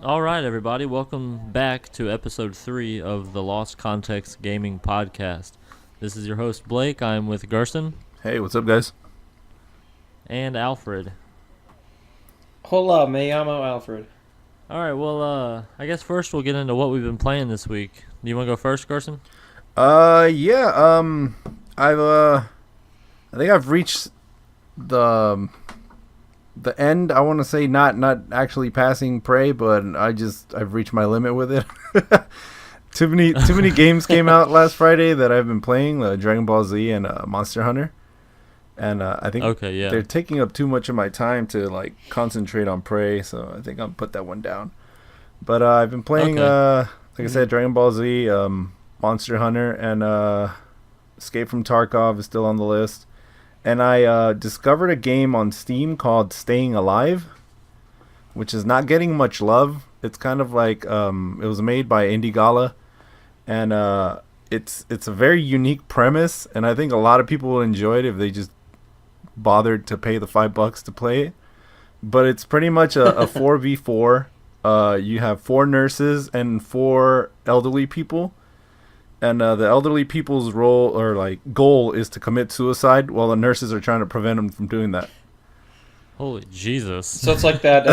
All right, everybody, welcome back to episode 3 of the Lost Context Gaming Podcast. This is your host, Blake. I'm with Gerson Hey, what's up, guys? and Alfred. Hola, me llamo Alfred. All right, well, I guess first we'll get into what we've been playing this week. Do you want to go first, Gerson? Yeah, I think I've reached the end. I want to say not actually passing Prey, but I've reached my limit with it. Too many games came out last Friday that I've been playing, Dragon Ball Z and Monster Hunter, and I think they're taking up too much of my time to like concentrate on Prey, so I think I'll put that one down. But I've been playing, like I said, Dragon Ball Z, Monster Hunter, and Escape from Tarkov is still on the list. And I discovered a game on Steam called Staying Alive, which is not getting much love. It's kind of like it was made by Indigala, and it's a very unique premise, and I think a lot of people will enjoy it if they just bothered to pay the $5 to play it. But it's pretty much a 4v4. You have 4 nurses and 4 elderly people. And the elderly people's role or like goal is to commit suicide while the nurses are trying to prevent them from doing that. Holy Jesus. So it's like that,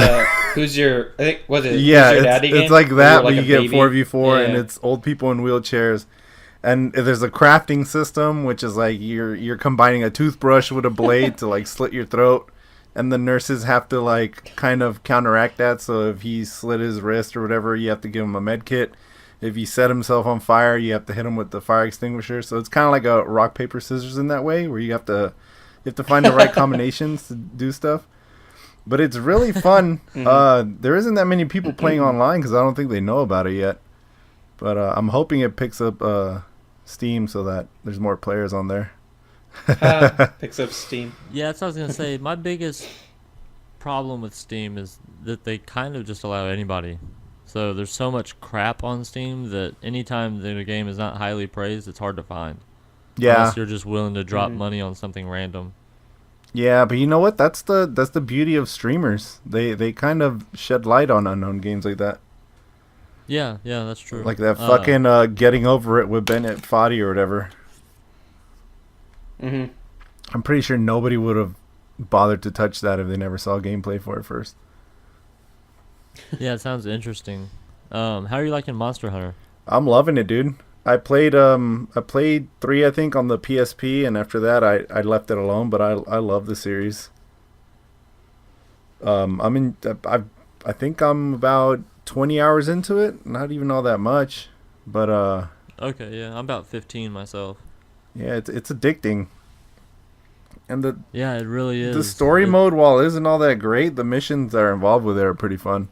who's your, I think, was it? Yeah, Who's Your Daddy game? it's like that, but Like you a get baby? 4v4 Yeah. and it's old people in wheelchairs. And there's a crafting system, which is like you're combining a toothbrush with a blade to like slit your throat. And the nurses have to like kind of counteract that. So if he slit his wrist or whatever, you have to give him a med kit. If he set himself on fire, you have to hit him with the fire extinguisher. So it's kind of like a rock, paper, scissors in that way, where you have to find the right combinations to do stuff. But it's really fun. There isn't that many people playing online because I don't think they know about it yet. But I'm hoping it picks up Steam so that there's more players on there. Picks up steam. Yeah, that's what I was going to say. My biggest problem with Steam is that they kind of just allow anybody. So there's so much crap on Steam that anytime the game is not highly praised, it's hard to find. Yeah, Unless you're just willing to drop money on something random. yeah, but you know what? That's the beauty of streamers. They kind of shed light on unknown games like that. Yeah, that's true. Like that fucking Getting Over It with Bennett Foddy or whatever. Mm-hmm. I'm pretty sure nobody would have bothered to touch that if they never saw gameplay for it first. Yeah, it sounds interesting. How are you liking Monster Hunter? I'm loving it, dude. I played 3, I think, on the PSP, and after that I left it alone, but I love the series. I think I'm about 20 hours into it, not even all that much, but Okay, yeah, I'm about 15 myself. yeah, it's addicting. And Yeah, it really is. the story mode, while isn't all that great, the missions that are involved with it are pretty fun.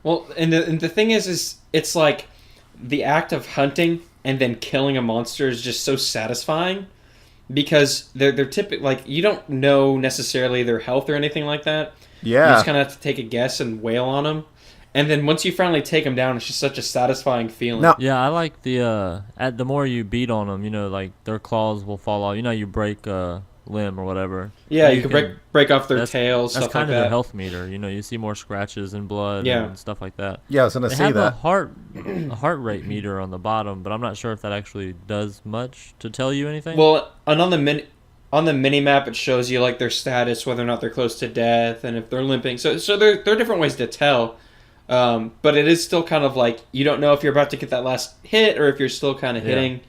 Well, and the thing is it's like the act of hunting and then killing a monster is just so satisfying because they're typically, like, you don't know necessarily their health or anything like that. You Yeah, just kind of have to take a guess and wail on them. And then once you finally take them down, it's just such a satisfying feeling. No. Yeah, I like the the more you beat on them, like their claws will fall off. You break a limb or whatever. Yeah, Now you can break off their tails, That's stuff kind like of their that. health meter. You see more scratches and blood Yeah. and stuff like that. yeah, I was gonna They say have a that. heart rate meter on the bottom, but I'm not sure if that actually does much to tell you anything. Well, and on the mini map, it shows you like their status, whether or not they're close to death, and if they're limping. So there are different ways to tell. But it is still kind of like you don't know if you're about to get that last hit or if you're still kind of hitting.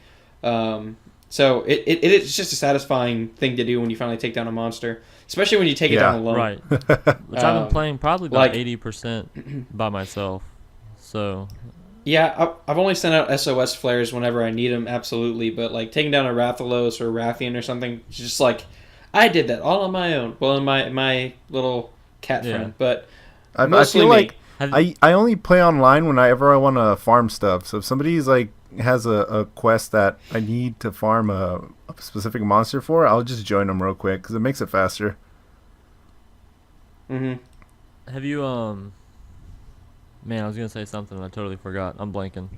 So it is just a satisfying thing to do when you finally take down a monster, especially when you take it down alone. Right. Which I've been playing probably about like- 80% by myself. So Yeah, I've only sent out SOS flares whenever I need them, absolutely. But like taking down a Rathalos or Rathian or something, it's just like I did that all on my own. Well, in my little cat Yeah. friend, but I mostly feel me. like I only play online whenever I want to farm stuff. So if somebody's like has a quest that I need to farm a specific monster for, I'll just join them real quick because it makes it faster. hmm have you man, I was gonna say something and I totally forgot. I'm blanking.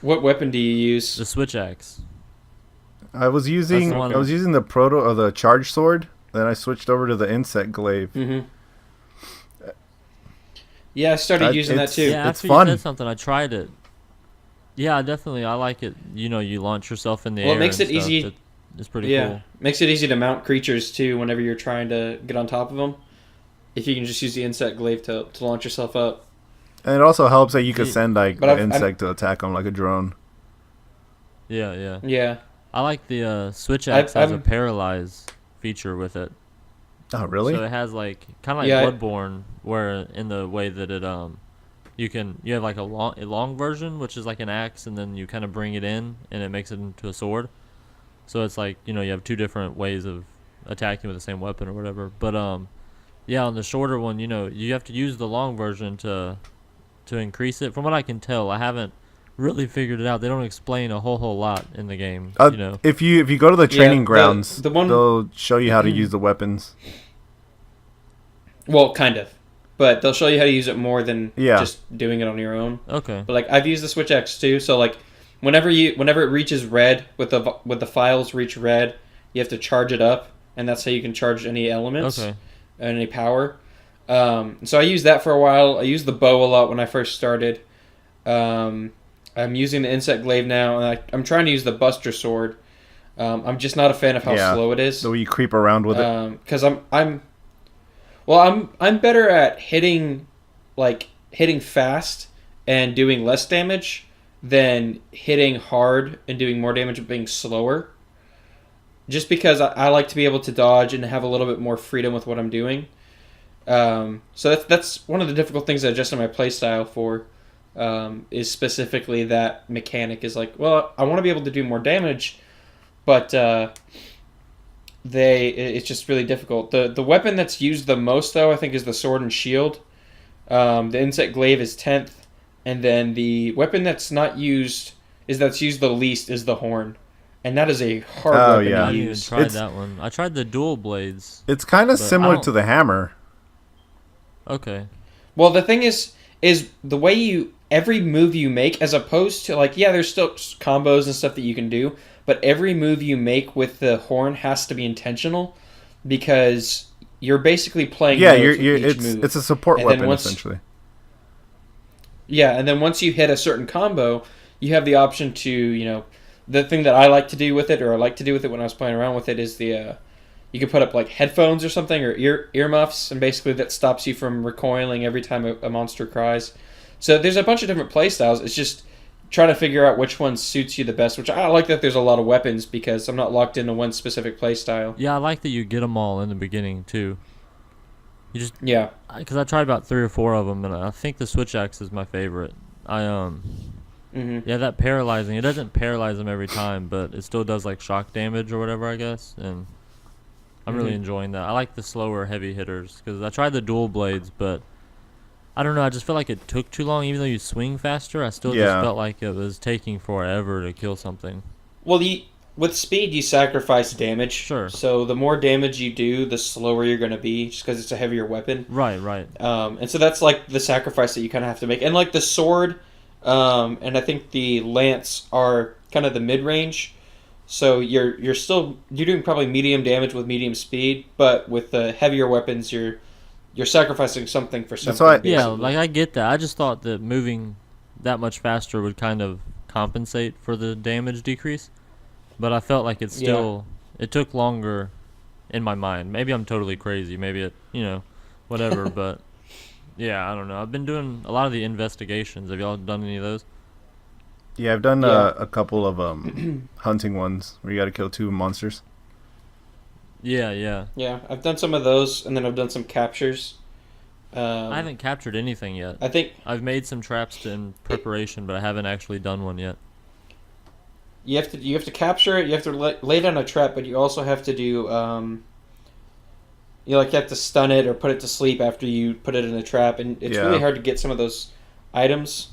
What weapon do you use? The switch axe. I was using That's the one. the proto or the charge sword. Then I switched over to the insect glaive. hmm Yeah, I started using that it's- too. Yeah, It's after fun. you said something, I tried it. Yeah, definitely, I like it. You know, you launch yourself in the Well, it air makes and it stuff. easy. It's pretty Yeah, cool. makes it easy to mount creatures too whenever you're trying to get on top of them. If you can just use the insect glaive to launch yourself up. And it also helps that you could Yeah. send like But the I'm- insect to attack them like a drone. Yeah, yeah. Yeah, I like the Switch Axe has a I'm- paralyze feature with it. Oh, really? So it has like kind of like Yeah, Bloodborne, where in the way that it you have like a long version, which is like an axe, and then you kind of bring it in, and it makes it into a sword. So it's like, you know, you have two different ways of attacking with the same weapon or whatever. But yeah, on the shorter one, you know, you have to use the long version to increase it. From what I can tell, I haven't really figured it out. They don't explain a whole lot in the game. You know. If you go to the training the- grounds, the one- they'll show you how to use the weapons. well, kind of, but they'll show you how to use it more than Yeah. just doing it on your own. Okay. But like I've used the Switch X too, so like whenever it reaches red with the files reach red, you have to charge it up, and that's how you can charge any elements Okay. and any power. So I used that for a while. I used the bow a lot when I first started. I'm using the insect glaive now, and I'm trying to use the Buster Sword. I'm just not a fan of how Yeah. slow it is. The way you creep around with it. Because I'm better at hitting fast and doing less damage than hitting hard and doing more damage but being slower. Just because I like to be able to dodge and have a little bit more freedom with what I'm doing. So that's one of the difficult things I adjusted my playstyle for. Is specifically that mechanic is like, well, I want to be able to do more damage, but it's just really difficult. The weapon that's used the most though, I think, is the sword and shield. The insect glaive is 10th, and then the weapon that's used the least is the horn, and that is a hard Oh, weapon yeah. I to haven't even use. tried It's- that one. I tried the dual blades. It's kind of but I similar don't- to the hammer. Okay. Well, the thing is the way every move you make, as opposed to like, yeah, there's still combos and stuff that you can do, but every move you make with the horn has to be intentional, because you're basically playing Yeah, notes with each it's move. it's a support And then weapon once- essentially. Yeah, and then once you hit a certain combo, you have the option to, the thing that I like to do with it, or I like to do with it when I was playing around with it, is you can put up like headphones or something, or earmuffs, and basically that stops you from recoiling every time a monster cries. So there's a bunch of different play styles. It's just trying to figure out which one suits you the best, which I like that there's a lot of weapons, because I'm not locked into one specific play style. Yeah, I like that you get them all in the beginning too. You just Yeah. because I tried about 3 or 4 of them, and I think the Switch Axe is my favorite. hmm Yeah, that paralyzing. It doesn't paralyze them every time, but it still does like shock damage or whatever, I guess. And I'm really Mhm. enjoying that. I like the slower heavy hitters because I tried the dual blades, but I don't know. I just felt like it took too long. Even though you swing faster, I still Yeah. just felt like it was taking forever to kill something. Well, with speed, you sacrifice damage. Sure. So the more damage you do, the slower you're going to be, just because it's a heavier weapon. Right, right. And so that's like the sacrifice that you kind of have to make. And like the sword, and I think the lance are kind of the mid range. So you're doing probably medium damage with medium speed, but with the heavier weapons, you're sacrificing something for something. why- Yeah, basically. like I get that. I just thought that moving that much faster would kind of compensate for the damage decrease. But I felt like it took longer in my mind. Maybe I'm totally crazy. Maybe whatever. But yeah, I don't know. I've been doing a lot of the investigations. Have y'all done any of those? Yeah, I've done Yeah. a couple of hunting ones where you got to kill 2 monsters. Yeah, yeah. Yeah, I've done some of those, and then I've done some captures. I haven't captured anything yet. I think I've made some traps in preparation, but I haven't actually done one yet. you have to capture it. You have to lay down a trap, but you also have to do you have to stun it or put it to sleep after you put it in the trap, and it's Yeah. really hard to get some of those items.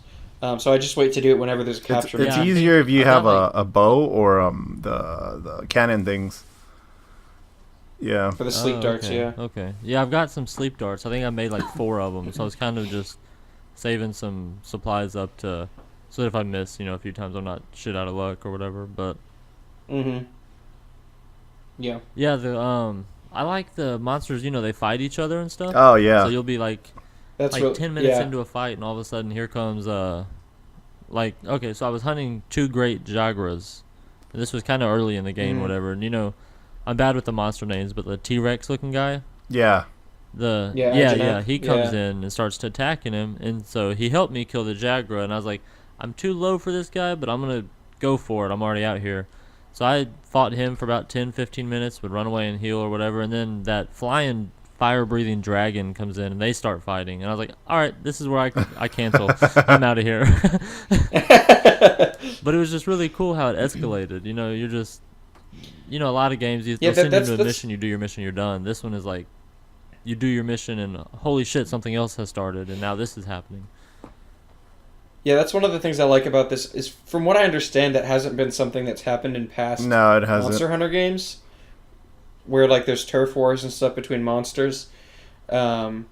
So I just wait to do it whenever there's a It's, capture. it's Yeah, I easier if you I have got, a bow or the cannon things. Yeah. for the sleep Oh, darts. okay, Yeah. Okay. Yeah, I've got some sleep darts. I think I made like 4 of them, so I was kind of just saving some supplies up so that if I miss, a few times, I'm not shit out of luck or whatever. But Mm-hmm. Yeah. yeah, I like the monsters. They fight each other and stuff. Oh yeah. So you'll be like, That's like what, 10 minutes yeah. into a fight, and all of a sudden here comes like, okay, so I was hunting two great Jagras. And this was kind of early in the game, Mhm. whatever. And I'm bad with the monster names, but the T-Rex looking guy, Yeah. Yeah, yeah, Ajanak, he comes yeah. in and starts to attacking him, and so he helped me kill the Jagra, and I was like, I'm too low for this guy, but I'm gonna go for it. I'm already out here. So I fought him for about 10, 15 minutes, would run away and heal or whatever, and then that flying fire-breathing dragon comes in, and they start fighting, and I was like, all right, this is where I cancel. I'm out of here. But it was just really cool how it escalated. You're just, a lot of games, Yeah, they'll send you that's to a that's mission, you do your mission, you're done. This one is like, you do your mission, and holy shit, something else has started, and now this is happening. yeah, that's one of the things I like about this is, from what I understand, that hasn't been something that's happened in past No, it hasn't. Monster Hunter games, where like there's turf wars and stuff between monsters, and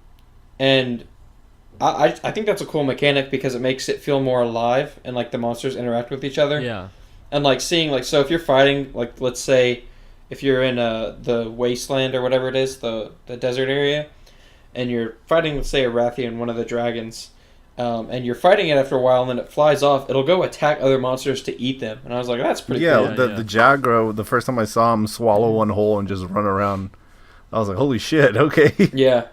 I think that's a cool mechanic because it makes it feel more alive and like the monsters interact with each other. Yeah. And like seeing like, so if you're fighting, like let's say if you're in the wasteland or whatever it is, the desert area, and you're fighting, let's say, a Rathian, one of the dragons, and you're fighting it after a while, and then it flies off, it'll go attack other monsters to eat them. And I was like, that's pretty Yeah, cool. Yeah, the Jagro, the first time I saw him swallow one whole and just run around, I was like, holy shit, okay. Yeah.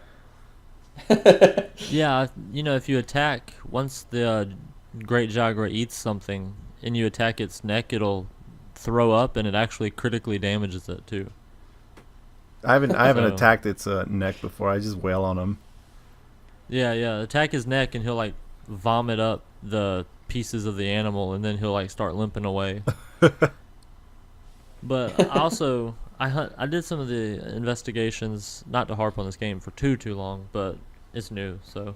Yeah, if you attack, once the Great Jagra eats something, and you attack its neck, it'll throw up, and it actually critically damages it, too. I haven't So- attacked its neck before. I just wail on him. Yeah, attack his neck, and he'll, like, vomit up the pieces of the animal, and then he'll, like, start limping away. But I did some of the investigations, not to harp on this game for too long, but it's new, so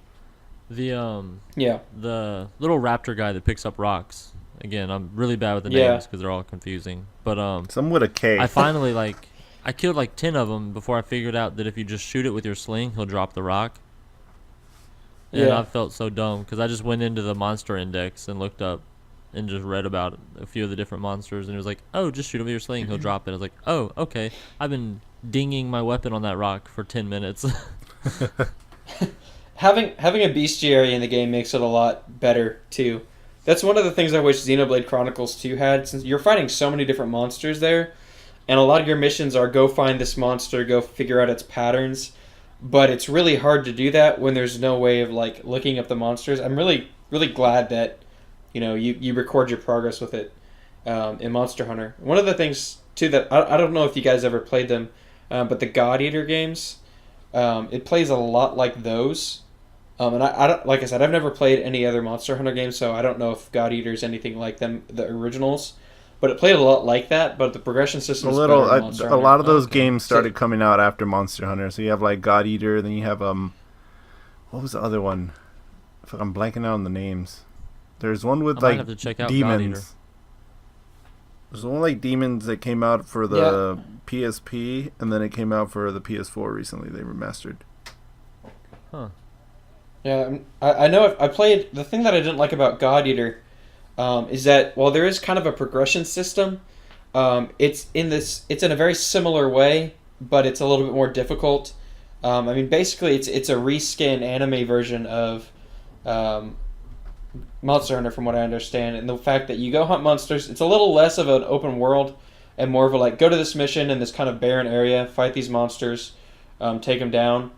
Yeah. the little raptor guy that picks up rocks. Again, I'm really bad with the Yeah. names because they're all confusing. But Some with a K. I finally I killed like 10 of them before I figured out that if you just shoot it with your sling, he'll drop the rock. And Yeah. I felt so dumb because I just went into the monster index and looked up and just read about a few of the different monsters, and it was like, oh, just shoot it with your sling, he'll drop it. I was like, oh, okay. I've been dinging my weapon on that rock for 10 minutes. Having a bestiary in the game makes it a lot better too. That's one of the things I wish Xenoblade Chronicles 2 had, since you're fighting so many different monsters there, and a lot of your missions are go find this monster, go figure out its patterns, but it's really hard to do that when there's no way of like looking up the monsters. I'm really glad that you record your progress with it in Monster Hunter. One of the things too that I don't know if you guys ever played them, but the God Eater games, it plays a lot like those. And I don't, like I said, I've never played any other Monster Hunter games, so I don't know if God Eater is anything like them, the originals. But it played a lot like that, but the progression system is better in Monster a Hunter. lot of those Okay. games started coming out after Monster Hunter. So you have like God Eater, then you have what was the other one? I feel like I'm blanking out on the names. There's one with I might like have to check out God Eater. demons. There's one like demons that came out for the PSP, and then it came out for the PS4 recently. They remastered. Huh. Yeah, I know. I played. The thing that I didn't like about God Eater is that while there is kind of a progression system, it's in a very similar way, but it's a little bit more difficult. I mean, basically, it's a reskin anime version of Monster Hunter, from what I understand, and the fact that you go hunt monsters, it's a little less of an open world and more of a like go to this mission in this kind of barren area, fight these monsters, take them down.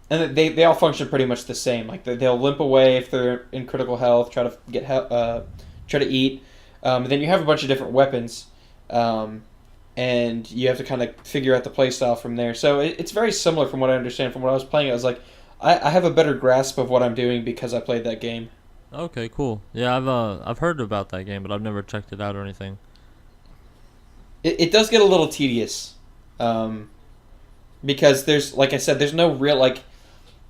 And they all function pretty much the same. Like they'll limp away if they're in critical health, try to get try to eat. And then you have a bunch of different weapons, and you have to kind of figure out the playstyle from there. So it's very similar from what I understand. From what I was playing, I was like, I have a better grasp of what I'm doing because I played that game. Okay, cool. Yeah, I've heard about that game, but I've never checked it out or anything. It does get a little tedious, because there's, like I said, there's no real like.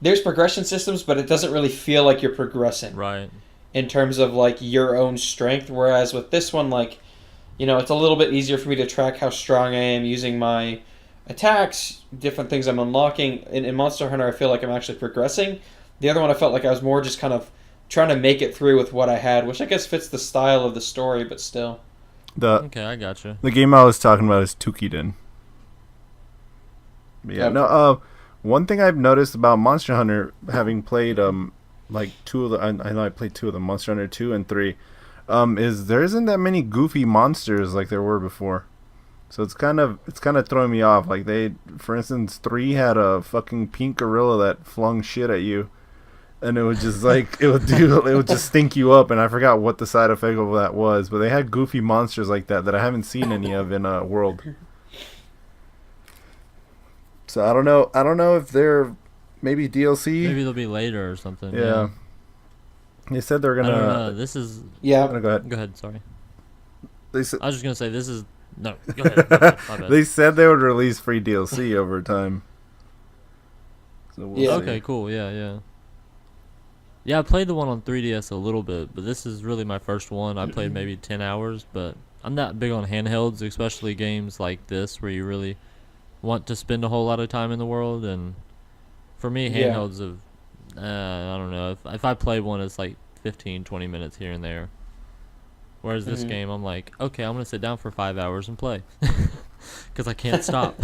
There's progression systems, but it doesn't really feel like you're progressing Right. in terms of like your own strength. Whereas with this one, like, it's a little bit easier for me to track how strong I am using my attacks, different things I'm unlocking. In Monster Hunter, I feel like I'm actually progressing. The other one, I felt like I was more just kind of trying to make it through with what I had, which I guess fits the style of the story, but still. Okay, I gotcha. The game I was talking about is Tukiden. Yeah, Yep. no. One thing I've noticed about Monster Hunter, having played like two of the, I know I played two of them, Monster Hunter 2 and 3, is there isn't that many goofy monsters like there were before. So it's kind of throwing me off. Like for instance, 3 had a fucking pink gorilla that flung shit at you, and it would just like it would just stink you up. And I forgot what the side effect of that was, but they had goofy monsters like that I haven't seen any of in a World. So I don't know if they're maybe DLC. Maybe they'll be later or something. Yeah. They said they're I don't know. gonna. This is. Yeah. Go ahead. Go ahead. Sorry. They said. I was just gonna say this is. No. Go ahead. My bad. They said they would release free DLC over time. So we'll Yeah. see. Okay. Cool. Yeah. Yeah. Yeah, I played the one on 3DS a little bit, but this is really my first one. I played maybe 10 hours, but I'm not big on handhelds, especially games like this where you really want to spend a whole lot of time in the world. And for me, Yeah. handhelds have, I don't know, if I play one, it's like 15, 20 minutes here and there. Whereas this Mhm. game, I'm like, okay, I'm going to sit down for 5 hours and play. Because I can't stop.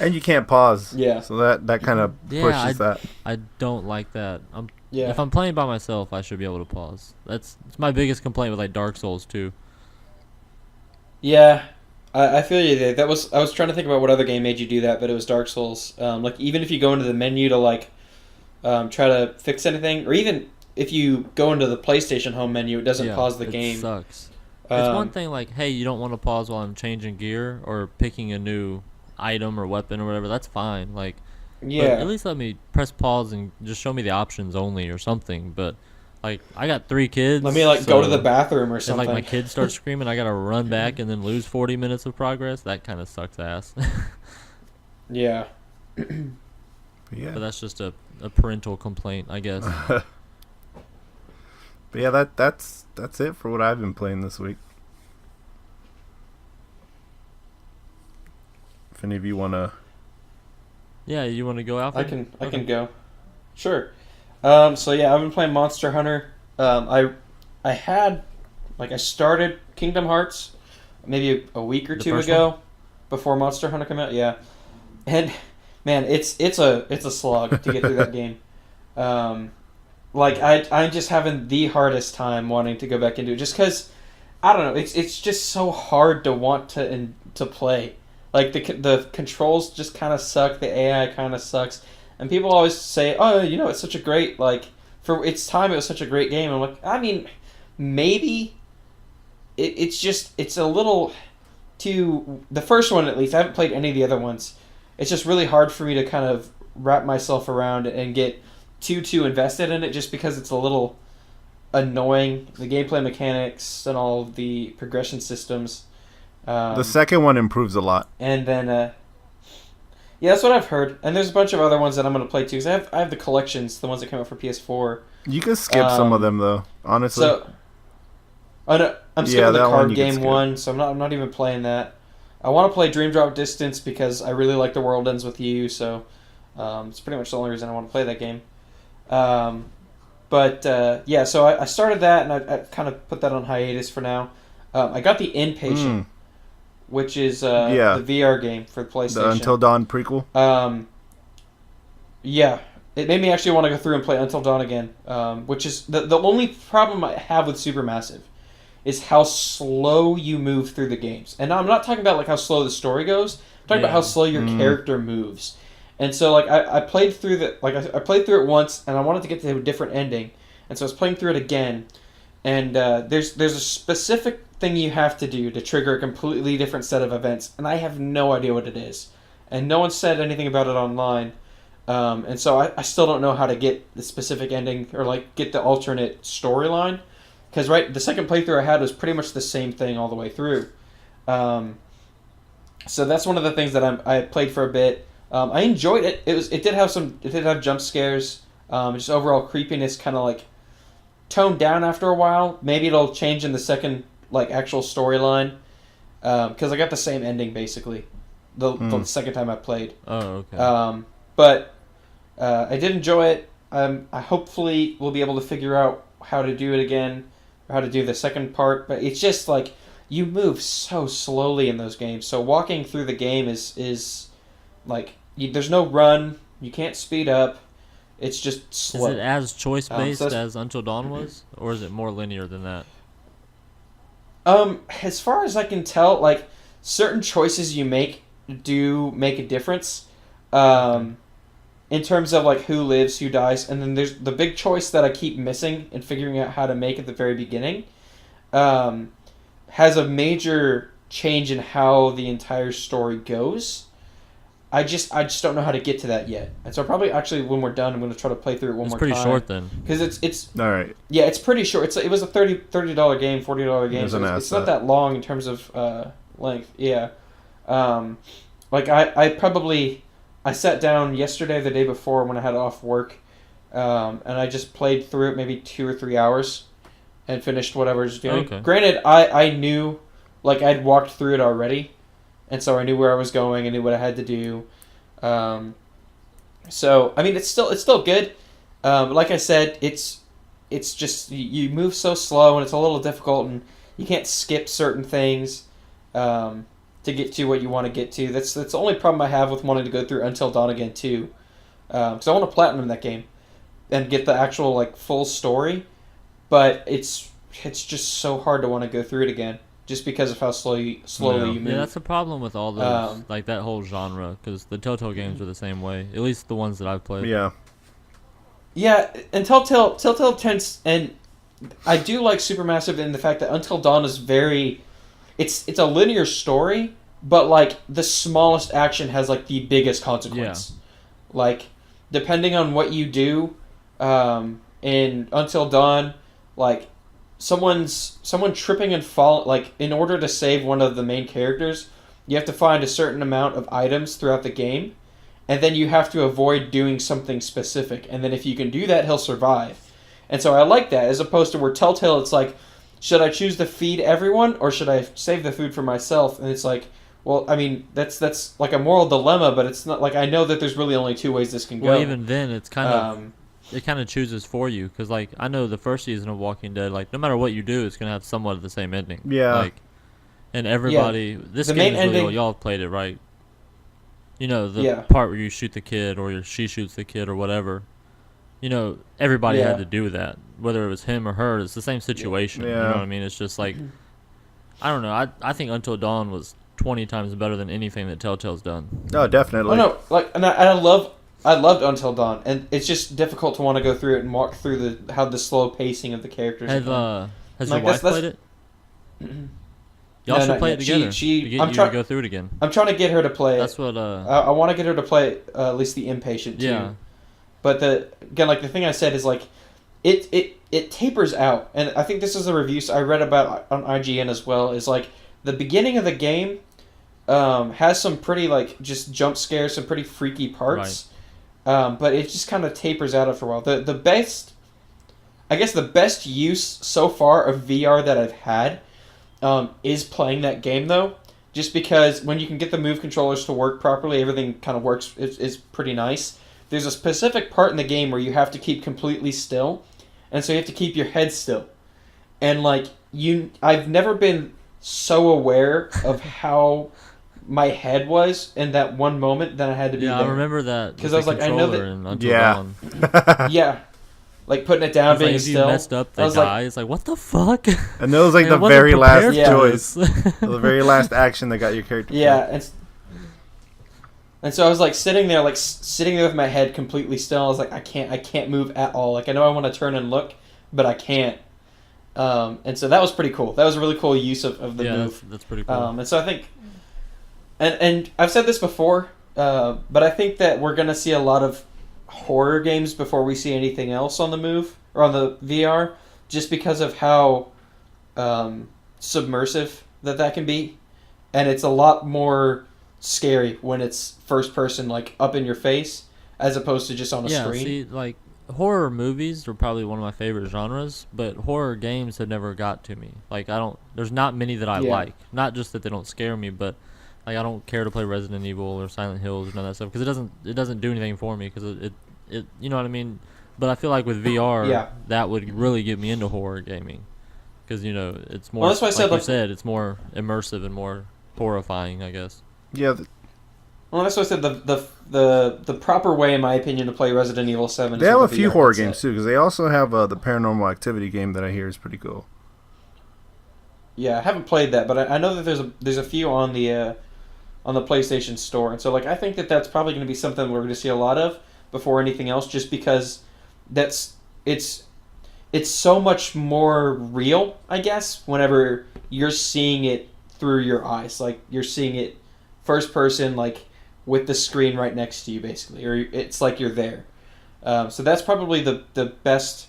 And you can't pause. Yeah. So that kind of Yeah, pushes that. I don't like that. Yeah. If I'm playing by myself, I should be able to pause. It's my biggest complaint with like Dark Souls too. Yeah, I feel you there. I was trying to think about what other game made you do that, but it was Dark Souls. Like even if you go into the menu to like try to fix anything, or even if you go into the PlayStation Home menu, it doesn't pause the it game. Sucks. It's one Um, thing like, hey, you don't want to pause while I'm changing gear or picking a new item or weapon or whatever. That's fine. Like, but Yeah, at least let me press pause and just show me the options only or something. But like, I got 3 kids. let me like go to so the bathroom or if something. like my kids start screaming, I gotta run back and then lose 40 minutes of progress. That kind of sucks ass. Yeah, Yeah. But that's just a parental complaint, I guess. But yeah, that's it for what I've been playing this week. If any of you wanna, Yeah, you want to go out? I can go. Sure. So yeah, I've been playing Monster Hunter. I had like I started Kingdom Hearts maybe a week or The two first ago before Monster Hunter came out. Yeah, and man, it's a slog to get through that game. Like I'm just having the hardest time wanting to go back into it, just because I don't know. It's just so hard to want to play. Like the controls just kind of suck. The AI kind of sucks, and people always say, "Oh, you know, it's such a great like for its time. It was such a great game." I'm like, I mean, maybe it's a little too. The first one, at least, I haven't played any of the other ones. It's just really hard for me to kind of wrap myself around and get too invested in it, just because it's a little annoying. The gameplay mechanics and all of the progression systems. the second one improves a lot. And then, yeah, that's what I've heard. And there's a bunch of other ones that I'm going to play too. Because I have the collections, the ones that came out for PS4. You can skip some of them though, honestly. So, oh no, I'm Yeah, skipping the that one card you can game skip. one. So I'm not even playing that. I want to play Dream Drop Distance because I really like The World Ends With You. So, it's pretty much the only reason I want to play that game. Yeah, so I started that and I kind of put that on hiatus for now. I got the Inpatient. Which is Yeah. the VR game for the PlayStation. The Until Dawn prequel. Yeah, it made me actually want to go through and play Until Dawn again. Which is the only problem I have with Supermassive is how slow you move through the games. And I'm not talking about like how slow the story goes. I'm talking about how slow your character moves. And so like I played through I played through it once and I wanted to get to a different ending. And so I was playing through it again. And there's a specific thing you have to do to trigger a completely different set of events, and I have no idea what it is. And no one said anything about it online. And so I still don't know how to get the specific ending or like get the alternate storyline. Because the second playthrough I had was pretty much the same thing all the way through. So that's one of the things that I played for a bit. I enjoyed it. It did have jump scares. Just overall creepiness kind of like toned down after a while. Maybe it'll change in the second like actual storyline. Because I got the same ending basically the second time I played. Oh, okay. But I did enjoy it. I hopefully will be able to figure out how to do it again, or how to do the second part. But it's just like you move so slowly in those games. So walking through the game is like there's no run, You can't speed up. It's just slow. Is it as choice based that's- as Until Dawn was, or is it more linear than that? As far as I can tell, like certain choices you make do make a difference. In terms of like who lives, who dies, and then there's the big choice that I keep missing and figuring out how to make at the very beginning. Has a major change in how the entire story goes. I just don't know how to get to that yet, and so probably actually when we're done, I'm going to try to play through it one It's more pretty time. short then. Because it's All right. yeah, it's pretty short. It was a $30 game, $40 game. There's So an it's not asset. that long in terms of length. Yeah, like I sat down yesterday, the day before when I had off work, and I just played through it maybe 2 or 3 hours, and finished whatever I was doing. Okay. Granted, I knew, like I'd walked through it already, and so I knew where I was going. I knew what I had to do. So I mean, it's still good. But like I said, it's just you move so slow and it's a little difficult, and you can't skip certain things to get to what you want to get to. That's the only problem I have with wanting to go through Until Dawn again too, because I want to platinum that game and get the actual like full story, but it's just so hard to want to go through it again just because of how slowly Yeah. you move. Yeah, that's the problem with all those, like that whole genre, because the Telltale games are the same way. At least the ones that I've played. Yeah. Yeah, and Telltale tends, and I do like Supermassive in the fact that Until Dawn is very, it's a linear story, but like the smallest action has like the biggest consequence. Like depending on what you do, in Until Dawn, like someone tripping and fall, like in order to save one of the main characters, you have to find a certain amount of items throughout the game. And then you have to avoid doing something specific. And then if you can do that, he'll survive. And so I like that, as opposed to where Telltale, it's like, should I choose to feed everyone or should I save the food for myself? And it's like, well, I mean, that's like a moral dilemma, but it's not like I know that there's really only two ways this can go. Well, even then, it's kind of it kind of chooses for you, because like I know the first season of Walking Dead, like no matter what you do, it's gonna have somewhat of the same ending. Yeah. Like, and everybody, this The game main is really ending- old. Y'all have played it, right? You know the Yeah. part where you shoot the kid or she shoots the kid or whatever. You know, everybody Yeah. had to do that, whether it was him or her. It's the same situation. You know Yeah. what I mean? It's just like, I don't know. I think Until Dawn was 20 times better than anything that Telltale's done. Oh, definitely. Oh no, like, and I loved Until Dawn, and it's just difficult to want to go through it and walk through the slow pacing of the characters. Has again. has Like, your wife that's- played it? Y'all No, should not play yet. it together. She- to get I'm you try- to go through it again. I'm trying to get her to play it. That's what. I want to get her to play at least the Impatient too. Yeah. But the thing I said is like, it tapers out, and I think this is a review I read about on IGN as well. Is like the beginning of the game has some pretty like just jump scares, some pretty freaky parts, but it just kind of tapers out after a while. The best, I guess, the best use so far of VR that I've had is playing that game though. Just because when you can get the Move controllers to work properly, everything kind of works. Is pretty nice. There's a specific part in the game where you have to keep completely still, and so you have to keep your head still. And like I've never been so aware of how my head was in that one moment that I had to be Yeah, there. I remember that. 'Cause with I was the like, I know controller that- in Until Yeah. Dawn. Yeah, like putting it down, It's like being if you still. messed up, I they was like- die. It's like, what the fuck? And that was like I the wasn't very last prepared Yeah. for choice. this. The very last action that got your character. Yeah, and so I was like sitting there with my head completely still. I was like, I can't move at all. Like I know I want to turn and look, but I can't. And so that was pretty cool. That was a really cool use of the yeah, move. that's pretty cool. And so I think, and I've said this before, but I think that we're gonna see a lot of horror games before we see anything else on the Move or on the VR, just because of how submersive that can be, and it's a lot more scary when it's first person, like up in your face, as opposed to just on a yeah, screen. see, like horror movies are probably one of my favorite genres, but horror games have never got to me. Like there's not many that I Yeah. like. Not just that they don't scare me, but like I don't care to play Resident Evil or Silent Hills or none of that stuff because it doesn't do anything for me because it you know what I mean. But I feel like with VR, Yeah. that would really get me into horror gaming because you know it's more. Well, that's why I said, like you like- said, it's more immersive and more horrifying, I guess. Yeah. Well, that's what I said. The proper way, in my opinion, to play Resident Evil 7. They is have a with few VR horror headset. games too, because they also have the Paranormal Activity game that I hear is pretty cool. Yeah, I haven't played that, but I know that there's a few on the PlayStation Store, and so like I think that that's probably going to be something we're going to see a lot of before anything else, just because that's it's so much more real, I guess, whenever you're seeing it through your eyes, like you're seeing it first person, like with the screen right next to you, basically, or it's like you're there. So that's probably the best.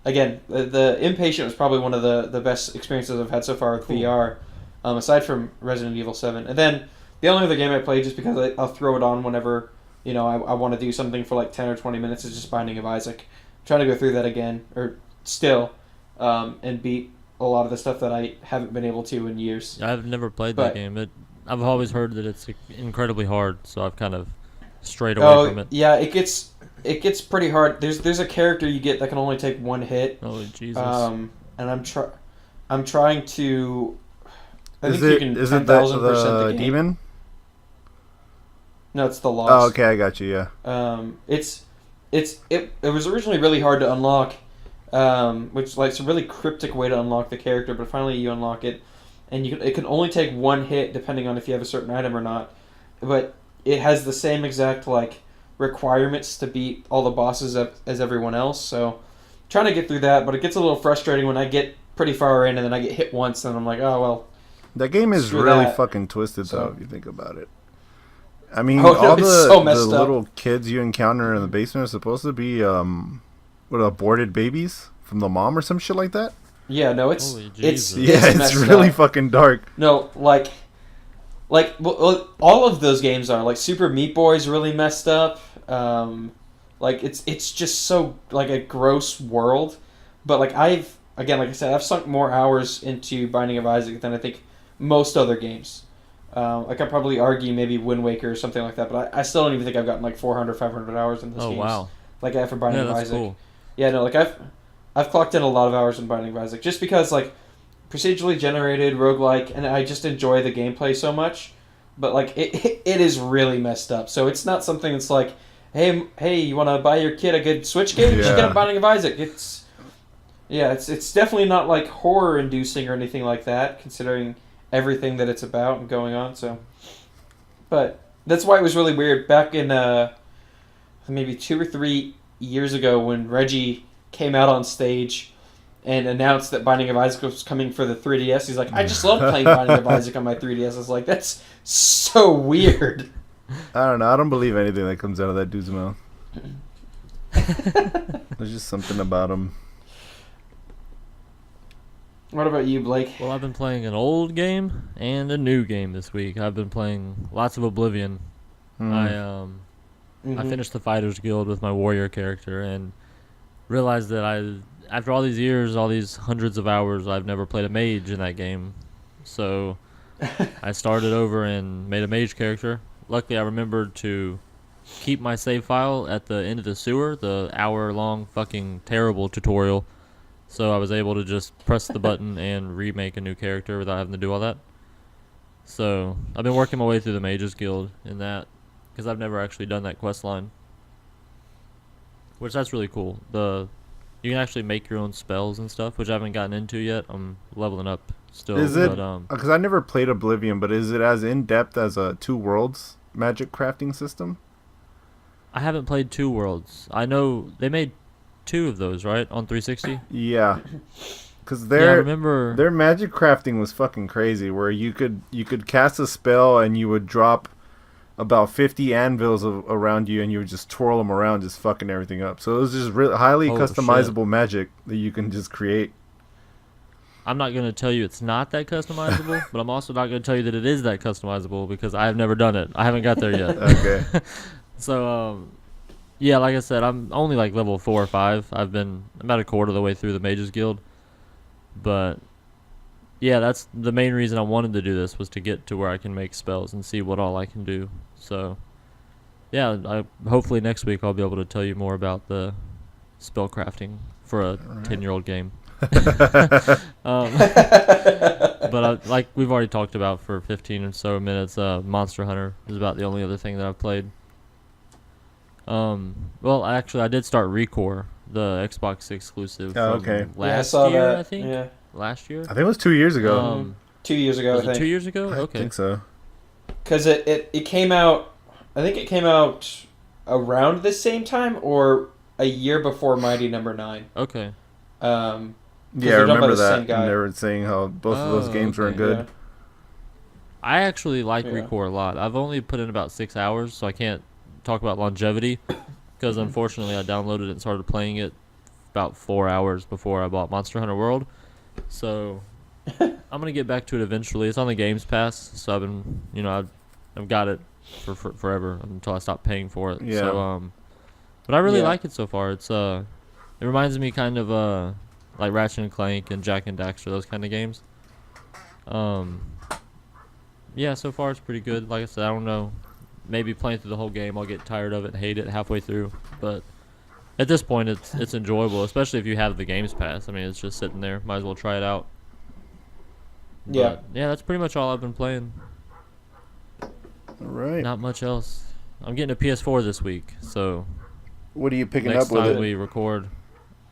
Again, the Impatient was probably one of the best experiences I've had so far with Cool. VR, aside from Resident Evil 7. And then the only other game I played, just because I'll throw it on whenever I want to do something for like 10 or 20 minutes, is just Binding of Isaac. I'm trying to go through that again, or still, and beat a lot of the stuff that I haven't been able to in years. I've never played But- that game. I've always heard that it's incredibly hard, so I've kind of strayed away from it. Yeah, it gets pretty hard. There's a character you get that can only take one hit. Oh Jesus! And I'm trying to. I Is think it you can is it 10,000% the game. demon? No, it's the Oh, Lost. okay, I got you. Yeah. It was originally really hard to unlock, which like it's a really cryptic way to unlock the character. But finally, you unlock it, and it can only take one hit depending on if you have a certain item or not. But it has the same exact like requirements to beat all the bosses as everyone else. So trying to get through that, but it gets a little frustrating when I get pretty far in and then I get hit once and I'm like, oh well. That game is Screw really that. fucking twisted, So- though, if you think about it. I mean, Oh, no, all it's the, so the messed up. little kids you encounter in the basement are supposed to be aborted babies from the mom or some shit like that. Yeah, no, it's Holy it's Jesus. Yeah, it's messed really up. fucking dark. No, like all of those games are like Super Meat Boy is really messed up. Like it's just so like a gross world. But like like I said, I've sunk more hours into Binding of Isaac than I think most other games. Like I probably argue maybe Wind Waker or something like that, but I still don't even think I've gotten like 400, 500 hours in those Oh games. wow! Like I have for Binding Yeah, of that's Isaac. cool. Yeah, no, like I've clocked in a lot of hours in Binding of Isaac just because like procedurally generated roguelike, and I just enjoy the gameplay so much. But like it is really messed up. So it's not something that's like, hey, you want to buy your kid a good Switch game? You should get Yeah. a Binding of Isaac. It's definitely not like horror inducing or anything like that, considering everything that it's about and going on. So, but that's why it was really weird back in maybe 2 or 3 years ago when Reggie came out on stage and announced that Binding of Isaac was coming for the 3DS. He's like, I just love playing Binding of Isaac on my 3DS. I was like, that's so weird. I don't know. I don't believe anything that comes out of that dude's mouth. There's just something about him. What about you, Blake? Well, I've been playing an old game and a new game this week. I've been playing lots of Oblivion. Hmm. I Mhm. finished the Fighters Guild with my warrior character and realized that after all these years, all these hundreds of hours, I've never played a mage in that game. So I started over and made a mage character. Luckily, I remembered to keep my save file at the end of the sewer, the hour-long fucking terrible tutorial. So I was able to just press the button and remake a new character without having to do all that. So I've been working my way through the Mages Guild in that, because I've never actually done that quest line. Which that's really cool. You can actually make your own spells and stuff, which I haven't gotten into yet. I'm leveling up still. Is it? But, Because I never played Oblivion, but is it as in depth as a Two Worlds magic crafting system? I haven't played Two Worlds. I know they made 2 of those, right, on 360? Yeah. Because Yeah, I their remember. their magic crafting was fucking crazy. Where you could cast a spell and you would drop about 50 anvils around you, and you would just twirl them around, just fucking everything up. So it was just really highly Oh, customizable magic that you can just create. I'm not going to tell you it's not that customizable, but I'm also not going to tell you that it is that customizable because I have never done it. I haven't got there yet. Okay. So, yeah, like I said, I'm only like level 4 or 5. I'm about a quarter of the way through the Mages Guild. But, yeah, that's the main reason I wanted to do this, was to get to where I can make spells and see what all I can do. So, yeah, hopefully next week I'll be able to tell you more about the spell crafting for a 10-year-old game. But like we've already talked about for 15 or so minutes, Monster Hunter is about the only other thing that I've played. Well, actually, I did start Recore, the Xbox exclusive. Oh, from okay. Last saw year, that. I think. Yeah. Last year. I think it was 2 years ago. 2 years ago, Was I it 2 think. years ago? I Okay. think so. Because it came out, I think it came out around the same time or a year before Mighty Number 9. Okay. Yeah, I they're done by remember the that. same guy. And they were saying how both of those Oh, games were okay. good. Yeah. I actually like Yeah. Recore a lot. I've only put in about 6 hours, so I can't talk about longevity. Because unfortunately, I downloaded it and started playing it about 4 hours before I bought Monster Hunter World. So I'm gonna get back to it eventually. It's on the Games Pass, so I've been, I've got it for forever until I stop paying for it. Yeah. So but I really Yeah. like it so far. It reminds me kind of like Ratchet and Clank and Jack and Daxter, those kind of games. Yeah, so far it's pretty good. Like I said, I don't know. Maybe playing through the whole game, I'll get tired of it and hate it halfway through. But at this point, it's enjoyable, especially if you have the Games Pass. I mean, it's just sitting there. Might as well try it out. Yeah. But, yeah, that's pretty much all I've been playing. All right. Not much else. I'm getting a PS4 this week, so What are you picking next up with time it? we record,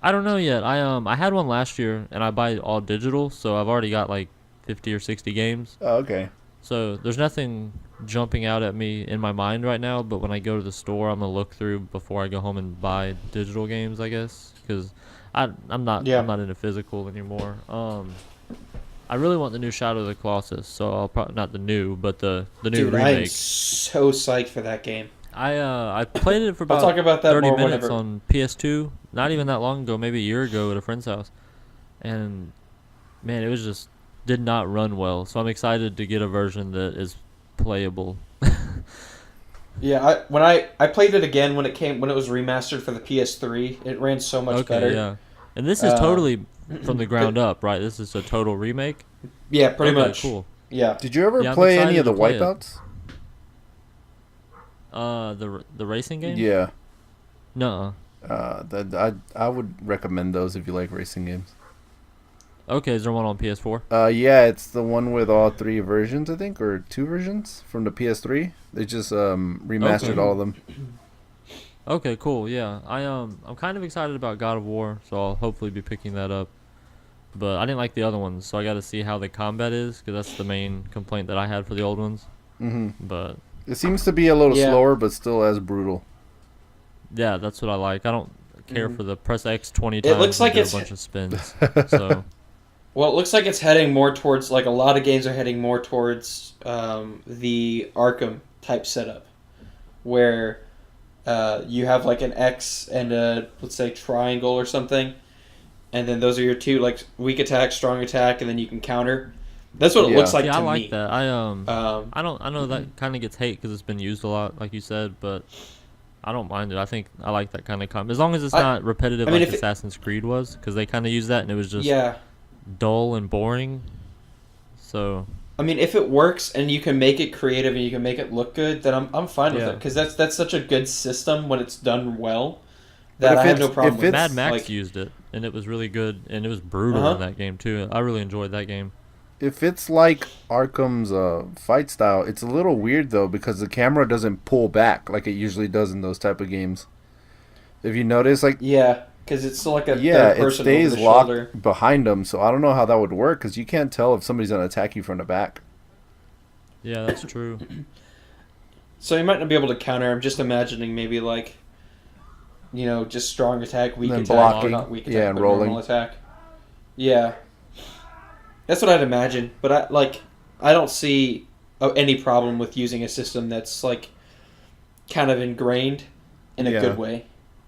I don't know yet. I had one last year, and I buy all digital, so I've already got like 50 or 60 games. Oh, okay. So there's nothing jumping out at me in my mind right now, but when I go to the store, I'm gonna look through before I go home and buy digital games, I guess, because I'm not into physical anymore. I really want the new Shadow of the Colossus, so I'll probably not the new, but the new Dude, I am remake. so psyched for that game. I played it for I'll about talk about that 30 more minutes whenever. on PS2, not even that long ago, maybe a year ago at a friend's house, and man, it was just did not run well. So I'm excited to get a version that is playable. Yeah, when I played it again when it was remastered for the PS3, it ran so much Okay, better. yeah, and this is totally from the ground up, right? This is a total remake. Yeah, pretty Okay, much. Cool. Yeah. Did you ever Yeah, I'm play any excited of the to play it. Wipeouts? The racing game? Yeah. No. I would recommend those if you like racing games. Okay, is there one on PS4? Yeah, it's the one with all 3 versions, I think, or 2 versions from the PS3. They just remastered Okay. all of them. Okay, cool. Yeah, I'm kind of excited about God of War, so I'll hopefully be picking that up. But I didn't like the other ones, so I got to see how the combat is, because that's the main complaint that I had for the old ones. Hmm But It seems to be a little Yeah. slower, but still as brutal. yeah, that's what I like. I don't care for the press X 20 It times looks and like do it's- a bunch of spins. So Well, it looks like it's heading more towards, like, a lot of games are heading more towards the Arkham type setup, where you have, like, an X and a, let's say, triangle or something, and then those are your two, like, weak attack, strong attack, and then you can counter. That's what it Yeah. looks like yeah, to I like me. that. I know Mm-hmm. that kind of gets hate because it's been used a lot, like you said, but I don't mind it. I think I like that kind of combat, as long as it's not repetitive I mean, like if it- Assassin's Creed was, because they kind of used that and it was just Yeah. dull and boring. So I mean, if it works and you can make it creative and you can make it look good, then I'm fine with Yeah. it, because that's such a good system when it's done well But that if I have no it's- problem if with. it's- Mad Max like, used it and it was really good and it was brutal Uh-huh. in that game too. I really enjoyed that game. If it's like Arkham's fight style, it's a little weird though because the camera doesn't pull back like it usually does in those type of games. If you notice, like yeah, because it's still like a yeah, third it person stays over the locked shoulder. behind them, so I don't know how that would work because you can't tell if somebody's gonna attack you from the back. Yeah, that's true. So you might not be able to counter. I'm just imagining maybe like, just strong attack, weak then attack, blocking. not weak attack, Yeah, and but rolling. normal attack. Yeah, that's what I'd imagine. But I don't see any problem with using a system that's like kind of ingrained in a Yeah. good way.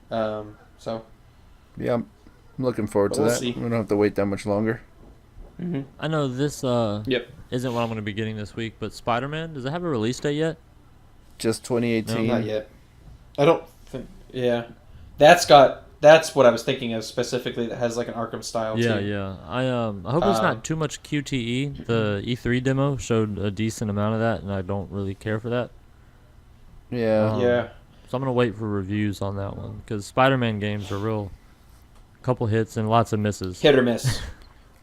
So. Yeah, I'm looking forward But to we'll that. see. We don't have to wait that much longer. Mm-hmm. I know this Yep. isn't what I'm going to be getting this week, but Spider-Man, does it have a release date yet? Just 2018. Not yet. I don't think. Yeah, that's what I was thinking of specifically. That has like an Arkham style. Yeah, too. yeah. I hope it's Um, not too much QTE. The E3 demo showed a decent amount of that, and I don't really care for that. Yeah. Yeah. So I'm gonna wait for reviews on that one because Spider-Man games are real, couple hits and lots of misses. Hit or miss.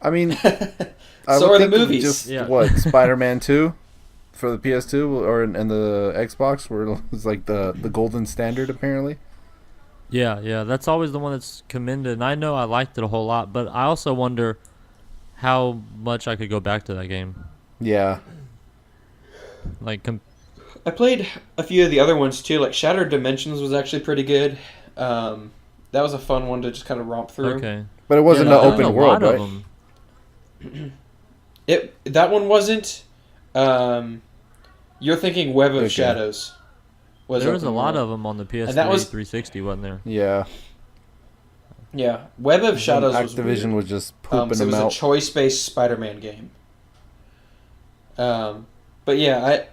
I mean, So are the think of movies. Just Yeah. what Spider-Man 2 for the PS2 or and the Xbox, where it's like the golden standard apparently. Yeah, that's always the one that's commended. And I know I liked it a whole lot, but I also wonder how much I could go back to that game. Yeah, Like, I played a few of the other ones too. Like Shattered Dimensions was actually pretty good. That was a fun one to just kind of romp through. okay. but it wasn't Yeah, an there's open a world, lot of right? them. That one wasn't. You're thinking Web of Okay. Shadows. There was a open lot world. of them on the PS3 that was- 360, wasn't there? Yeah, Yeah, Web of Shadows was Activision weird. was just pooping So it them was out. a choice-based Spider-Man game. But yeah,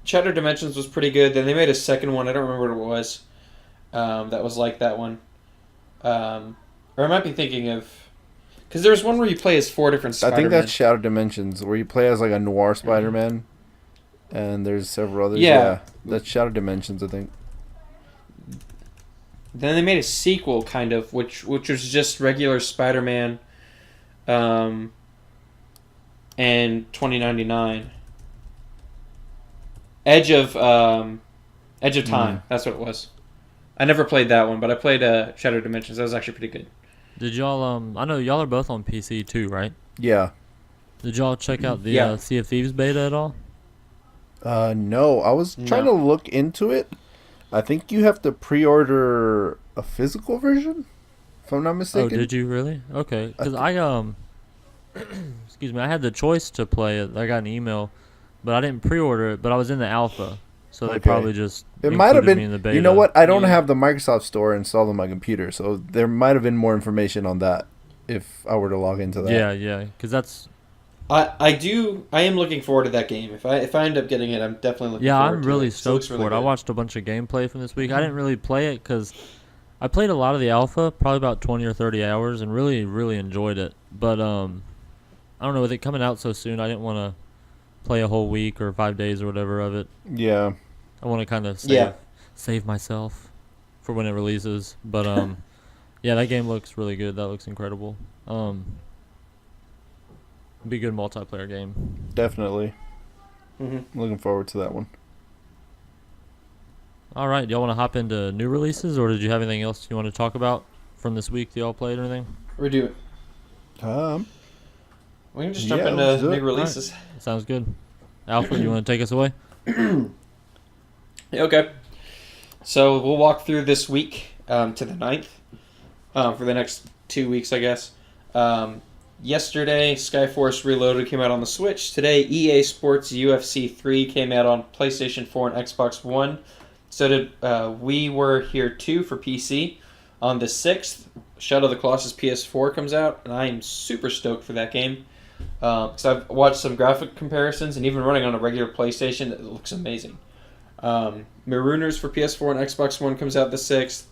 Shattered Dimensions was pretty good. Then they made a second one. I don't remember what it was. That was like that one. Or I might be thinking of, because there was one where you play as 4 different I Spider-Man. think that's Shadow Dimensions, where you play as like a noir Spider-Man, and there's several others. Yeah. That's Shadow Dimensions, I think. Then they made a sequel, kind of, which was just regular Spider-Man, and 2099. Edge of Time. That's what it was. I never played that one, but I played Shattered Dimensions. That was actually pretty good. Did y'all, I know y'all are both on PC too, right? Yeah. Did y'all check out the Yeah. Sea of Thieves beta at all? No, I was trying to look into it. I think you have to pre-order a physical version, if I'm not Oh, mistaken. did you really? Okay, because excuse me, I had the choice to play it. I got an email, but I didn't pre-order it. But I was in the alpha, so they Okay. probably just It might have included been. me in the beta. You know what? I don't Yeah. have the Microsoft Store installed on my computer, so there might have been more information on that if I were to log into that. Yeah, because that's I am looking forward to that game. If I end up getting it, I'm definitely looking yeah. forward I'm to really it. stoked looks really for it. I good. watched a bunch of gameplay from this week. I didn't really play it because I played a lot of the alpha, probably about 20 or 30 hours, and really, really enjoyed it. But I don't know, with it coming out so soon, I didn't want to play a whole week or 5 days or whatever of it. Yeah. I want to kind of Yeah. save myself for when it releases. But yeah, that game looks really good. That looks incredible. Be a good multiplayer game. Definitely. Mhm. Looking forward to that one. All right, y'all want to hop into new releases, or did you have anything else you want to talk about from this week that y'all played or anything? We do. We can just jump Yeah, let's do into it. new releases. Sounds good. Alfred, you want to take us away? Yeah, okay. So we'll walk through this week to the 9th for the next 2 weeks, I guess. Yesterday, Skyforce Reloaded came out on the Switch. Today, EA Sports UFC 3 came out on PlayStation 4 and Xbox One. So did We Were Here 2 for PC. On the 6th, Shadow of the Colossus PS4 comes out, and I am super stoked for that game. Because I've watched some graphic comparisons, and even running on a regular PlayStation, it looks amazing. Marooners for PS4 and Xbox One comes out the 6th.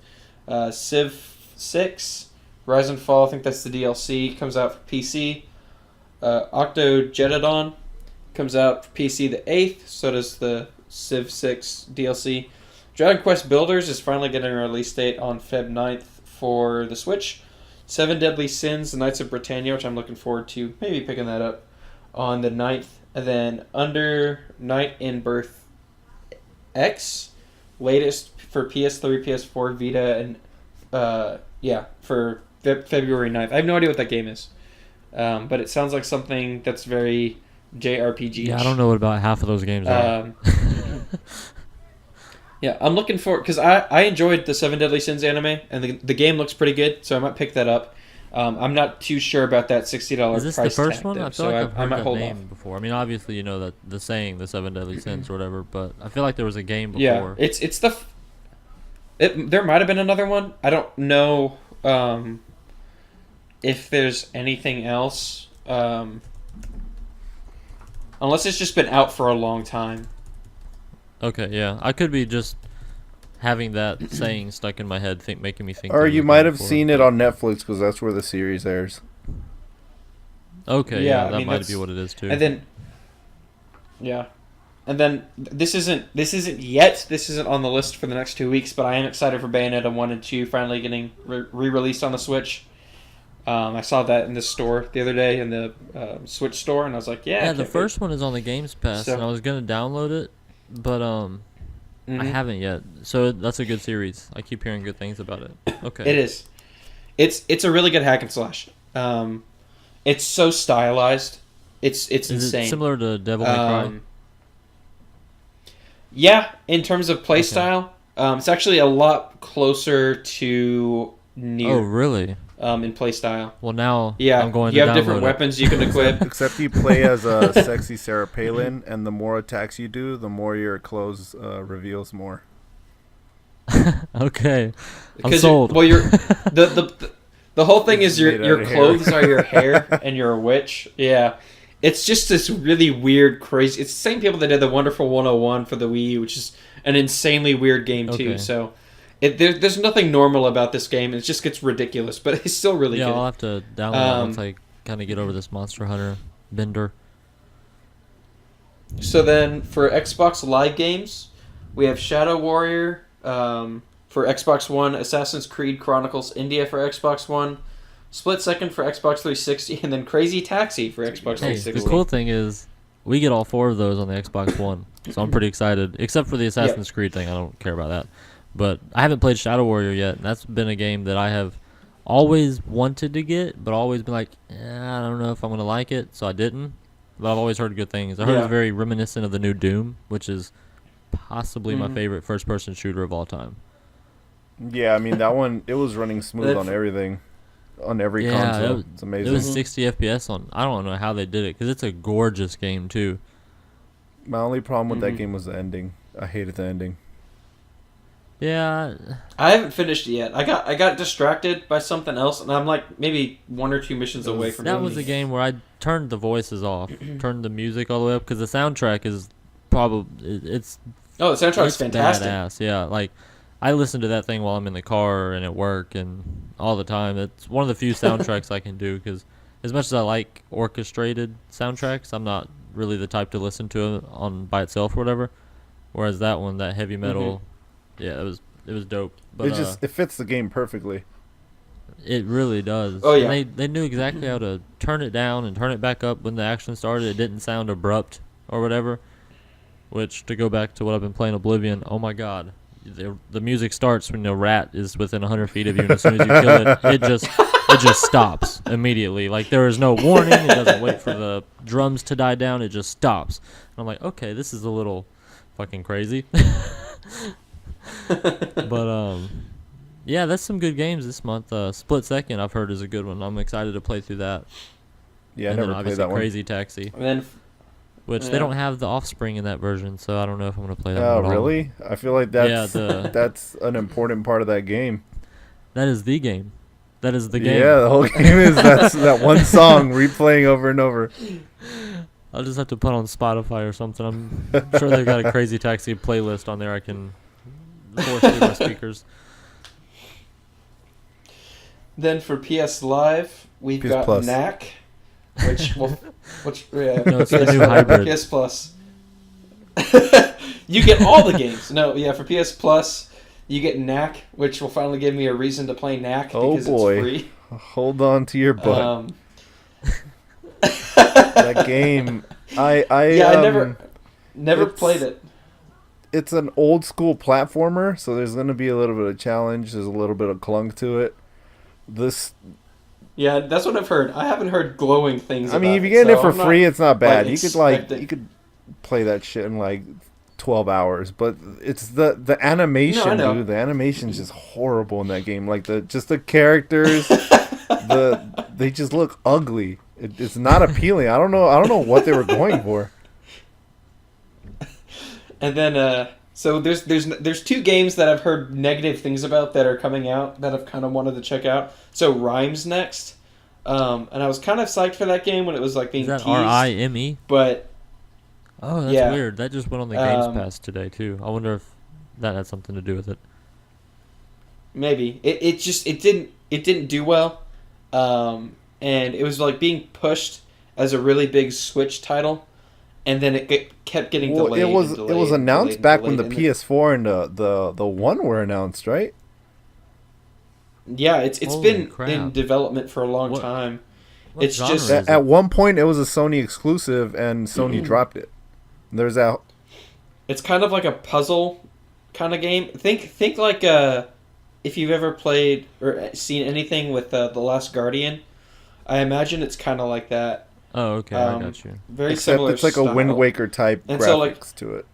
Civ 6, Rise and Fall, I think that's the DLC, comes out for PC. Octogeddon comes out for PC the 8th, so does the Civ 6 DLC. Dragon Quest Builders is finally getting a release date on Feb 9th for the Switch. Seven Deadly Sins, The Knights of Britannia, which I'm looking forward to maybe picking that up on the 9th. And then Under Night in Birth X, latest for PS3, PS4, Vita, and for February 9th. I have no idea what that game is, but it sounds like something that's very JRPG. Yeah, I don't know what about half of those games are. Yeah, I'm looking for, because I enjoyed the Seven Deadly Sins anime, and the game looks pretty good, so I might pick that up. I'm not too sure about that $60 Is this price the first tag, one? though, I feel so like I've I heard might that hold name off. before. I mean, obviously, you know that the saying, the Seven Deadly Sins or whatever, but I feel like there was a game before. Yeah, it's the. There might have been another one. I don't know if there's anything else, unless it's just been out for a long time. Okay, yeah. I could be just having that saying stuck in my head, making me think. Or there was you a might game have before, seen it but- on Netflix because that's where the series airs. Okay, Yeah, yeah, I that mean, might that's- be what it is too. And then, yeah, and then this isn't yet. This isn't on the list for the next 2 weeks, but I am excited for Bayonetta 1 and 2 finally getting re-released on the Switch. I saw that in the store the other day in the Switch store, and I was like, yeah. Yeah, I the can't first one is on the Games Pass, So- and I was gonna download it, but wait. I Mhm. haven't yet. So that's a good series. I keep hearing good things about it. Okay. It is. It's a really good hack and slash. It's so stylized. It's Is insane. it similar to Devil May Cry? Yeah, in terms of play Okay. style, it's actually a lot closer to Nier Oh, really? in play style. Well, now Yeah, I'm going you to have different download it. weapons you can equip. Except you play as a sexy Sarah Palin, and the more attacks you do, the more your clothes reveals more. Okay. I'm Because sold. you're the whole thing is Made out your of hair. clothes are your hair and you're a witch. Yeah. It's just this really weird, crazy. It's the same people that did the Wonderful 101 for the Wii U, which is an insanely weird game too. Okay. So, there's nothing normal about this game. It just gets ridiculous, but it's still really Yeah, good. I'll have to download it once Um, I kind of get over this Monster Hunter bender. So then, for Xbox Live games, we have Shadow Warrior for Xbox One, Assassin's Creed Chronicles India for Xbox One, Split Second for Xbox 360, and then Crazy Taxi for Xbox Hey, 360. the cool thing is we get all 4 of those on the Xbox One, so I'm pretty excited. Except for the Assassin's Creed thing, I don't care about that. But I haven't played Shadow Warrior yet, and that's been a game that I have always wanted to get, but always been like, I don't know if I'm gonna like it, so I didn't. But I've always heard good things. I heard Yeah. it's very reminiscent of the new Doom, which is possibly my Mhm. favorite first-person shooter of all time. Yeah, I mean that one. It was running smooth That- on everything, on every Yeah, console. it It's It amazing. was 60 FPS on. I don't know how they did it because it's a gorgeous game too. My only problem with Mhm. that game was the ending. I hated the ending. Yeah, I haven't finished it yet. I got distracted by something else, and I'm like maybe 1 or 2 missions away from that doing was the- a game where I turned the voices off, turned the music all the way up because the soundtrack is probably it's Oh, the soundtrack's it's fantastic. badass. Yeah, like I listen to that thing while I'm in the car and at work and all the time. It's one of the few soundtracks I can do because as much as I like orchestrated soundtracks, I'm not really the type to listen to it on by itself or whatever. Whereas that one, that heavy metal, yeah, it was dope. But It fits the game perfectly. it really does. Oh, yeah. And they knew exactly how to turn it down and turn it back up when the action started. It didn't sound abrupt or whatever. Which, to go back to what I've been playing Oblivion, oh my god. The music starts when the rat is within 100 feet of you, and as soon as you kill it, it just stops immediately. Like, there is no warning. It doesn't wait for the drums to die down. It just stops. And I'm like, okay, this is a little fucking crazy. But, yeah, that's some good games this month. Split Second, I've heard, is a good one. I'm excited to play through that. Yeah, I and never then played obviously that one. Crazy Taxi, And then which Yeah. they don't have the Offspring in that version, so I don't know if I'm going to play that Oh, one at all. really? I feel like that's Yeah, the- that's an important part of that game. That is the game. That is the game. Yeah, the whole game is that one song replaying over and over. I'll just have to put on Spotify or something. I'm sure they've got a Crazy Taxi playlist on there I can force through my speakers. Then for PS Live, we've PS got Plus. Knack, which will, yeah, No, it's the new hybrid. PS Plus. You get all the games. No, yeah, for PS Plus, you get Knack, which will finally give me a reason to play Knack Oh, because boy. it's free. Hold on to your butt. Um, That game, I yeah, I never it's- played it. It's an old school platformer, so there's gonna be a little bit of challenge. There's a little bit of clunk to it. This, Yeah, that's what I've heard. I haven't heard glowing things. I mean, about if you're getting it so for I'm not, free, it's not bad. You could expecting- you could play that shit in like 12 hours, but it's the animation, No, I know. dude. The animation's just horrible in that game. Like the characters, they just look ugly. It's not appealing. I don't know what they were going for. And then, so there's 2 games that I've heard negative things about that are coming out that I've kind of wanted to check out. So Rhymes next, and I was kind of psyched for that game when it was like being Is that teased. RIME? But Oh, that's Yeah. weird. That just went on the Games Um, Pass today, too. I wonder if that had something to do with it. maybe it didn't do well, and it was like being pushed as a really big Switch title, and then kept getting Well, delayed. it was and it delayed was and announced delayed back and when the delayed, and PS4 and the one were announced, right? Yeah, it's Holy been crap. in development for a long What- time. What It's genre just- is At it? one point, it was a Sony exclusive, and Sony dropped it. There's that. It's kind of like a puzzle kind of game. Think like if you've ever played or seen anything with The Last Guardian, I imagine it's kind of like that. Oh, okay, I um, got you. Very Except similar. it's like a Wind style. Waker type And graphics so, like- to it.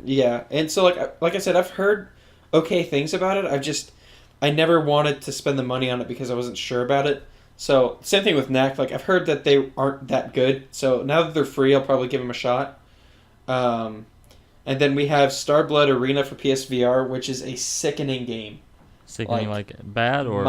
Yeah, and so like I said, I've heard okay things about it. I never wanted to spend the money on it because I wasn't sure about it. So same thing with Knack. Like I've heard that they aren't that good. So now that they're free, I'll probably give them a shot. And then we have Starblood Arena for PSVR, which is a sickening game. Sickening, like, like bad or?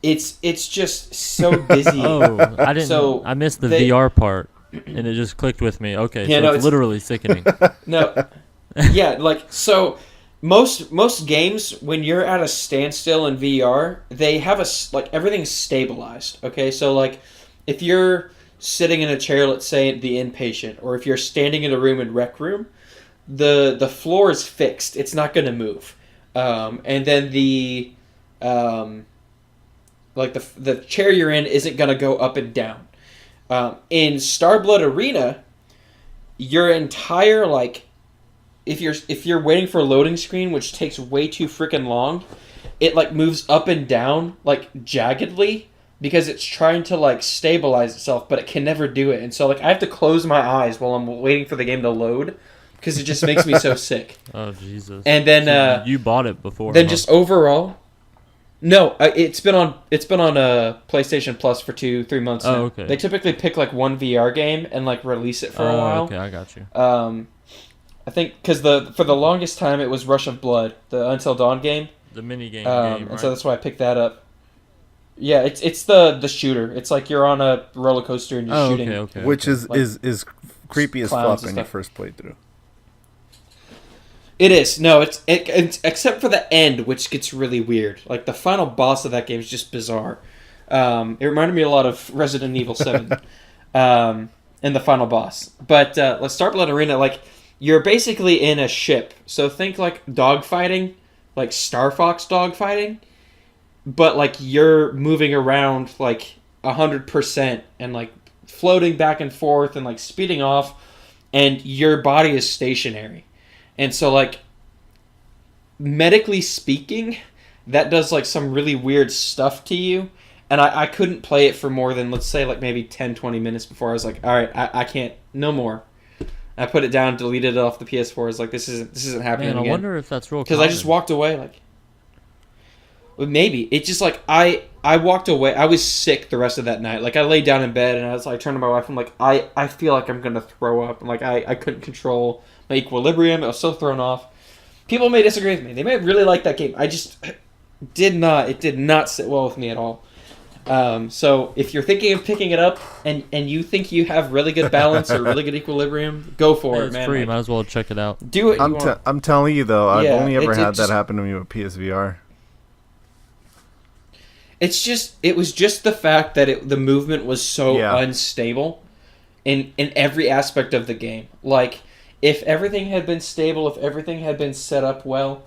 It's just so busy. Oh, I didn't. So I missed the they- VR part, and it just clicked with me. Okay, Yeah, so no, it's it's- literally sickening. No, yeah, like so. Most games when you're at a standstill in VR, they have like everything's stabilized. Okay, so like if you're sitting in a chair, let's say at the inpatient, or if you're standing in a room in Rec Room, the floor is fixed. It's not going to move. And then like the chair you're in isn't going to go up and down. In Starblood Arena, your entire like if you're waiting for a loading screen, which takes way too freaking long, it like moves up and down like jaggedly because it's trying to like stabilize itself, but it can never do it. And so like I have to close my eyes while I'm waiting for the game to load because it just makes me so sick. Oh Jesus! And then So you bought it before. then huh? just overall, no, it's been on PlayStation Plus for 2-3 months now. Oh, okay. They typically pick like one VR game and like release it for a Oh, while. okay, I got you. I think because for the longest time it was Rush of Blood, the Until Dawn game, The mini game, and right? so that's why I picked that up. Yeah, it's the shooter. It's like you're on a roller coaster and you're Oh, shooting. okay. Which is Like, creepy as clowns fuck and when you stuff. first played through. It is. No, it's except for the end, which gets really weird. Like the final boss of that game is just bizarre. It reminded me a lot of Resident Evil 7, and the final boss. But let's start Blood Arena. Like you're basically in a ship, so think like dogfighting, like Star Fox dogfighting, but like you're moving around like 100% and like floating back and forth and like speeding off, and your body is stationary. And so, like, medically speaking, that does, like, some really weird stuff to you. And I couldn't play it for more than, let's say, like, maybe 10, 20 minutes before I was like, all right, I can't, no more. I put it down, deleted it off the PS4. I was like, this isn't happening Man, I again. wonder if that's real. Because I just walked away, like... Well, maybe. It's just, like, I walked away. I was sick the rest of that night. Like, I laid down in bed, and I was like, I turned to my wife, I'm like, I feel like I'm going to throw up. And, like, I couldn't control my equilibrium. I was so thrown off. People may disagree with me. They may really like that game. I just did not. It did not sit well with me at all. So if you're thinking of picking it up and you think you have really good balance or really good equilibrium, go for Hey, it, it's man. free. Like, Might as well check it out. do what you want. I'm telling you though, I've Yeah, only ever it had just- that happen to me with PSVR. It was just the fact that the movement was so Yeah. unstable in every aspect of the game. Like, if everything had been stable, if everything had been set up well,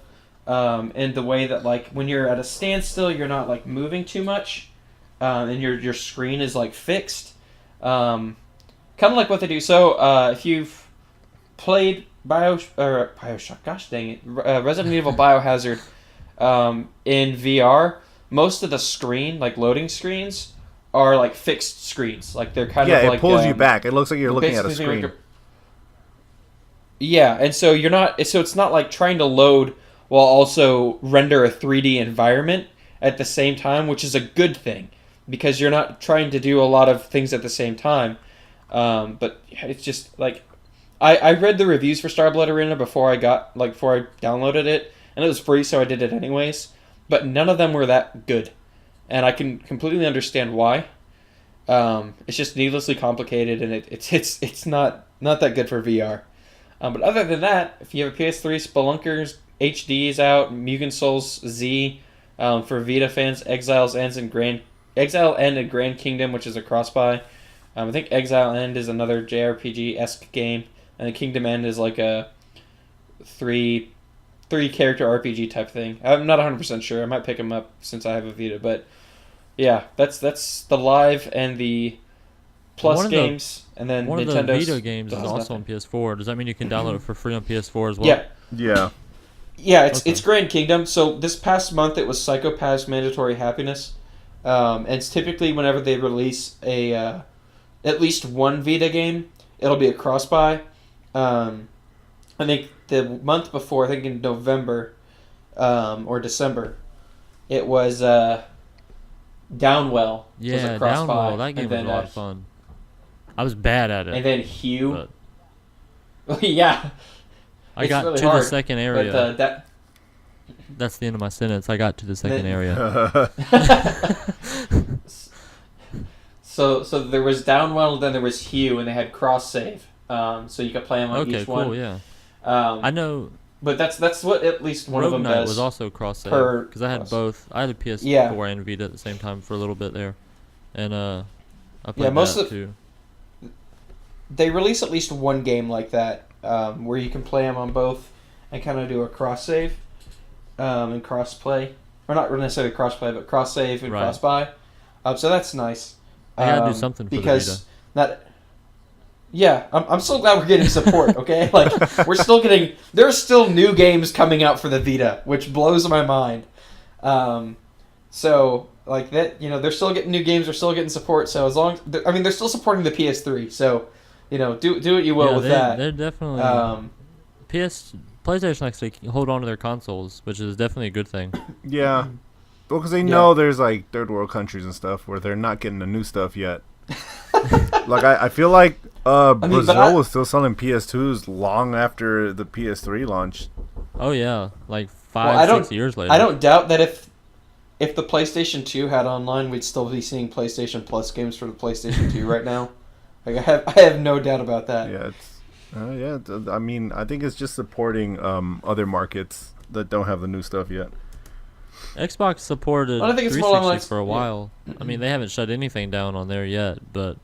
in the way that, like, when you're at a standstill, you're not, like, moving too much, and your screen is, like, fixed. Kind of like what they do. So, if you've played Bioshock, gosh dang it, Resident Evil Biohazard, in VR, most of the screen, like loading screens, are like fixed screens. Like they're kind of Yeah, like it pulls you back. It looks like you're looking at a basically like screen. yeah, and so you're not. So it's not like trying to load while also render a 3D environment at the same time, which is a good thing because you're not trying to do a lot of things at the same time. But it's just like I read the reviews for Starblood Arena before I downloaded it, and it was free, so I did it anyways. But none of them were that good, and I can completely understand why. It's just needlessly complicated, and it's not that good for VR. But other than that, if you have a PS3, Spelunkers HD is out, Mugen Souls Z, for Vita fans, Exile End and Grand Kingdom, which is a cross-buy. I think Exile End is another JRPG-esque game, and the Kingdom End is like a 3-character RPG type thing. I'm not 100% sure. I might pick them up since I have a Vita, but yeah, that's the Live and the Plus One of the- games, and then One of the Nintendo's Vita games is does also nothing. on PS4. Does that mean you can download it for free on PS4 as well? Yeah, Yeah. yeah, it's Okay. it's Grand Kingdom. So this past month it was Psychopath's Mandatory Happiness, and it's typically whenever they release a at least one Vita game, it'll be a cross buy. I think the month before, I think in November or December, it was Downwell. Was Yeah, a cross buy, Downwell. That and game was then, a lot of fun. I was bad at And it. then Hue. But Yeah, I it's got really to the hard, second but area. that. That's the end of my sentence. I got to the second Then- area. So there was Downwell, then there was Hue, and they had cross save. So you could play them on Okay, each cool. one. Yeah, I I know. but that's what at least one of Rogue them Knight does. was also cross save per because I had cross. both. I had a PS4 Yeah. and Vita at the same time for a little bit there, and I Yeah, played most that of- too. They release at least one game like that, where you can play them on both and kind of do a cross save and cross play, or not necessarily cross play, but cross save and Right. cross buy. So that's nice. They gotta do something for the because Vita. not. Yeah, I'm so glad we're getting support. Okay, like we're still getting. There's still new games coming out for the Vita, which blows my mind. So like that, they're still getting new games. They're still getting support. So as long, they're still supporting the PS3. So, do what you will Yeah, with they, that. They're definitely PlayStation actually can hold on to their consoles, which is definitely a good thing. Yeah. Well, because they Yeah. know there's like third world countries and stuff where they're not getting the new stuff yet. Like I feel like but Brazil I- was still selling PS2s long after the PS3 launched. Oh yeah, like Well, 5-6 years later. I don't doubt that if the PlayStation 2 had online, we'd still be seeing PlayStation Plus games for the PlayStation 2 right now. Like I have no doubt about that. Yeah, I mean, I think it's just supporting other markets that don't have the new stuff yet. Xbox supported I think it's more 360 like- for a while. I mean, they haven't shut anything down on there yet, but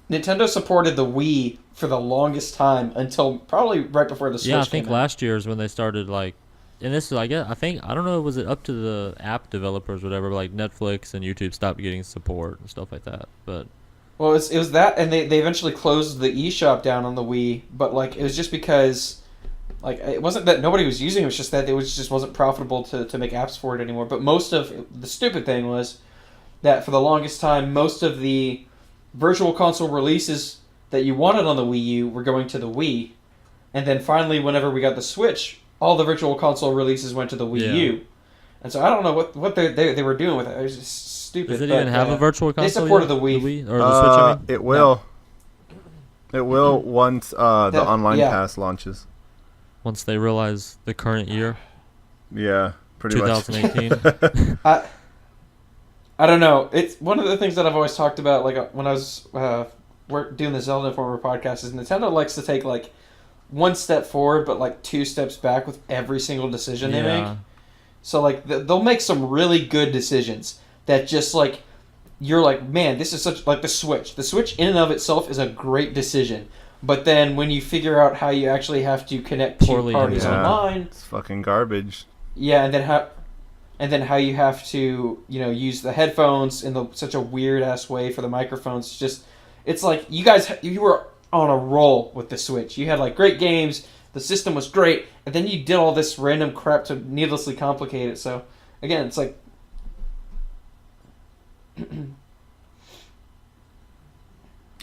Nintendo supported the Wii for the longest time until probably right before the Switch yeah, I think came out. last year is when they started like, and this is I don't know, was it up to the app developers or whatever, but like Netflix and YouTube stopped getting support and stuff like that. But Well, it was that, and they eventually closed the eShop down on the Wii, but like it was just because, like it wasn't that nobody was using it, it was just that it just wasn't profitable to make apps for it anymore. But most of the stupid thing was that for the longest time, most of the virtual console releases that you wanted on the Wii U were going to the Wii, and then finally, whenever we got the Switch, all the virtual console releases went to the Wii Yeah. U. And so I don't know what they were doing with it. It was just stupid. does it but, even have a virtual console? They supported yet? the Wii. Or the Switch? I mean, It will. It will once the That- online yeah. pass launches. once they realize the current year, Yeah, pretty much. 2018. I don't know. It's one of the things that I've always talked about. Like when I was doing the Zelda Informer podcast, is Nintendo likes to take like one step forward, but like 2 steps back with every single decision they make. yeah, So like they'll make some really good decisions that just like you're like, man, this is such like the Switch. The Switch in and of itself is a great decision, but then when you figure out how you actually have to connect Poorly two parties implemented. online, It's fucking garbage. yeah, and then how you have to use the headphones in such a weird ass way for the microphones. It's like you were on a roll with the Switch. You had like great games. The system was great, and then you did all this random crap to needlessly complicate it. So again, it's like.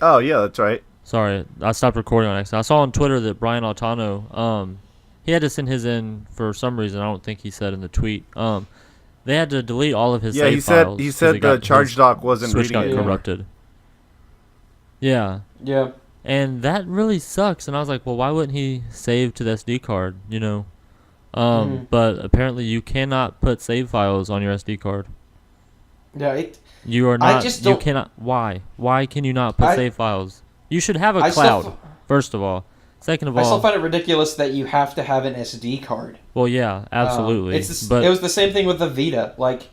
Oh yeah, that's right. sorry, I stopped recording on accident. I saw on Twitter that Brian Altano, he had to send his in for some reason. I don't think he said in the tweet. They had to delete all of his Yeah, save he said files he 'cause said it got- the charge his dock wasn't Switch reading got it. Yeah. corrupted. Yeah, Yeah. and that really sucks. And I was like, well, why wouldn't he save to the SD card? Mhm. But apparently you cannot put save files on your SD card. Yeah. You are I not. just You don't- cannot. Why? Why can you not put I- save files? You should have a I cloud. still, First of all. Second of I still all, find it ridiculous that you have to have an SD card. well, yeah, absolutely. It was the same thing with the Vita. Like,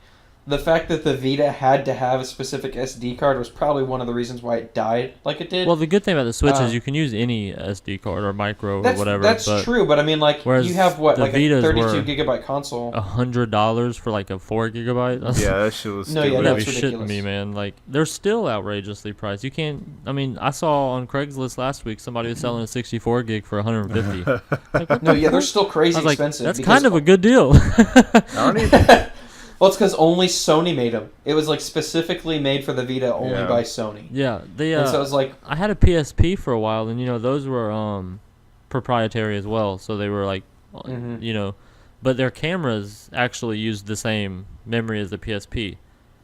the fact that the Vita had to have a specific SD card was probably one of the reasons why it died like it did. Well, the good thing about the Switch is you can use any SD card or micro or whatever. That's but true, but I mean, like, whereas you have what, the like a Vitas 32 were gigabyte console. $100 for like a 4 gigabyte. Yeah, that shit was No, stupid. yeah, That'd be that's shitting ridiculous. me, man. Like, they're still outrageously priced. You can't. I mean, I saw on Craigslist last week somebody was selling a 64 gig for 150. Like, what No, the yeah, they're fuck? still crazy I was like, expensive. that's because- kind of a good deal. Aren't it? Well, it's because only Sony made them. It was like specifically made for the Vita only Yeah. by Sony. Yeah, they. And so it was like, I had a PSP for a while, and those were proprietary as well. So they were like, Mhm. but their cameras actually used the same memory as the PSP.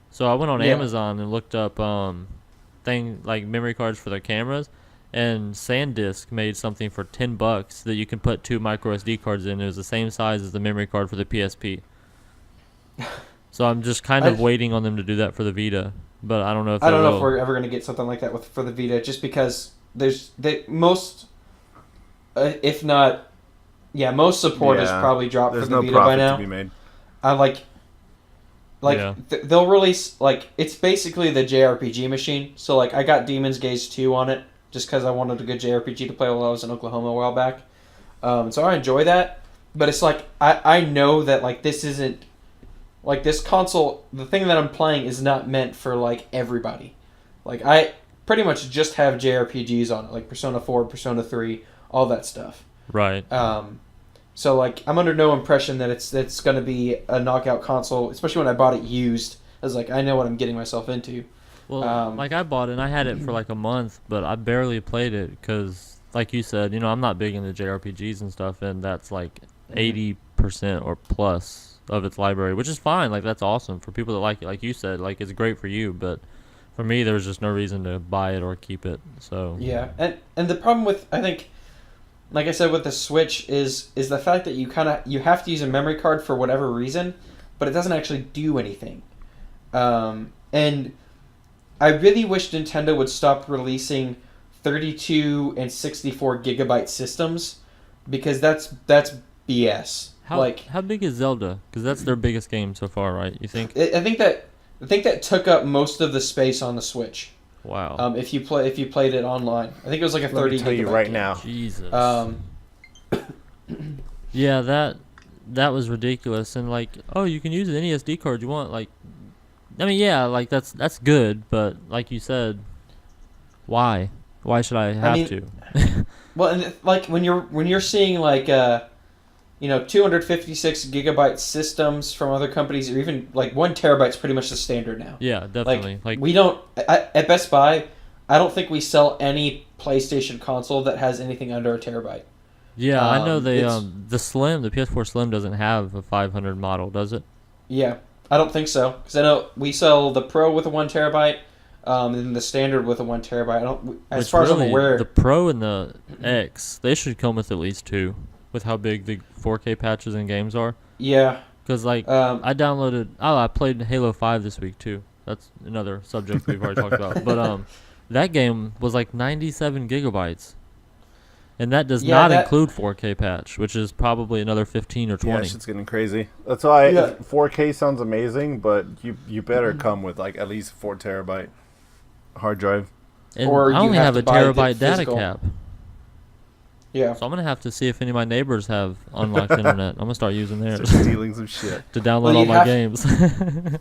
So I went on Yeah. Amazon and looked up like memory cards for their cameras, and SanDisk made something for $10 that you can put 2 micro SD cards in. It was the same size as the memory card for the PSP. So I'm just kind of waiting on them to do that for the Vita, but I don't know if I don't they know will. if we're ever going to get something like that for the Vita, just because most support is Yeah. probably dropped There's for the no Vita by profit now. to be made. I like Yeah. they'll release, like, it's basically the JRPG machine. So like I got Demon's Gaze 2 on it just because I wanted a good JRPG to play while I was in Oklahoma a while back. So I enjoy that, but it's like I know that like this isn't like this console. The thing that I'm playing is not meant for like everybody. Like I pretty much just have JRPGs on it, like Persona 4, Persona 3, all that stuff. Right. So like I'm under no impression that it's going to be a knockout console, especially when I bought it used. I was like, I know what I'm getting myself into. Well, like I bought it and I had it for like a month, but I barely played it because, like you said, I'm not big into JRPGs and stuff, and that's like 80% or plus of its library, which is fine. Like, that's awesome for people that like it. Like you said, like, it's great for you, but for me, there was just no reason to buy it or keep it. So Yeah, and the problem with, I think, like I said with the Switch is the fact that you have to use a memory card for whatever reason, but it doesn't actually do anything. And I really wish Nintendo would stop releasing 32 and 64 gigabyte systems, because that's BS. how big is Zelda? Because that's their biggest game so far, right? You think? I think that took up most of the space on the Switch. Wow. If you played it online, I think it was like a 30 Let me tell you gigabyte right game. now. Jesus. Um, Yeah, that was ridiculous. And like, oh, you can use any SD card you want. Like, I mean, yeah, like that's good, but like you said, why? Why should I have mean, to? well, and like when you're seeing like 256 gigabyte systems from other companies, or even like 1 terabyte's pretty much the standard now. Yeah, definitely. Like We don't at Best Buy. I don't think we sell any PlayStation console that has anything under a terabyte. yeah, I know they it's- the PS4 Slim doesn't have a 500 model, does it? Yeah, I don't think so, because I know we sell the Pro with a 1 terabyte, and then the standard with a 1 terabyte. I don't, as Which far as really, I'm aware. the Pro and the X, they should come with at least 2, with how big the 4K patches and games are. Yeah. Because like I played Halo 5 this week too. That's another subject we've already talked about. But that game was like 97 gigabytes. And that does not include 4K patch, which is probably another 15 or 20. Yeah, shit's getting crazy. That's why Yeah. 4K sounds amazing, but you better come with like at least 4 terabyte hard drive. And Or I you only have have to a buy the terabyte data physical. cap. Yeah. So I'm going to have to see if any of my neighbors have unlocked internet. I'm going to start using theirs Start stealing some shit. to download Well, all you my have- games.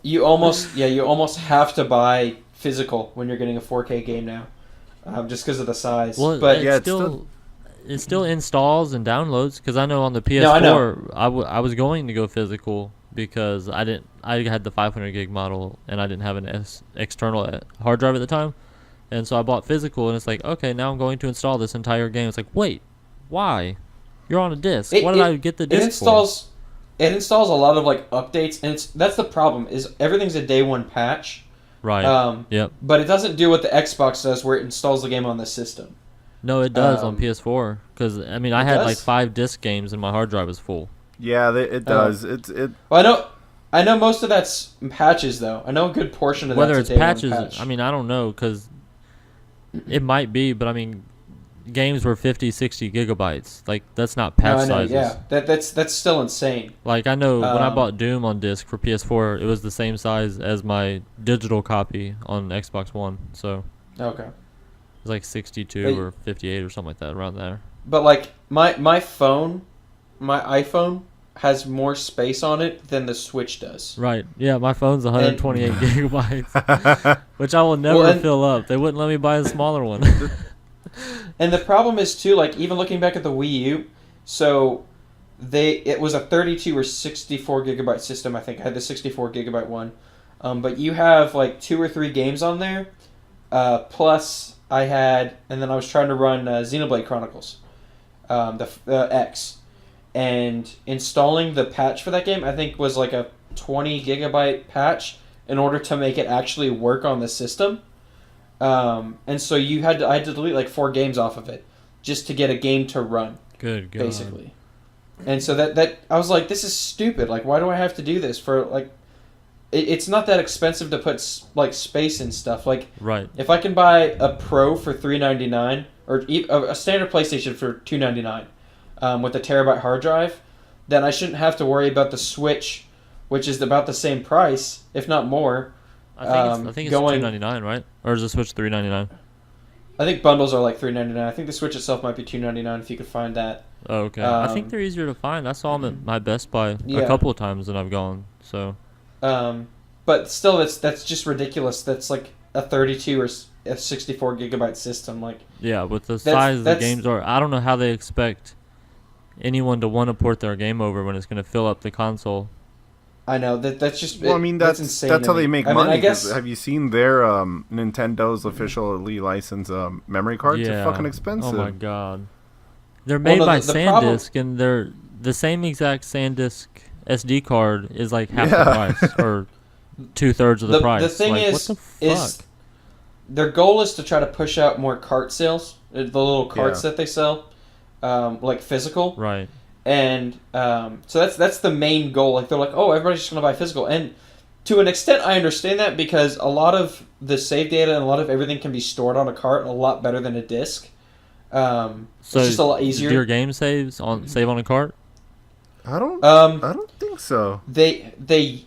You almost have to buy physical when you're getting a 4K game now, just because of the size. Well, but yeah, it still installs and downloads, because I know on the PS4 No, I know. I was going to go physical because I had the 500 gig model and I didn't have an external hard drive at the time, and so I bought physical, and it's like, okay, now I'm going to install this entire game. It's like, wait, why? You're on a disc. What did I get the disc for? It installs a lot of like updates, and that's the problem, is everything's a day one patch. Right. Yep. But it doesn't do what the Xbox does, where it installs the game on the system. No, it does on Um, PS4, because I mean I it had does? like 5 disc games and my hard drive was full. Yeah, it does. It Well, I know most of that's patches though. I know a good portion of Whether that's it's a day one patches, patch. I mean I don't know, because it might be, but I mean games were 50, 60 gigabytes. Like that's not No, patch I know. sizes. Yeah, that's still insane. Like I know when I Um, bought Doom on disc for PS4, it was the same size as my digital copy on Xbox One. So Okay. it was like 62 Hey. or 58 or something like that around there. But like my phone, my iPhone has more space on it than the Switch does. Right. Yeah, my phone's 128 gigabytes, which I will never Well, and- fill up. They wouldn't let me buy a smaller one. And the problem is too, like even looking back at the Wii U, so it was a 32 or 64 gigabyte system. I think I had the 64 gigabyte one, but you have like 2 or 3 games on there. Plus I had, and then I was trying to run Xenoblade Chronicles, the X, and installing the patch for that game I think was like a 20 gigabyte patch in order to make it actually work on the system. And so I had to delete like 4 games off of it just to get a game to run, Good God. basically. And so that I was like, this is stupid. Like, why do I have to do this for like? It's not that expensive to put like space and stuff. Like, Right. if I can buy a Pro for $399 or a standard PlayStation for $299 with a terabyte hard drive, then I shouldn't have to worry about the Switch, which is about the same price, if not more. I think it's going- $299, right? Or is the Switch $399? I think bundles are like $399. I think the Switch itself might be $299 if you could find that. Oh, okay. I think Um, they're easier to find. I saw them at my Best Buy Yeah. a couple of times that I've gone. So But still, that's just ridiculous. That's like a 32 or a 64 gigabyte system. Like, yeah, with the size the that's- games are, I don't know how they expect anyone to want to port their game over when it's going to fill up the console. I know that's just. Well, I mean that's insane. that's to how they me. make I mean, money. I 'Cause guess. have you seen their Nintendo's officially licensed memory cards? They're fucking expensive. Oh my god. They're made no, by the problem- SanDisk, and they're the same exact SanDisk SD card is like half Yeah. the price or 2/3 of the price. The thing like, is, what the fuck? is their goal is to try to push out more cart sales, the little carts Yeah. that they sell, like physical. Right. And so that's the main goal. Like they're like, oh, everybody's just gonna buy physical, and to an extent, I understand that because a lot of the save data and a lot of everything can be stored on a cart a lot better than a disc. So it's just a lot do easier. your game save on a cart? I don't Um, think so. I'm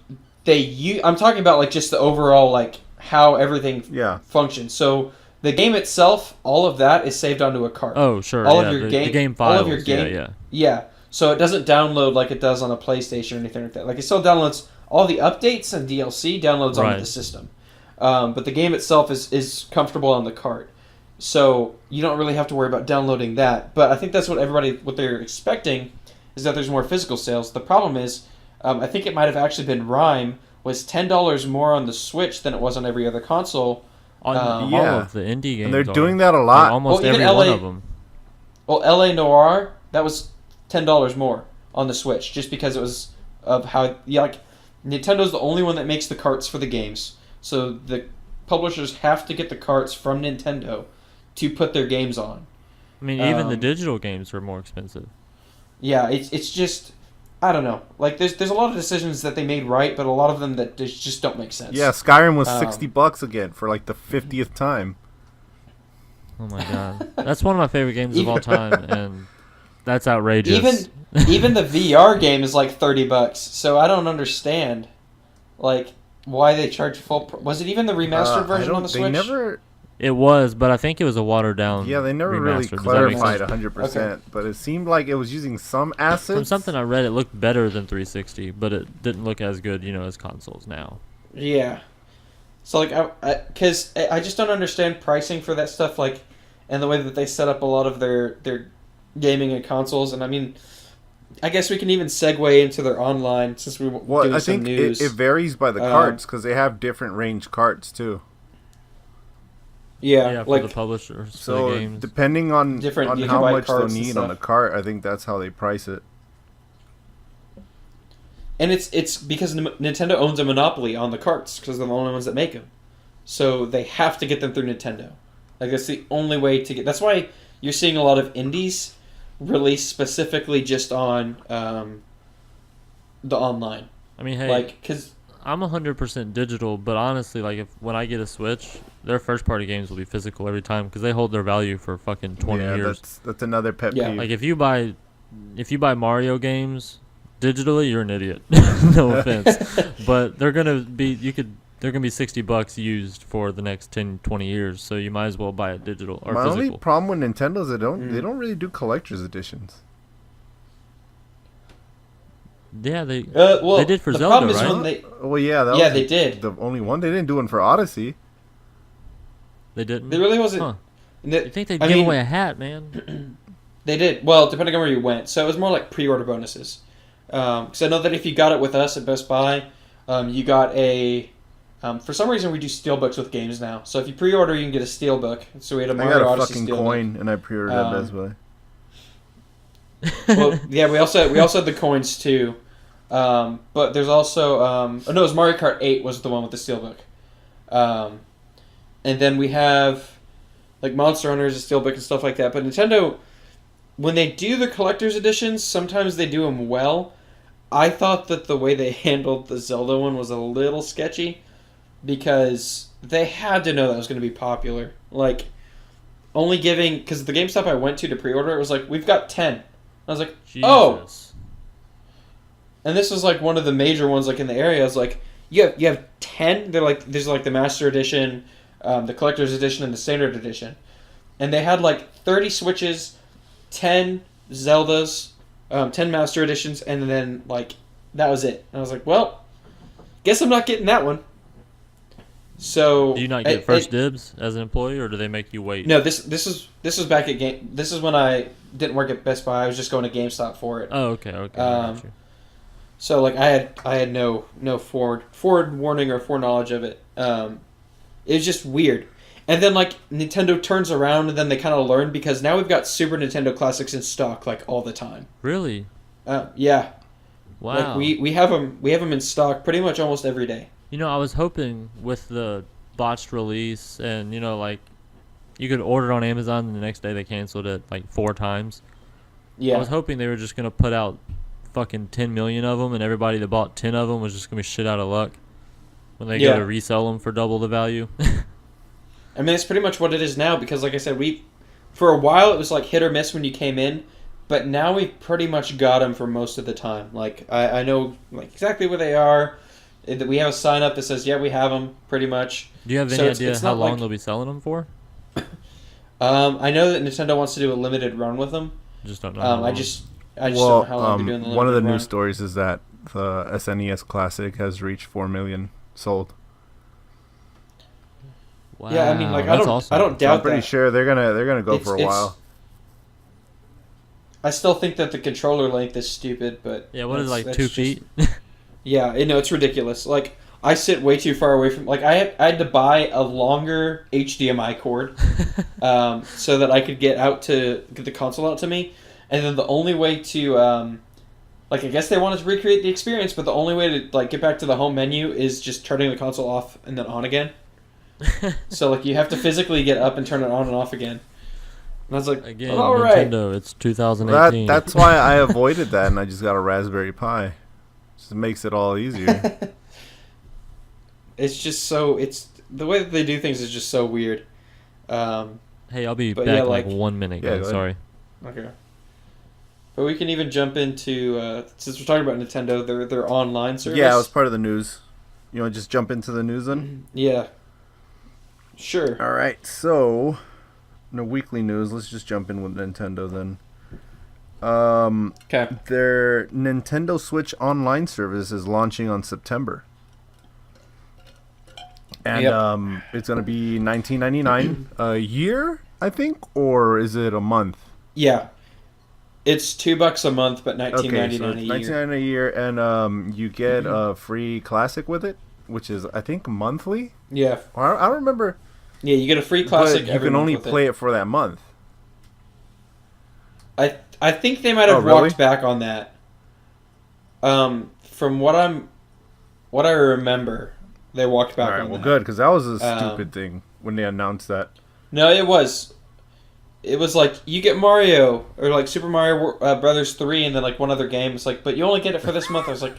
talking about like just the overall like how everything Yeah. functions. So the game itself, all of that is saved onto a cart. Oh, sure. All yeah, of your the game, game all files. of your game, Yeah. yeah. So it doesn't download like it does on a PlayStation or anything like that. Like it still downloads all the updates and DLC downloads Right. onto the system, but the game itself is comfortable on the cart. So you don't really have to worry about downloading that. But I think that's what they're expecting is that there's more physical sales. The problem is, I think it might have actually been Rhyme was $10 more on the Switch than it was on every other console. On all Yeah. of the indie games. And they're are. doing that a Like, lot. almost Well, even every one LA of them. Well, LA Noir, that was $10 more on the Switch just because it was of how like Nintendo's the only one that makes the carts for the games. So the publishers have to get the carts from Nintendo to put their games on. I mean, even the um, digital games are more expensive. Yeah, it's just I don't know. Like there's a lot of decisions that they made right, but a lot of them that just don't make sense. Yeah, Skyrim was Um, $60 again for like the 50th time. Oh my god, that's one of my favorite games of all time, and that's outrageous. Even the VR game is like $30. So I don't understand, like why they charge full. Was it even the remastered I version don't- on the they Switch? never. It was, but I think it was a watered down. Yeah, they never really remaster. Does that make clarified sense? 100%, but it seemed like it was using some assets. From something I read, it looked better than 360, but it didn't look as good, as consoles now. Yeah. So like, because I just don't understand pricing for that stuff, like, and the way that they set up a lot of their gaming and consoles. And I mean, I guess we can even segue into their online since we were Well, doing I some think news. it varies by the carts because they have different range carts too. yeah, for like the publishers, for So the games. depending on Different on how gigabyte much they'll carts and need on the stuff. cart, I think that's how they price it. and it's because Nintendo owns a monopoly on the carts because they're the only ones that make them. So they have to get them through Nintendo. Like that's the only way to get. That's why you're seeing a lot of indies released specifically just on the online. I mean, hey, Like, because I'm 100% digital, but honestly, like when I get a Switch, their first party games will be physical every time because they hold their value for fucking 20 yeah, years. that's another pet Yeah. peeve. Like if you buy Mario games digitally, you're an idiot. No offense, but they're gonna be $60 used for the next 10, 20 years. So you might as well buy it digital or My only physical. problem with Nintendo is they don't really do collector's editions. Yeah, they Well, they did for the Zelda, problem is right? when they, Well, yeah, that Yeah, was they did. the only one. They didn't do one for Odyssey. They didn't. there really wasn't. Huh. the- You think they'd I give mean, away a hat, man? They did. Well, depending on where you went. So it was more like pre-order bonuses. Because I know that if you got it with us at Best Buy, you got a... for some reason, we do steelbooks with games now. So if you pre-order, you can get a steelbook. So we had a I Mario got a Odyssey fucking steelbook. coin and I pre-ordered at Best Buy. Well, yeah, we also had the coins too. But there's also... oh, no, it was Mario Kart 8 was the one with the steelbook. And then we have... like Monster Hunter is a steelbook and stuff like that. But Nintendo, when they do the collector's editions, sometimes they do them well. I thought that the way they handled the Zelda one was a little sketchy because they had to know that was going to be popular. Like, only giving... because the GameStop I went to pre-order, it was like, we've got 10. I was like, Jesus. oh! And this was like one of the major ones like in the area. I was like, you have 10? They're like, there's like the Master Edition, the Collector's Edition, and the Standard Edition. And they had like 30 Switches, 10 Zeldas, 10 Master Editions, and then like, that was it. And I was like, well, guess I'm not getting that one. So Do you not get first dibs as an employee, or do they make you wait? No, this was back at Game. This is when I didn't work at Best Buy. I was just going to GameStop for it. Oh, okay. I got you. So like I had no forward warning or foreknowledge of it. It was just weird. And then like Nintendo turns around and then they kind of learn because now we've got Super Nintendo classics in stock like all the time. Really? Yeah. Wow. Like we have them in stock pretty much almost every day. You know, I was hoping with the botched release and, you know, like, you could order it on Amazon and the next day they canceled it, like, 4 times. Yeah. I was hoping they were just going to put out fucking 10 million of them and everybody that bought 10 of them was just going to be shit out of luck when they go to resell them for double the value. I mean, it's pretty much what it is now because, like I said, for a while it was like hit or miss when you came in, but now we've pretty much got them for most of the time. Like, I know like exactly where they are. We have a sign up that says, yeah, we have them, pretty much. Do you have any idea how long they'll be selling them for? I know that Nintendo wants to do a limited run with them. Just don't know. I just don't know how long they're doing the limited one of the run. news stories is that the SNES Classic has reached 4 million sold. Wow, Yeah, I mean, like, that's I awesome. don't doubt I'm pretty that. sure they're gonna go for a while. I still think that the controller length is stupid, but Yeah, what is it, like that's 2 just- feet? Yeah, it's ridiculous. Like, I sit way too far away from... like, I had to buy a longer HDMI cord so that I could get the console out to me. And then the only way to... like, I guess they wanted to recreate the experience, but the only way to, like, get back to the home menu is just turning the console off and then on again. So, like, you have to physically get up and turn it on and off again. And I was like, Again, all right. Nintendo, it's 2018. That's why I avoided that, and I just got a Raspberry Pi. Just makes it all easier. It's just so... the way that they do things is just so weird. Hey, I'll be But back yeah, in like like- 1 minute, Yeah, guys. go Sorry. Okay. But we can even jump into since we're talking about Nintendo, their online service. Yeah, it was part of the news. You want to just jump into the news then? Yeah. Sure. All right, so no weekly news. Let's just jump in with Nintendo then. Okay. Their Nintendo Switch online service is launching on September, and it's gonna be $19.99 a year, I think, or is it a month? Yeah. It's $2 a month, but Okay, so $19.99 it's a year. $19.99 a year, and you get a free classic with it, which is I think monthly. Yeah. I don't remember. Yeah, you get a free classic But you every can month only with play it for that month. I think they might have Oh, really? walked back on that. From what I remember, they walked back All right, on well, that. good, because that was a stupid thing when they announced that. No, it was. It was like you get Mario or like Super Mario Brothers 3 and then like one other game. It's like, but you only get it for this month. I was like,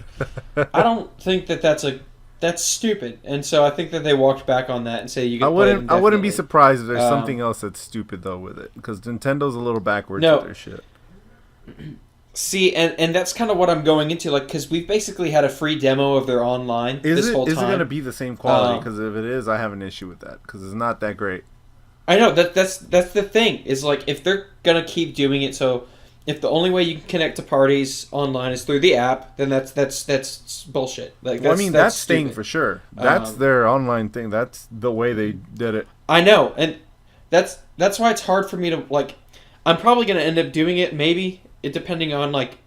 I don't think that that's a That's stupid. And so I think that they walked back on that and say you can I play it wouldn't. I wouldn't be indefinitely. surprised if there's Um, something else that's stupid though with it, because Nintendo's a little backwards No. with their shit. See, and that's kind of what I'm going into, like, because we've basically had a free demo of their online Is this whole it time. going to be the same quality? Um, Because if it is, I have an issue with that because it's not that great. I know that's the thing is like if they're gonna keep doing it, so if the only way you can connect to parties online is through the app, then that's bullshit. Like Well, I mean, that's staying stupid. for sure. That's their online thing. That's the way they did it. I know, and that's why it's hard for me to like. I'm probably gonna end up doing it, maybe it depending on like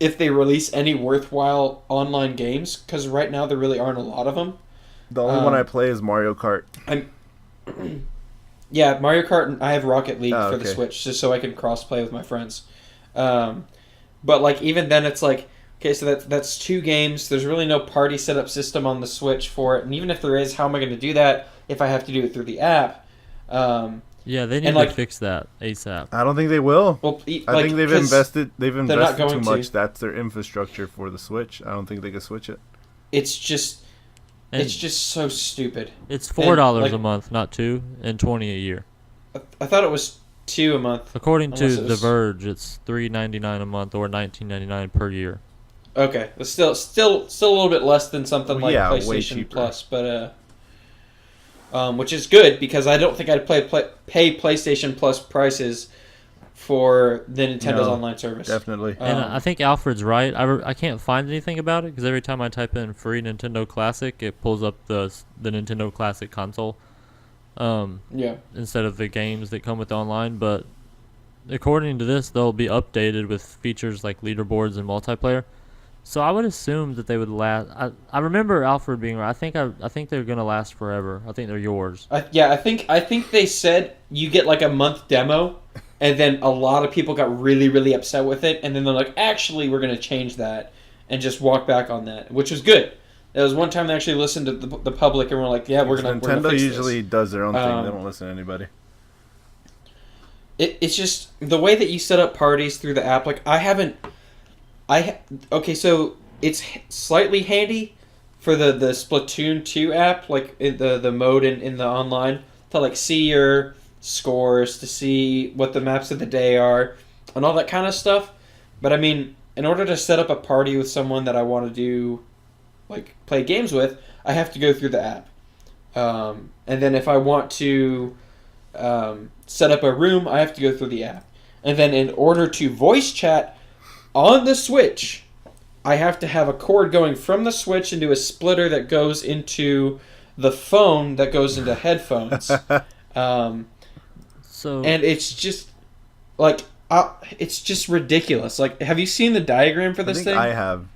if they release any worthwhile online games, because right now there really aren't a lot of them. The only one I play is Mario Kart. Yeah, Mario Kart, and I have Rocket League for the okay. Switch just so I can cross play with my friends. But like even then, it's like okay, so that's two games. There's really no party setup system on the Switch for it, and even if there is, how am I going to do that if I have to do it through the app? Yeah, they need And, to like- fix that ASAP. I don't think they will. Well, I think they've 'cause invested. They've not invested too going to. much. That's their infrastructure for the Switch. I don't think they can switch it. It's just And it's just so stupid. it's $4 like- a month, not two, and 20 a year. I thought it was $2 a month. According Unless to it The was- Verge, it's $3.99 a month or $19.99 per year. Okay, it's still a little bit less than something Well, like yeah, way PlayStation cheaper. Plus, but which is good because I don't think I'd pay PlayStation Plus prices for the Nintendo's No, online service. Definitely. And Um, I think Alfred's right. I can't find anything about it because every time I type in free Nintendo Classic, it pulls up the Nintendo Classic console Yeah, instead of the games that come with the online. But according to this, they'll be updated with features like leaderboards and multiplayer. So I would assume that they would last. I remember Alfred being right. I think they're gonna last forever. I think they're yours. I think they said you get like a month demo, and then a lot of people got really upset with it, and then they're like, actually, we're gonna change that and just walk back on that, which was good. There was one time they actually listened to the public and were like, yeah, we're gonna Nintendo fix usually does their own thing. Um, They don't listen to anybody. It's just the way that you set up parties through the app. Like okay, so it's slightly handy for the Splatoon 2 app, like in the mode in the online to like see your scores, to see what the maps of the day are, and all that kind of stuff. But I mean, in order to set up a party with someone that I want to do, like play games with, I have to go through the app. And then if I want to set up a room, I have to go through the app. And then in order to voice chat on the Switch, I have to have a cord going from the Switch into a splitter that goes into the phone that goes into headphones. So And it's just like it's just ridiculous. Like, have you seen the diagram for I this think thing? I have.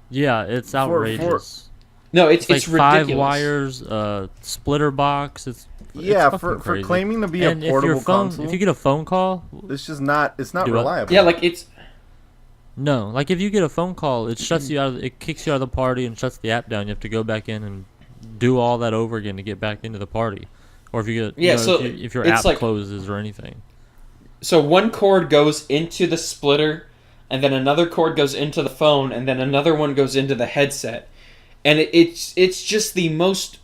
yeah, it's outrageous. No, It's like it's 5 ridiculous. wires, splitter box. It's Yeah, fucking for crazy. claiming to be And a if portable your phone, console, if you get a phone call, it's just not. It's not Do what? reliable. Yeah, like it's no, like if you get a phone call, it shuts you out. It kicks you out of the party and shuts the app down. You have to go back in and do all that over again to get back into the party. Or if you get Yeah, so if your it's app like- closes or anything. so one cord goes into the splitter, and then another cord goes into the phone, and then another one goes into the headset, and it's just the most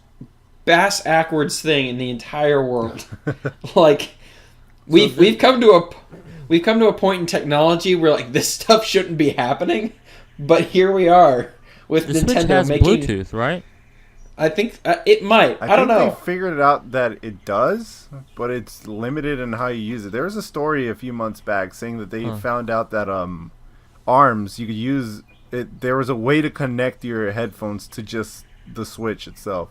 bass-ackwards thing in the entire world. Like we've come to a point in technology where like this stuff shouldn't be happening, but here we are with The Switch Nintendo has making. Bluetooth, right? I think it might. I don't think know. they figured it out that it does, but it's limited in how you use it. There was a story a few months back saying that they found out that ARMS you could use it. There was a way to connect your headphones to just the Switch itself.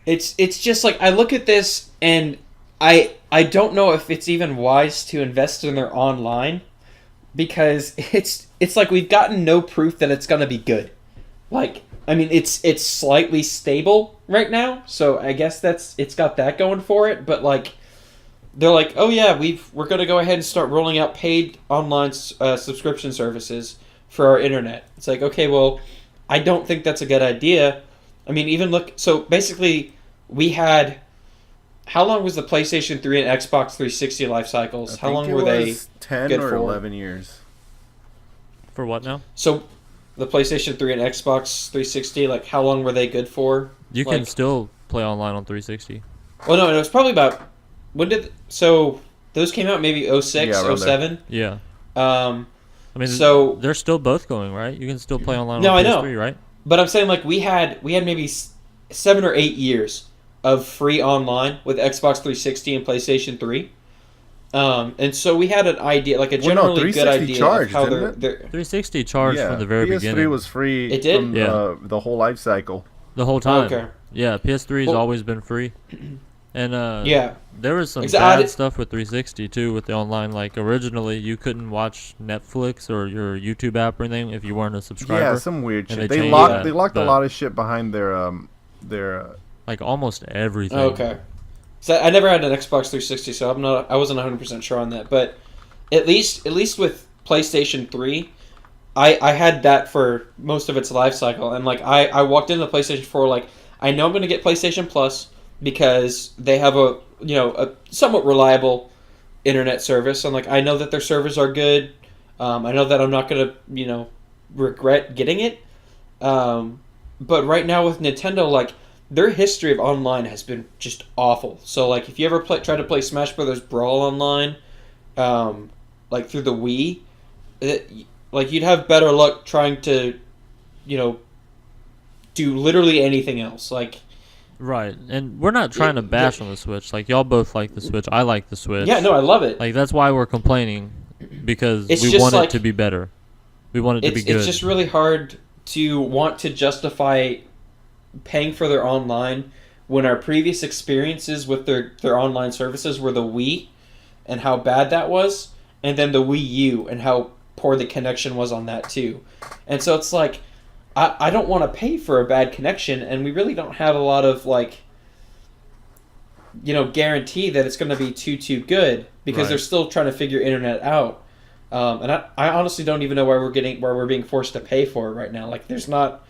It's just like I look at this and I don't know if it's even wise to invest in their online because it's like we've gotten no proof that it's gonna be good. Like I mean it's slightly stable right now, so I guess it's got that going for it. But like they're like, oh yeah, we're gonna go ahead and start rolling out paid online subscription services for our internet. It's like okay, well I don't think that's a good idea. I mean, even look. So basically, we had. How long was the PlayStation 3 and Xbox 360 life cycles? I How think long it were they? was 10 good or for? 11 years. For what now? So the PlayStation 3 and Xbox 360, like how long were they good for? You can Like, still play online on 360. well, no, it was probably about so those came out maybe 06, Yeah, around 07. Yeah. Um, I mean, So- they're still both going, right? You can still play online No, on I know. PS3, right? but I'm saying like we had maybe 7 or 8 years of free online with Xbox 360 and PlayStation 3. And so we had an idea, like a Well, no, generally good 360 idea charged, of how didn't they're, it? they're 360 charged from the very PS3 beginning. was free It did? from Yeah. the whole life cycle. The whole time. Okay. Yeah, PS3's Well- always been free. And yeah. there was some Exa- I bad did- stuff with 360 too with the online. Like originally, you couldn't watch Netflix or your YouTube app or anything if you weren't a subscriber. Yeah, some weird And shit. they They changed locked that, they locked a but- lot of shit behind their Like almost everything. Okay. So I never had an Xbox 360, so I wasn't 100% sure on that. But at least with PlayStation 3, I had that for most of its life cycle. And like I walked into PlayStation 4 like I know I'm going to get PlayStation Plus because they have a somewhat reliable internet service, and like I know that their servers are good. I know that I'm not going to regret getting it. But right now with Nintendo, like their history of online has been just awful. So like if you ever try to play Smash Brothers Brawl online, like through the Wii, like you'd have better luck trying to, do literally anything else. Like Right, and we're not trying to bash on the Switch. Like y'all both like the Switch. I like the Switch. yeah, no, I love it. Like that's why we're complaining, because It's we just want like- it to be better. We want it to be good. It's just really hard to want to justify paying for their online when our previous experiences with their online services were the Wii and how bad that was, and then the Wii U and how poor the connection was on that too. And so it's like I don't want to pay for a bad connection, and we really don't have a lot of guarantee that it's going to be too good because Right. they're still trying to figure internet out. And I honestly don't even know why we're being forced to pay for it right now. Like, there's not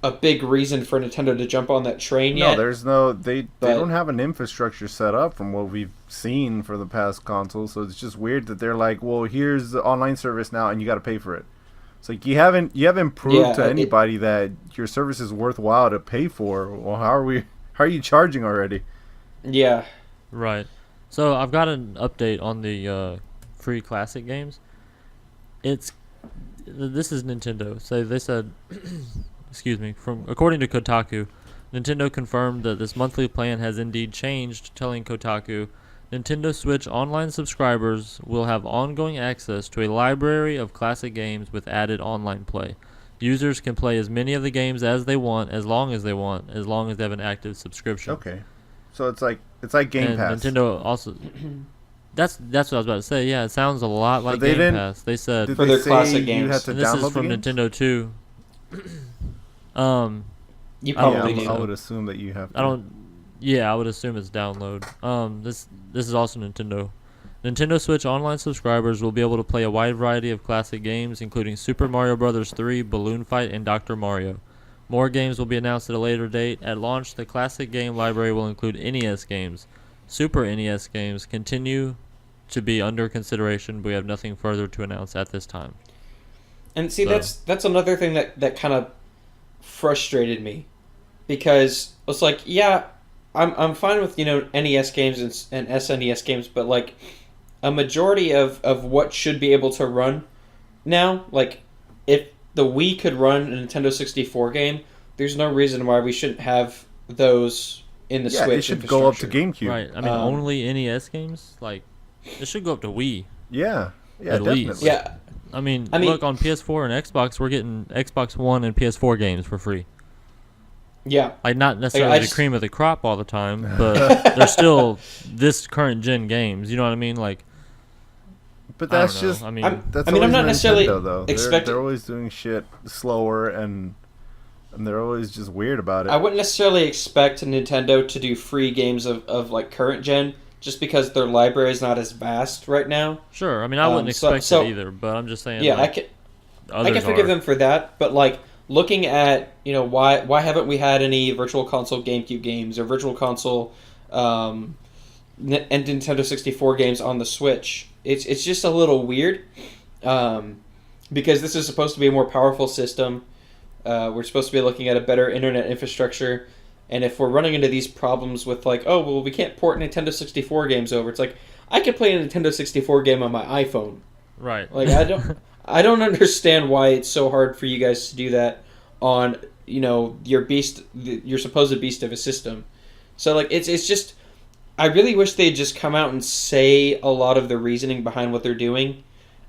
a big reason for Nintendo to jump on that train No, yet. there's no they But- don't have an infrastructure set up from what we've seen for the past consoles, so it's just weird that they're like, well, here's the online service now and you got to pay for it. It's like you haven't proved Yeah, to anybody that your service is worthwhile to pay for. Well, how are you charging already? Yeah. Right. So I've got an update on the free classic games. This is Nintendo. So they said, excuse me, according to Kotaku, Nintendo confirmed that this monthly plan has indeed changed, telling Kotaku, Nintendo Switch online subscribers will have ongoing access to a library of classic games with added online play. Users can play as many of the games as they want, as long as they have an active subscription. Okay, so it's like Game And Pass. Nintendo also. That's what I was about to say. Yeah, it sounds a lot like they Game didn't- Pass. They said, Did For they their say classic you games. had to and this download is from the games? Nintendo too. You I don't probably think do. I so. would assume that you have. To. I don't. Yeah, I would assume it's download. This is also Nintendo. Nintendo Switch online subscribers will be able to play a wide variety of classic games, including Super Mario Bros. 3, Balloon Fight, and Dr. Mario. More games will be announced at a later date. At launch, the classic game library will include NES games. Super NES games continue to be under consideration, but we have nothing further to announce at this time. And see, So- that's another thing that kind of frustrated me, because it's like, yeah, I'm fine with NES games and SNES games, but like a majority of what should be able to run now, like if the Wii could run a Nintendo 64 game, there's no reason why we shouldn't have those in the Yeah, Switch. it should go up to infrastructure. GameCube. Right. I mean, only NES games? Like, it should go up to Wii. Yeah, yeah, At definitely. least. Yeah, I mean, I mean- look, on PS4 and Xbox, we're getting Xbox One and PS4 games for free. yeah. Like, not necessarily I the just- cream of the crop all the time, but they're still this current gen games. You know what I mean? Like, But I don't that's know. just I mean, that's I mean, I'm always not necessarily Nintendo, though. expecting- They're always doing shit slower and they're always just weird about it. I wouldn't necessarily expect Nintendo to do free games of like current gen, just because their library is not as vast right now. sure. I mean, I wouldn't so- expect so- it either, but I'm just saying. Yeah, like, I can forgive them for that, but like looking at why haven't we had any Virtual Console GameCube games or Virtual Console and Nintendo 64 games on the Switch? It's just a little weird. because this is supposed to be a more powerful system. We're supposed to be looking at a better internet infrastructure. And if we're running into these problems with like, oh, well, we can't port Nintendo 64 games over. It's like, I could play a Nintendo 64 game on my iPhone. Right. Like, I don't understand why it's so hard for you guys to do that on, your supposed beast of a system. So, like, it's just, I really wish they'd just come out and say a lot of the reasoning behind what they're doing,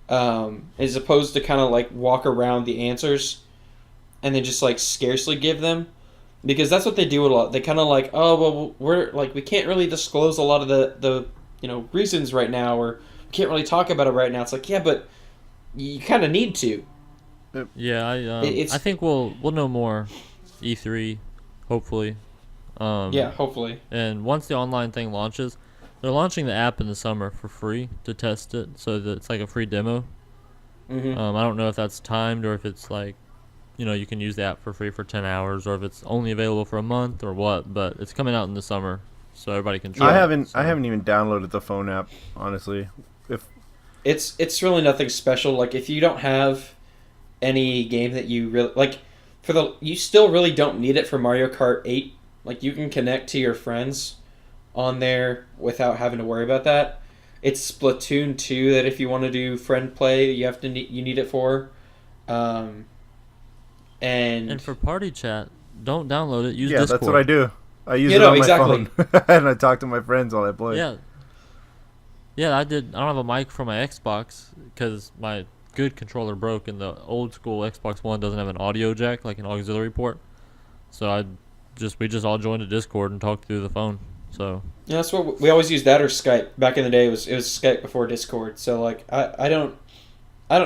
as opposed to kind of, like, walk around the answers and then just, like, scarcely give them. Because that's what they do a lot. They kind of like, oh, well, we can't really disclose a lot of the reasons right now, or we can't really talk about it right now. It's like, yeah, but you kind of need to. Yeah, I think we'll know more E3, hopefully. Yeah, hopefully. And once the online thing launches, they're launching the app in the summer for free to test it, so that it's like a free demo. Mm-hmm. I don't know if that's timed or if it's like, you can use the app for free for 10 hours, or if it's only available for a month or what. But it's coming out in the summer, so everybody can try. I haven't even downloaded the phone app, honestly. It's really nothing special. Like, if you don't have any game that you really like, you still really don't need it for Mario Kart 8. Like, you can connect to your friends on there without having to worry about that. It's Splatoon 2 that if you want to do friend play, you need it for. And for party chat, don't download it. Use yeah, Discord. that's what I do. I use it on my phone, and I talk to my friends while I play. Yeah, I don't have a mic for my Xbox because my good controller broke, and the old school Xbox One doesn't have an audio jack, like an auxiliary port. So we just all joined a Discord and talked through the phone. So yeah, that's what we always used, that or Skype. Back in the day, it was Skype before Discord. So like, I don't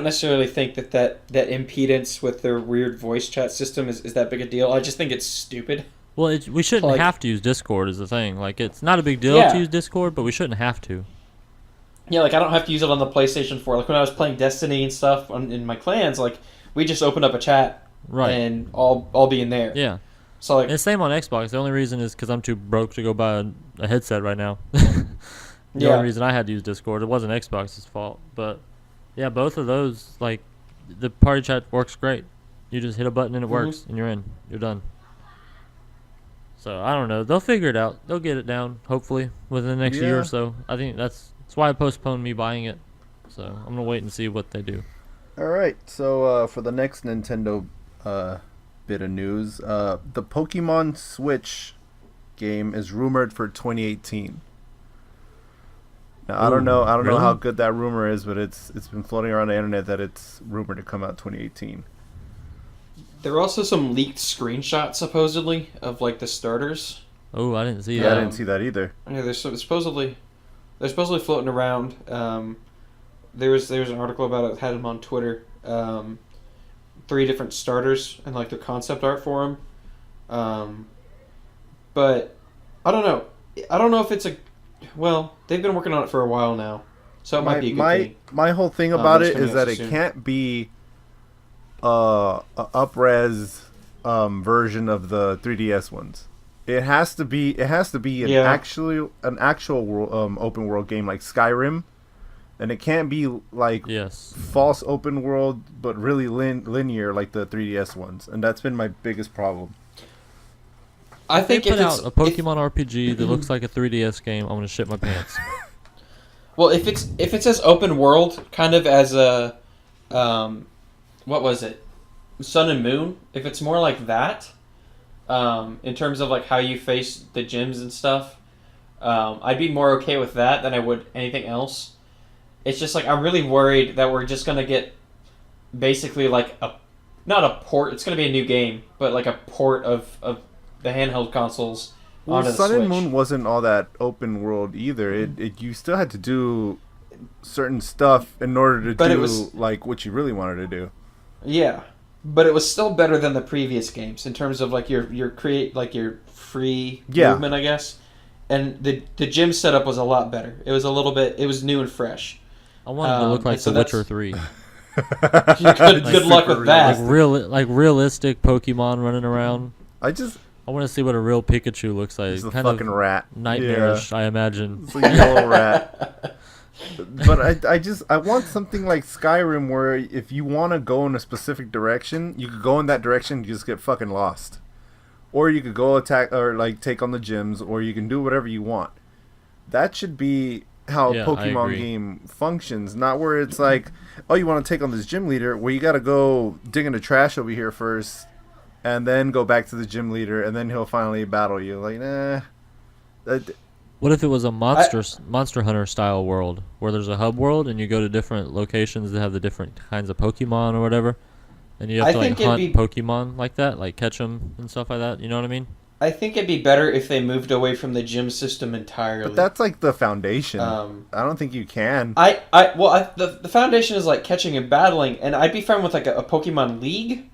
necessarily think that impedance with their weird voice chat system is that big a deal. I just think it's stupid. Well, we shouldn't have to use Discord is the thing. Like, it's not a big deal to use Discord, but we shouldn't have to. Yeah, like, I don't have to use it on the PlayStation 4. Like, when I was playing Destiny and stuff in my clans, like, we just opened up a chat and all be in there. Yeah. So, like, and same on Xbox. The only reason is because I'm too broke to go buy a headset right now. The only reason I had to use Discord, it wasn't Xbox's fault, but... Yeah, both of those, like, the party chat works great. You just hit a button and it works, and you're in. You're done. So, I don't know. They'll figure it out. They'll get it down, hopefully, within the next year or so. I think that's why I postponed me buying it. So, I'm going to wait and see what they do. All right. So, for the next Nintendo bit of news, the Pokemon Switch game is rumored for 2018. Now, I don't know how good that rumor is, but it's been floating around the internet that it's rumored to come out 2018. There are also some leaked screenshots, supposedly, of, like, the starters. Oh, I didn't see that. Yeah, I didn't see that either. Yeah, they're supposedly floating around. There was an article about it, had them on Twitter. 3 different starters and, like, their concept art for them. But I don't know. I don't know if it's a... Well, they've been working on it for a while now, so it might be a good thing. My whole thing about it is that it can't be a up-res version of the 3DS ones. It has to be an actual open world game like Skyrim, and it can't be like false open world but really linear like the 3DS ones, and that's been my biggest problem. I think if they put out a Pokemon RPG that looks like a 3DS game, I'm gonna shit my pants. Well, if it says open world, kind of as a, what was it, Sun and Moon? If it's more like that, in terms of like how you face the gyms and stuff, I'd be more okay with that than I would anything else. It's just like I'm really worried that we're just gonna get basically like not a port. It's gonna be a new game, but like a port of the handheld consoles onto the Sun Switch. and Moon wasn't all that open world either. It you still had to do certain stuff in order to like what you really wanted to do. Yeah, but it was still better than the previous games in terms of like your free movement, I guess. And the gym setup was a lot better. It was new and fresh. I wanted to look like The Witcher 3. Good luck with that. Like realistic Pokemon running around. I want to see what a real Pikachu looks like. It's a kind fucking of rat. Nightmarish, I imagine. It's a yellow rat. But I want something like Skyrim where if you want to go in a specific direction, you could go in that direction and just get fucking lost. Or you could go attack or like take on the gyms, or you can do whatever you want. That should be how a Yeah, I Pokemon agree. game functions, not where it's like, oh, you want to take on this gym leader, where you got to go dig in the trash over here first, and then go back to the gym leader, and then he'll finally battle you. Like, nah. That, What if it was a Monster Hunter style world where there's a hub world and you go to different locations that have the different kinds of Pokemon or whatever, and you have I to like think it'd hunt be- Pokemon like that, like catch them and stuff like that. You know what I mean? I think it'd be better if they moved away from the gym system entirely. but that's like the foundation. Um, I don't think you can. The foundation is like catching and battling, and I'd be fine with like a Pokemon League,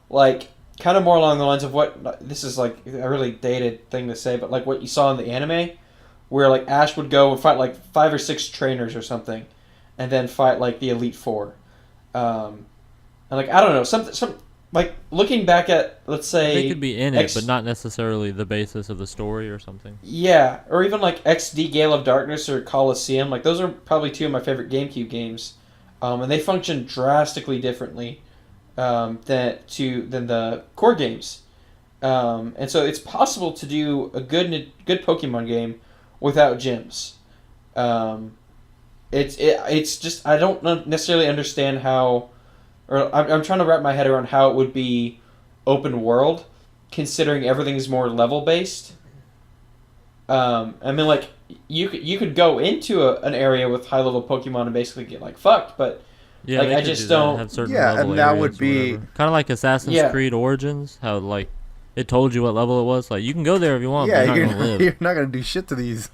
like kind of more along the lines of what this is like a really dated thing to say, but like what you saw in the anime, where like Ash would go and fight like 5 or 6 trainers or something, and then fight like the Elite Four, and like I don't know some like looking back at let's say They could be in it, X- but not necessarily the basis of the story or something. Yeah, or even like XD Gale of Darkness or Coliseum. Like those are probably 2 of my favorite GameCube games, and they function drastically differently than the core games. And so it's possible to do a good Pokemon game without gyms. It's just I don't necessarily understand how, or I'm trying to wrap my head around how it would be open world, considering everything is more level based. I mean, like you could go into an area with high level Pokemon and basically get like fucked, but Yeah, Like, they I could just do that, don't- have certain Yeah, level and that areas would be- kind of like Assassin's Yeah. Creed Origins, how like it told you what level it was. Like you can go there if you want, Yeah, but you're not gonna live. you're not gonna do shit to these.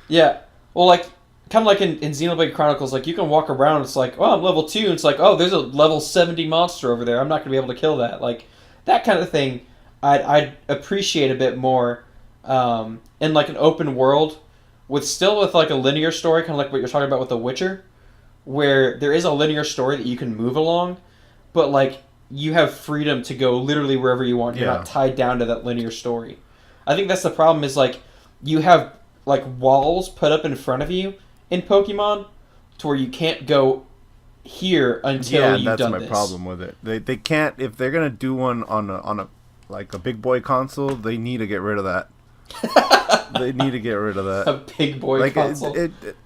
yeah, well, like kind of like in Xenoblade Chronicles, like you can walk around. It's like, oh, I'm level 2. And it's like, oh, there's a level 70 monster over there. I'm not gonna be able to kill that. Like that kind of thing, I'd appreciate a bit more in like an open world with like a linear story, kind of like what you're talking about with The Witcher, where there is a linear story that you can move along, but like you have freedom to go literally wherever you want. You're Yeah. not tied down to that linear story. I think that's the problem is like you have like walls put up in front of you in Pokemon to where you can't go here until Yeah, you've that's done my this. problem with it. They can't, if they're gonna do one on a like a big boy console, they need to get rid of that. They need to get rid of that. A big boy Like console.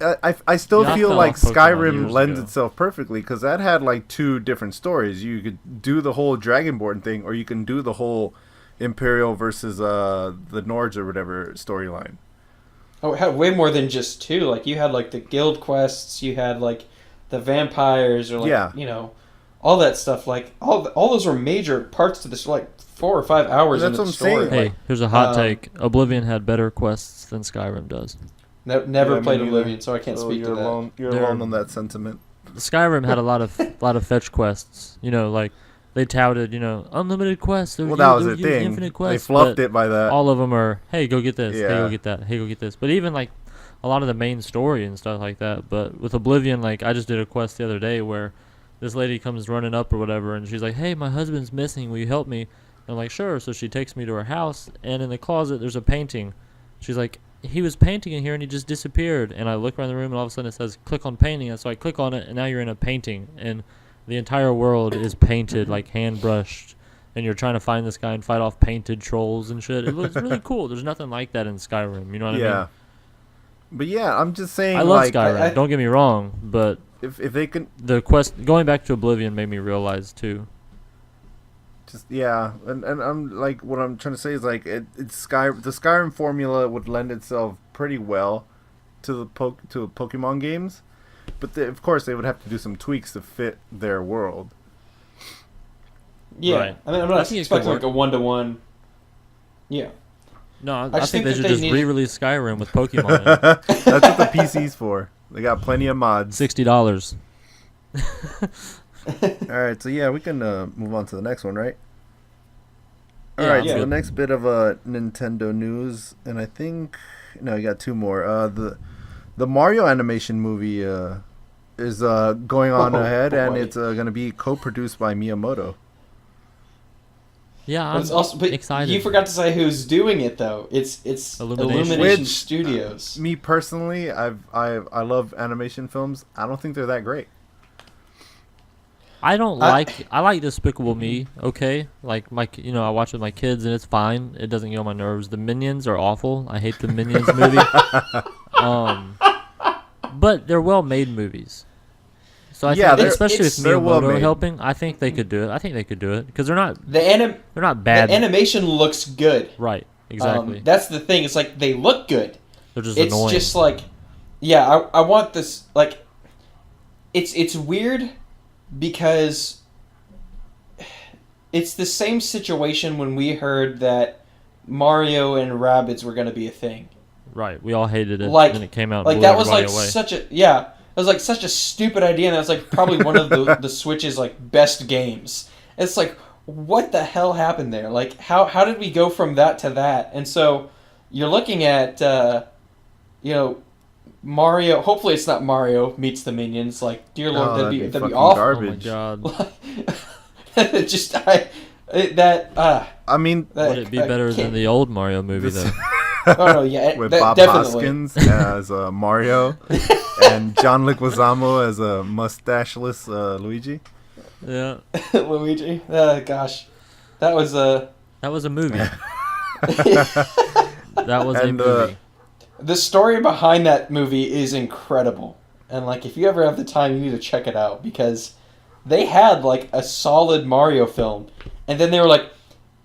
I still Yeah, I feel fell like off Pokemon Skyrim years lends ago. itself perfectly because that had like 2 different stories. You could do the whole Dragonborn thing, or you can do the whole Imperial versus the Nords or whatever storyline. Oh, it had way more than just 2. Like you had like the guild quests, you had like the vampires, or like Yeah. you know, all that stuff. Like all those were major parts to this. Like 4 or 5 hours That's in what the I'm story. saying. Hey, Like, here's a hot um, take: Oblivion had better quests than Skyrim does. never Yeah, me played neither. Oblivion, so I can't So speak to you're that. alone. You're They're- alone on that sentiment. Skyrim had a lot of fetch quests. You know, like they touted, unlimited quests. Well, that was the there's thing. Infinite They quests, fluffed but it by that. all of them are, hey, go get this. Hey, Yeah. go get that. Hey, go get this. But even like a lot of the main story and stuff like that. But with Oblivion, like I just did a quest the other day where this lady comes running up or whatever, and she's like, "Hey, my husband's missing. Will you help me?" I'm like, "Sure." So she takes me to her house, and in the closet there's a painting. She's like, "He was painting in here and he just disappeared." And I look around the room, and all of a sudden it says, "Click on painting." And so I click on it, and now you're in a painting, and the entire world is painted, like hand brushed. And you're trying to find this guy and fight off painted trolls and shit. It looks really cool. There's nothing like that in Skyrim. You know what I Yeah. mean? But yeah, I'm just saying. I love like, Skyrim. I- Don't get me wrong, but if they can the quest going back to Oblivion made me realize too. just and I'm like what I'm trying to say is like the Skyrim formula would lend itself pretty well to the Pokemon games, but of course they would have to do some tweaks to fit their world. Yeah, Right. I mean, I'm I not think it could expecting like a 1-to-1. Yeah, No, I just think think they that should they just need- re-release Skyrim with Pokemon. in it. That's what the PC's for. They got plenty of mods. $60. All right, so yeah, we can move on to the next one, right? All Yeah, right, I'm so good. the next bit of Nintendo news, and I think no, you got 2 more. The Mario animation movie is going on Oh, ahead, and boy. it's going to be co-produced by Miyamoto. Yeah, But I'm it's also, but excited. you forgot to say who's doing it though. It's Illumination. Illumination Which- Studios. Me personally, I love animation films. I don't think they're that great. I like Despicable Me. Okay, like I watch it with my kids and it's fine. It doesn't get on my nerves. The Minions are awful. I hate the Minions movie. But they're well made movies. So I Yeah, think, they're- especially with they're well Miyamoto made. helping, I think they could do it. I think they could do it because they're not The bad. animation looks good. Right. Exactly. That's the thing. It's like they look good. they're just It's annoying. just like, yeah, I want this. Like, it's weird because it's the same situation when we heard that Mario and Rabbids were going to be a thing. right. We all hated it. Like- and then it came out. And Like blew that was like everybody away. such a yeah. It was like such a stupid idea, and that was like probably one of the Switch's like best games. It's like, what the hell happened there? Like how did we go from that to that? And so you're looking at Mario. Hopefully it's not Mario meets the Minions. Like dear Lord, Oh, that'd be fucking awful. garbage. Oh my god. Just I I mean, Would it be better than the old Mario movie This- though? Oh no, yeah, with that, Bob definitely. Hoskins as Mario and John Leguizamo as a mustacheless Luigi. Yeah. Luigi. Gosh, that was That was a movie. That was a And, movie. the story behind that movie is incredible, and like if you ever have the time, you need to check it out because they had like a solid Mario film, and then they were like,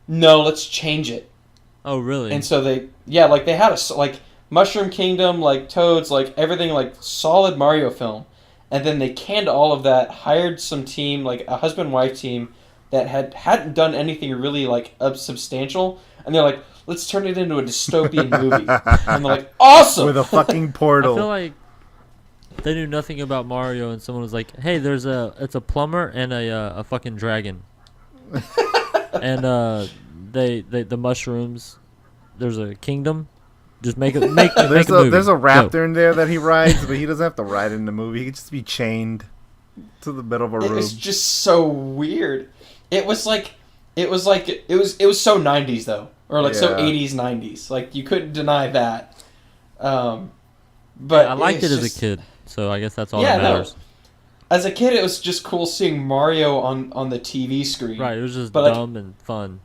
"No, let's change it." Oh really? And so they had like Mushroom Kingdom, like Toads, like everything, like solid Mario film, and then they canned all of that, hired some team, like a husband-wife team that hadn't done anything really like substantial, and they're like, let's turn it into a dystopian movie, and they're like, awesome. With a fucking I portal. feel like they knew nothing about Mario, and someone was like, "Hey, it's a plumber and a fucking dragon." And the mushrooms. There's a kingdom. Just make a make a movie. There's a Go. raptor in there that he rides, but he doesn't have to ride in the movie. He could just be chained to the middle of a It room. was just so weird. It was so 90s though, or like so Yeah. 80s 90s. Like you couldn't deny that. But I liked it it's as just- a kid, so I guess that's all Yeah, that no. matters. As a kid, it was just cool seeing Mario on the TV screen. Right, it was just But, like- dumb and fun.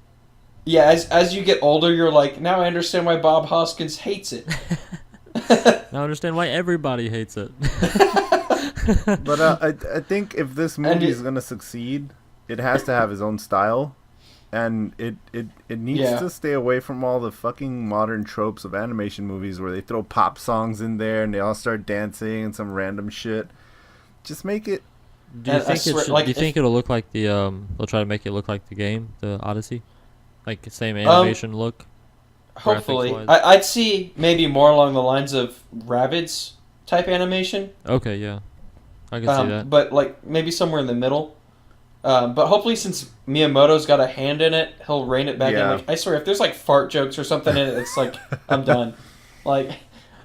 Yeah, as you get older, you're like, now I understand why Bob Hoskins hates it. Now I understand why everybody hates it. But I think if this And movie it- is gonna succeed, it has to have its own style, and it needs Yeah. to stay away from all the fucking modern tropes of animation movies where they throw pop songs in there and they all start dancing and some random shit. Just make it. Do you And I think swear, it should, like, do you think it'll look like the they'll try to make it look like the game, the Odyssey? Like the same animation look? Hopefully, Graphics-wise. I'd see maybe more along the lines of Rabbids type animation. Okay, yeah. I can see that. But like maybe somewhere in the middle. But hopefully, since Miyamoto's got a hand in it, he'll rein it back Yeah. in. Like, I swear, if there's like fart jokes or something in it, it's like I'm done. Like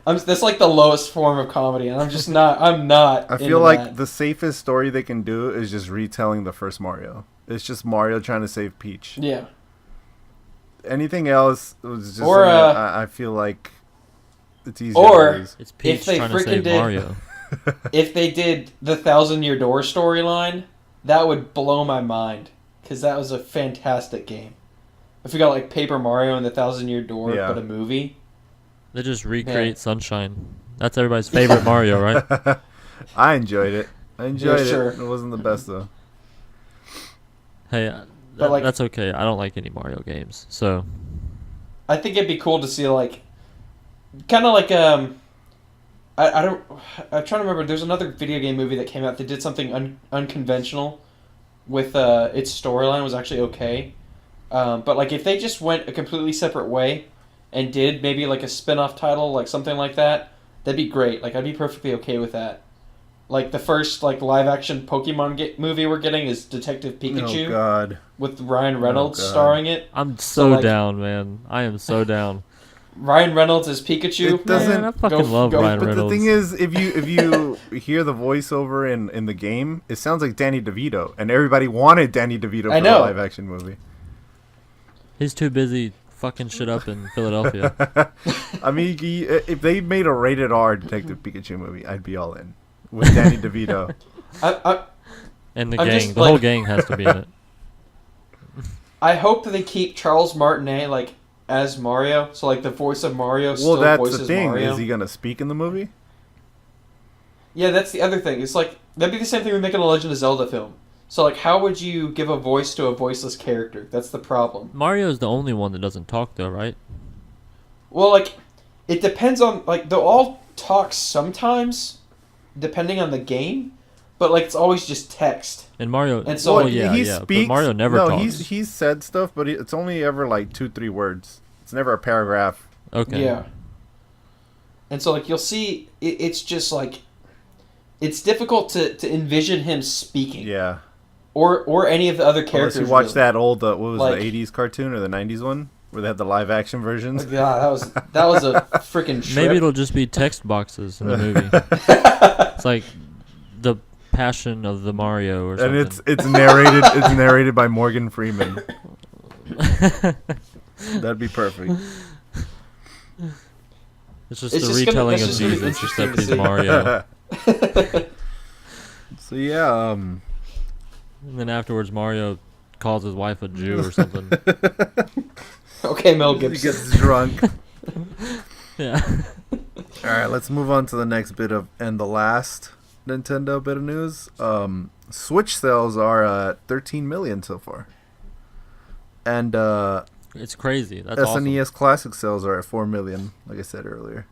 that's like the lowest form of comedy, and I'm just not. I'm not. I into feel like that. the safest story they can do is just retelling the first Mario. It's just Mario trying to save Peach. Yeah. Anything else was just. Or, I feel like it's easier. or- to lose. It's Peach they trying to freaking save did- Mario. If they did the 1,000-Year Door storyline, that would blow my mind because that was a fantastic game. If we got like Paper Mario and the 1,000-Year Door, Yeah. but a movie. They just recreate Sunshine. That's everybody's favorite Mario, right? I enjoyed it. I enjoyed sure. it. It wasn't the best though. Hey, But, like- that's okay. I don't like any Mario games, so I think it'd be cool to see like, kind of like I don't. I'm trying to remember. There's another video game movie that came out that did something unconventional, with its storyline was actually okay, but like if they just went a completely separate way, and did maybe like a spin-off title like something like that, that'd be great. Like I'd be perfectly okay with that. Like the first like live action Pokemon movie we're getting is Detective Pikachu Oh God. with Ryan Reynolds God. starring it. I'm so like- down, man. I am so down. Ryan Reynolds as Pikachu. It doesn't- Man, I fucking Go- love go- Ryan But Reynolds. the thing is, if you hear the voiceover in the game, it sounds like Danny DeVito, and everybody wanted Danny DeVito I for know. a live action movie. He's too busy fucking shit up in Philadelphia. I mean, if they made a rated R Detective Pikachu movie, I'd be all in with Danny DeVito. And the I'm gang, just, the whole like- gang has to be in it. I hope that they keep Charles Martinet like as Mario, so like the voice of Mario Well, still that's voices the thing. Mario. Is he gonna speak in the movie? Yeah, that's the other thing. It's like that'd be the same thing with making a Legend of Zelda film. So like, how would you give a voice to a voiceless character? That's the problem. Mario's the only one that doesn't talk, though, right? Well, like, it depends on like they'll all talk sometimes, depending on the game, but like it's always just text. And Mario, And so, well, like, yeah, he yeah, speaks. but Mario never no, talks. he's said stuff, but it's only ever like 2-3 words. It's never a paragraph. Okay. Yeah. And so like you'll see, it's just like, it's difficult to envision him speaking. Yeah. Or any of the other Unless characters. you watch really. that old, what was Like- the 80s cartoon or the 90s one? Where they had the live action versions? Oh, God, that was a freaking trip. Maybe it'll just be text boxes in the movie. It's like the Passion of the Mario or something. And it's narrated by Morgan Freeman. That'd be perfect. It's just It's the just gonna- retelling that's of just gonna be Jesus, interesting except to he's see. Mario. So yeah, And then afterwards, Mario calls his wife a Jew or something. Okay, Mel he Gibson. gets drunk. Yeah. All right, let's move on to the next bit of and the last Nintendo bit of news. Switch sales are 13 million so far, and It's crazy. That's awesome. SNES Classic sales are at 4 million. Like I said earlier,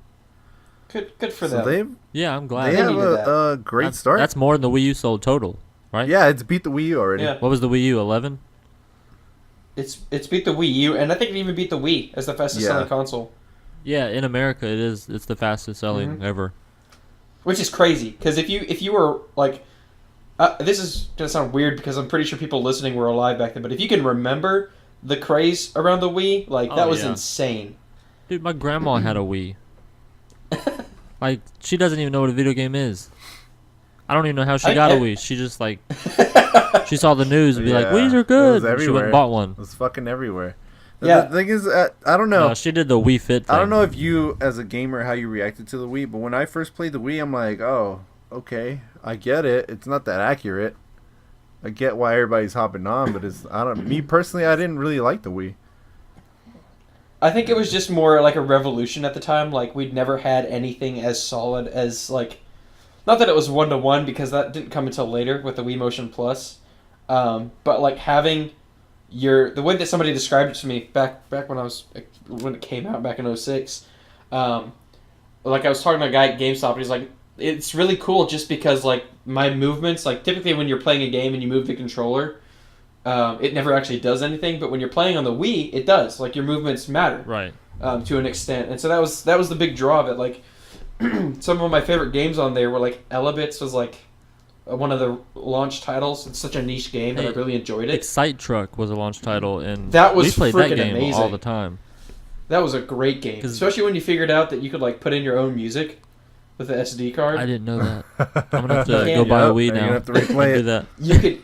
Good for so them. Yeah, I'm glad. they have needed that. a great start. That's more than the Wii U sold total, right? Yeah, it's beat the Wii U already. Yeah. What was the Wii U? 11? It's beat the Wii U, and I think it even beat the Wii as the fastest Yeah. selling console. Yeah, in America it is. It's the fastest selling Mhm. ever. Which is crazy, because if you were like, this is gonna sound weird because I'm pretty sure people listening were alive back then, but if you can remember the craze around the Wii, like that Oh, was yeah. insane. Dude, my grandma had a Wii. Like, she doesn't even know what a video game is. I don't even know how she got a Wii. She just like she saw the news and be like, Yeah, "Wii's are it good." was And she went everywhere. and bought one. It was fucking everywhere. Yeah. The thing is, I don't know. No, she did the Wii Fit thing. I don't know if you, as a gamer, how you reacted to the Wii, but when I first played the Wii, I'm like, oh, okay, I get it. It's not that accurate. I get why everybody's hopping on, but me personally, I didn't really like the Wii. I think it was just more like a revolution at the time. Like we'd never had anything as solid as like, not that it was 1-to-1 because that didn't come until later with the Wii Motion Plus, but like having the way that somebody described it to me back when it came out back in 06, like I was talking to a guy at GameStop and he's like, it's really cool just because like my movements, like typically when you're playing a game and you move the controller, it never actually does anything, but when you're playing on the Wii, it does. Like your movements matter Right. to an extent, and so that was the big draw of it. Like some of my favorite games on there were like Elebits was like one of the launch titles. It's such a niche game, and I Hey, really enjoyed it. Excite Truck was a launch title, and That was we played that freaking game all amazing. the time. That was a great game, 'Cause- especially when you figured out that you could like put in your own music with the SD card. I didn't know that. I'm gonna have to Yeah. go buy a Yep, Wii you're now. gonna have to replay Do it. that.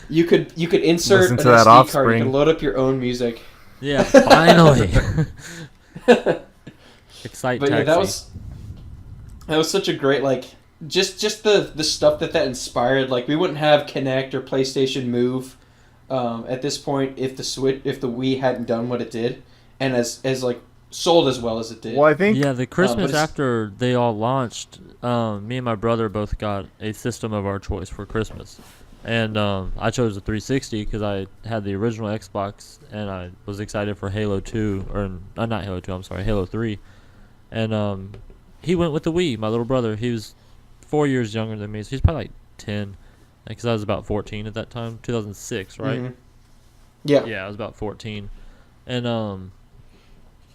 You could insert Listen an to that SD card. You Offspring. can load up your own music. Yeah, finally. Excite But Taxi. yeah, that was such a great like just the stuff that inspired. Like we wouldn't have Kinect or PlayStation Move at this point if the Wii hadn't done what it did, and as like sold as well as it did. Well, I think Yeah, the Christmas it's- after they all launched, me and my brother both got a system of our choice for Christmas. And I chose the 360 because I had the original Xbox and I was excited for Halo 2, or not Halo 2, I'm sorry, Halo 3. And he went with the Wii, my little brother. He was 4 years younger than me, so he's probably like 10, because I was about 14 at that time, 2006, right? Mhm. Yeah. Yeah, I was about 14, and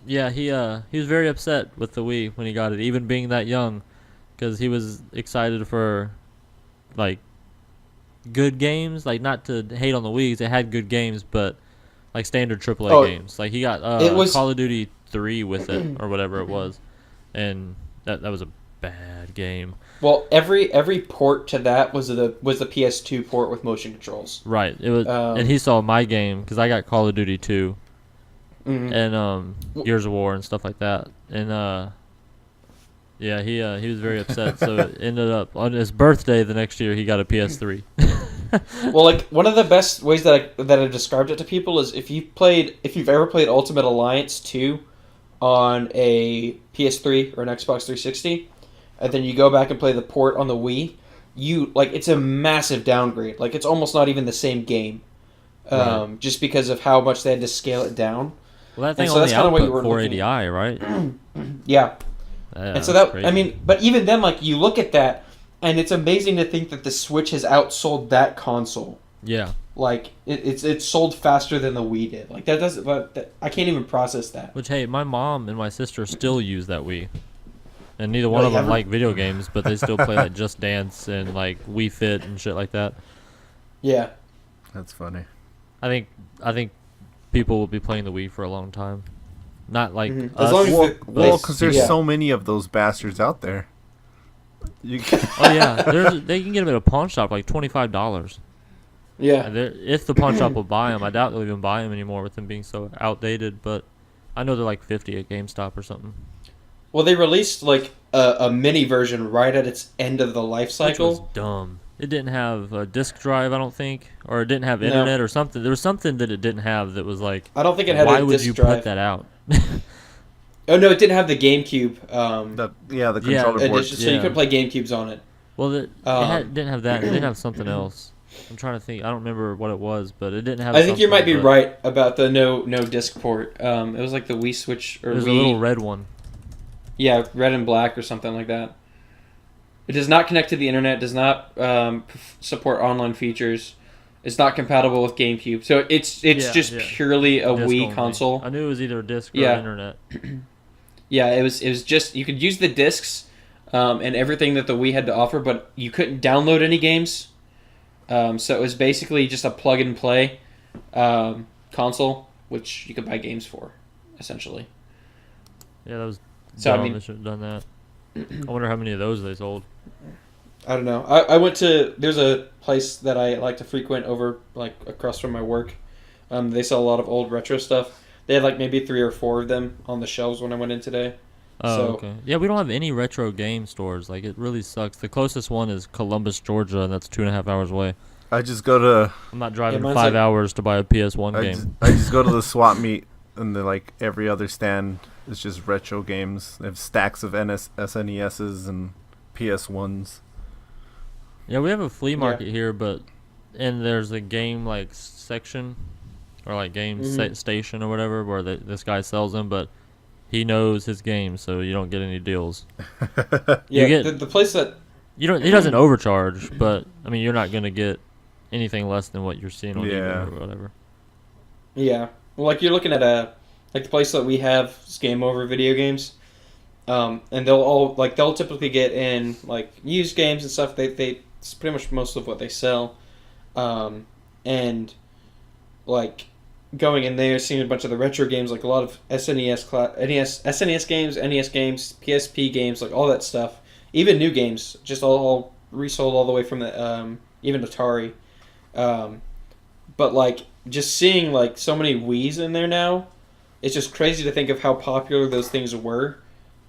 yeah, he was very upset with the Wii when he got it, even being that young, because he was excited for like good games, like not to hate on the Wii, 'cause it had good games, but like standard AAA Oh, games. Like he got it was- Call of Duty 3 with it or whatever it was, and that was a bad game. Well, every port to that was the PS2 port with motion controls. Right. It was, Um, and he saw my game because I got Call of Duty 2, Mhm. and Gears of War and stuff like that. And yeah, he was very upset. So it ended up on his birthday the next year he got a PS3. Well, like one of the best ways that I described it to people is if you've ever played Ultimate Alliance 2 on a PS3 or an Xbox 360, and then you go back and play the port on the Wii, it's a massive downgrade. Like it's almost not even the same game, Right. just because of how much they had to scale it down. Well, that thing so only that's kinda what you output were looking 480i, right? Yeah, Yeah, and so that's that I crazy. mean, but even then, like you look at that, and it's amazing to think that the Switch has outsold that console. Yeah. Like it's sold faster than the Wii did. Like that doesn't. But I can't even process that. Which, hey, my mom and my sister still use that Wii. And neither one of them yeah. like video games, but they still play like Just Dance and like Wii Fit and shit like that. Yeah. That's funny. I think people will be playing the Wii for a long time. Not like Mhm. us. As long as Well, it- well, like, because there's yeah. so many of those bastards out there. You Oh yeah, they can get them at a pawn shop like $25. Yeah. And if the pawn shop will buy them, I doubt they'll even buy them anymore with them being so outdated. But I know they're like 50 at GameStop or something. Well, they released like a mini version right at its end of the life Which was cycle. dumb. It didn't have a disk drive, I don't think, or it didn't have No. internet or something. There was something that it didn't have that was like, I don't think it had why a would disc you drive. put that out? Oh no, it didn't have the GameCube the Yeah, controller board. edition, so you Yeah. could play GameCubes on it. Well, it didn't have that. It didn't have something else. I'm trying to think. I don't remember what it was, but it didn't have. I think you might be something, but right about the no disc port. It was like the Wii Switch or There's Wii. a little red one. Yeah, red and black or something like that. It does not connect to the internet. Does not support online features. It's not compatible with GameCube. So it's Yeah, just yeah. purely a Disc Wii only. console. I knew it was either a disc or Yeah. internet. Yeah, it was just you could use the discs and everything that the Wii had to offer, but you couldn't download any games. So it was basically just a plug and play console, which you could buy games for, essentially. Yeah, that was So, I dumb. mean- They should have done that. I wonder how many of those they sold. I don't know. I went to there's a place that I like to frequent over like across from my work. They sell a lot of old retro stuff. They had like maybe 3 or 4 of them on the shelves when I went in today. Oh, So- okay. Yeah, we don't have any retro game stores. Like, it really sucks. The closest one is Columbus, Georgia, and that's 2.5 hours away. I just go to I'm not driving mine's 5 like- hours to buy a PS1 I game. just go to the swap meet, and like every other stand is just retro games. They have stacks of SNESs and PS1s. Yeah, we have a flea Yeah. market here, but and there's a game like section or like game Mhm. station or whatever where this guy sells them, but he knows his games, so you don't get any deals. Yeah, get- the place that You don't. He doesn't overcharge, but I mean, you're not gonna get anything less than what you're seeing on Yeah. eBay or whatever. yeah, well, like you're looking at like the place that we have is Game Over Video Games, and they'll typically get in like used games and stuff. They it's pretty much most of what they sell, and like going in there, seeing a bunch of the retro games, like a lot of SNES games, NES games, PSP games, like all that stuff. Even new games, just all resold all the way from the even Atari. But like just seeing like so many Wii's in there now, it's just crazy to think of how popular those things were,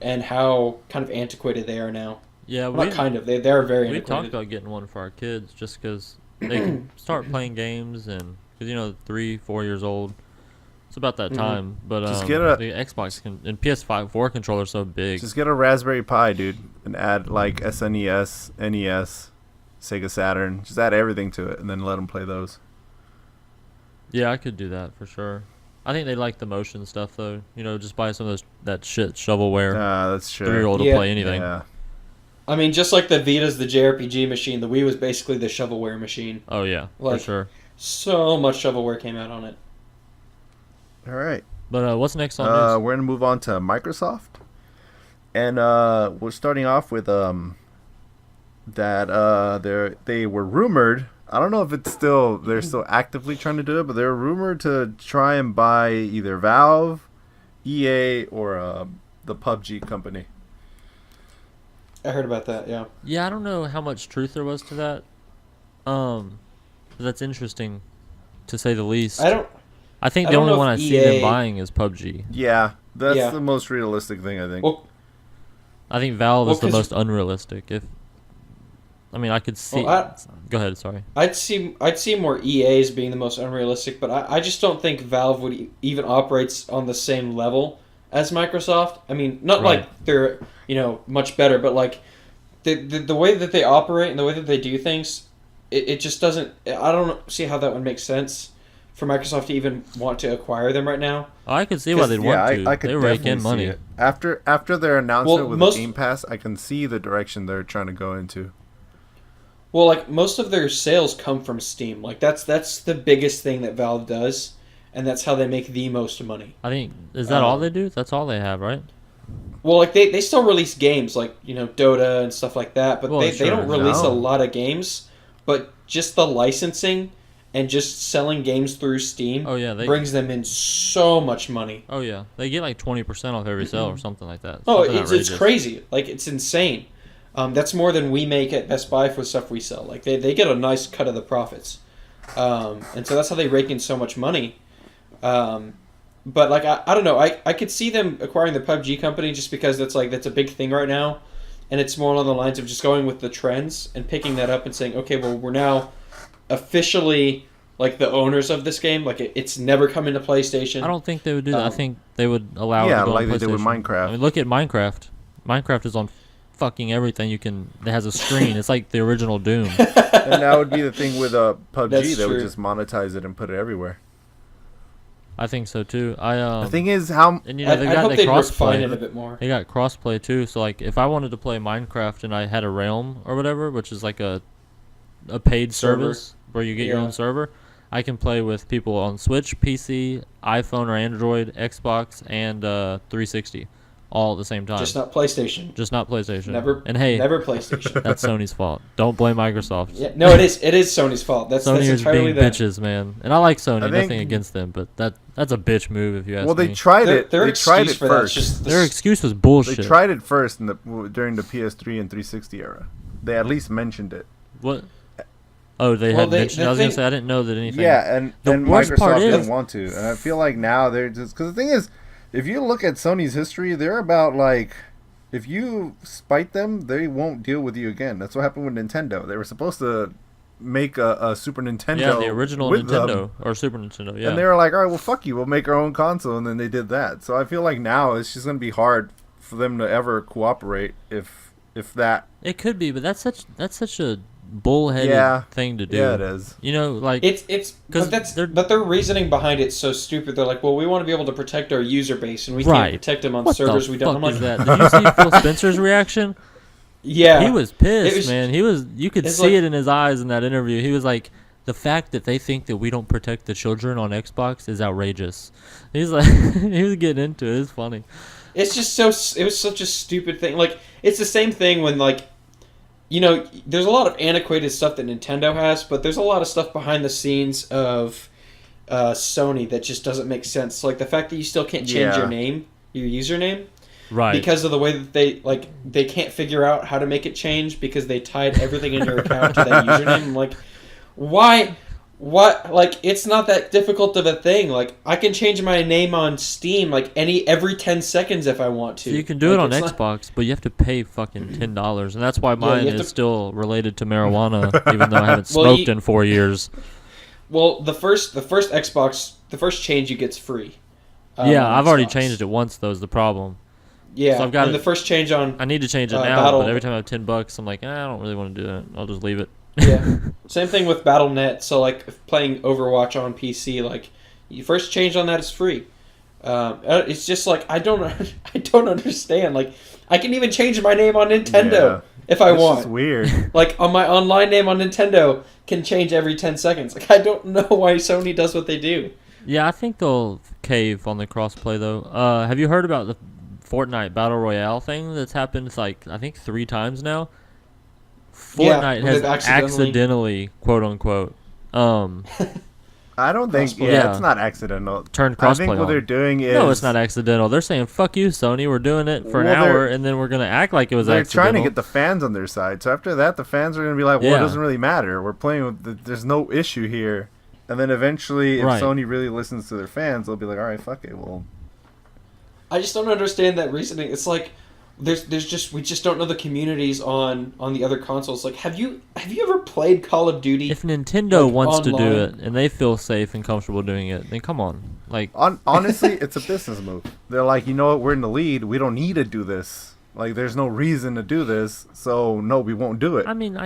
and how kind of antiquated they are now. Yeah, Well, not kind of, they are very we talked antiquated. about getting one for our kids just because they can start playing games and because 3-4 years old. It's about that Mhm. time, but Just get a- the Xbox and PS4 controller so big. Just get a Raspberry Pi, dude, and add like SNES, NES, Sega Saturn. Just add everything to it, and then let them play those. Yeah, I could do that for sure. I think they like the motion stuff though. Just buy some of that shit shovelware. That's true. 3-year-old Yeah. will play anything. Yeah. I mean, just like the Vita's the JRPG machine, the Wii was basically the shovelware machine. Oh yeah, Like- for sure. So much shovelware came out on it. All right. But what's next on news? We're gonna move on to Microsoft, and we're starting off with that they were rumored. I don't know if they're still actively trying to do it, but they're rumored to try and buy either Valve, EA, or the PUBG company. I heard about that. Yeah. Yeah, I don't know how much truth there was to that. But that's interesting, to say the least. I don't. I think I the don't only know one I if see them EA buying is PUBG. Yeah, that's Yeah. the most realistic thing, I think. Well, I think Valve Well, is the 'cause- most unrealistic. I could see. Well, Go ahead. Sorry. I'd see more EA as being the most unrealistic, but I just don't think Valve would even operates on the same level as Microsoft. I mean, not Right. like they're much better, but like the way that they operate and the way that they do things, it just doesn't. I don't see how that would make sense for Microsoft to even want to acquire them right now. Oh, I could see why they'd Yeah, want to. I could they rake definitely in money. see it. After their announcement Well, with most- the Game Pass, I can see the direction they're trying to go into. Well, like most of their sales come from Steam. Like that's the biggest thing that Valve does, and that's how they make the most money. I think is that all Um, they do? That's all they have, right? Well, like they still release games like Dota and stuff like that, but Well, they sure, don't release a no. lot of games. But just the licensing and just selling games through Steam Oh yeah, they. brings them in so much money. Oh yeah, they get like 20% off every sale or something like that. Oh, Something it's outrageous. crazy. Like it's insane. That's more than we make at Best Buy for stuff we sell. Like they get a nice cut of the profits, and so that's how they rake in so much money. But like I don't know, I could see them acquiring the PUBG company just because that's a big thing right now, and it's more along the lines of just going with the trends and picking that up and saying, okay, well we're now officially like the owners of this game. Like it's never come into PlayStation. I don't think they would do that. I Um, think they would allow it Yeah, to go like on they did with PlayStation. Minecraft. I mean, look at Minecraft. Minecraft is on fucking everything. It has a screen. It's like the original Doom. And that would be the thing with PUBG. That's They would true. just monetize it and put it everywhere. I think so too. The thing is, how and they I got hope the they'd refine it a crossplay. bit more. They got crossplay too. So like, if I wanted to play Minecraft and I had a Realm or whatever, which is like a paid Server. service where you get your Yeah. own server, I can play with people on Switch, PC, iPhone or Android, Xbox, and 360, all at the same time. Just not PlayStation. Just not PlayStation. Never. And hey, Never PlayStation. that's Sony's fault. Don't blame Microsoft. Yeah, no, it is. It is Sony's fault. That's Sony is entirely being them. bitches, man. And I like Sony. I think- Nothing against them, but that's a bitch move if you ask well they me. tried Their, it. their They tried excuse it for that is first. just Their excuse was They bullshit. tried it first during the PS3 and 360 era. They at least mentioned it. What? Oh, they Well, had they- mentioned. the I was gonna thing- say I didn't know that anything. Yeah, and The worst part Microsoft is- didn't want to, and I feel like now they're just because the thing is, if you look at Sony's history, they're about like, if you spite them, they won't deal with you again. That's what happened with Nintendo. They were supposed to make a Super Nintendo. Yeah, the original with Nintendo them, or Super Nintendo. Yeah. and they were like, all right, well, fuck you, we'll make our own console, and then they did that. So I feel like now it's just gonna be hard for them to ever cooperate if that. It could be, but that's such a bullheaded Yeah. thing to do. Yeah, it is. You know, like It's 'Cause but their reasoning behind it's so stupid. They're like, well, we want to be able to protect our user base, and we Right. can't protect them on what servers the we fuck don't. I'm like, is that? Did you see Phil Spencer's reaction? yeah, He was pissed, It was- man. He was. You could it's see like- it in his eyes in that interview. He was like, the fact that they think that we don't protect the children on Xbox is outrageous. He's like, he was getting into it. It's funny. It's just so. It was such a stupid thing. Like it's the same thing when like, there's a lot of antiquated stuff that Nintendo has, but there's a lot of stuff behind the scenes of Sony that just doesn't make sense. Like the fact that you still can't change Yeah. your name, your username, Right. because of the way that they can't figure out how to make it change because they tied everything in your account to that username. I'm like, why? What? Like, it's not that difficult of a thing. Like, I can change my name on Steam like every 10 seconds if I want to. So you can do it Like, on it's not- Xbox, but you have to pay fucking $10, and that's why you mine have is to- still related to marijuana, even though I haven't Well, smoked you- in 4 years. Well, the first Xbox, the first change you get's free. Yeah, on I've already Xbox. changed it once. Though is the problem. Yeah, So I've got and it- the first change on I need to change it now, Battle- but every time I have $10, I'm like, I don't really want to do that. I'll just leave it. yeah. Same thing with BattleNet. So like playing Overwatch on PC, like you first change on that is free. It's just like I don't understand. Like I can even change my name on Nintendo Yeah. if I It's want. just weird. Like on my online name on Nintendo can change every 10 seconds. Like I don't know why Sony does what they do. Yeah, I think they'll cave on the crossplay though. Have you heard about the Fortnite Battle Royale thing that's happened like I think 3 times now? Yeah, Fortnite where has they've accidentally, quote unquote, I don't think. Crossplay. Yeah, Yeah. it's not accidental. turned I think crossplay what on. they're doing is No, it's not accidental. They're saying "fuck you, Sony." We're doing it for an Well, they're- hour, and then we're gonna act like it was They're accidental. trying to get the fans on their side. So after that, the fans are going to be like, well, Yeah. it doesn't really matter. We're playing with there's no issue here. And then eventually, if Right. Sony really listens to their fans, they'll be like, all right, fuck it. Well, I just don't understand that reasoning. It's like there's just we just don't know the communities on the other consoles. Like, have you ever played Call of Duty? If Nintendo Like, wants to do online? it and they feel safe and comfortable doing it, then come on. Like, honestly, it's a business move. They're like, you know what? We're in the lead. We don't need to do this. Like, there's no reason to do this. So, no, we won't do it. I mean,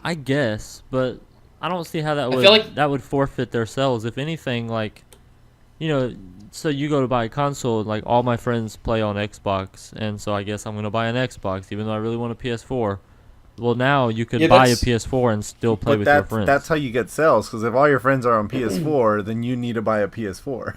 I guess, but I don't see how that I would feel like- that would forfeit their sales. If anything, like, you know, so you go to buy a console, like all my friends play on Xbox, and so I guess I'm gonna buy an Xbox, even though I really want a PS4. Well, now you could Yeah, buy a that's- PS4 and still play But with your friends. that's how you get sales. Because if all your friends are on PS4, then you need to buy a PS4.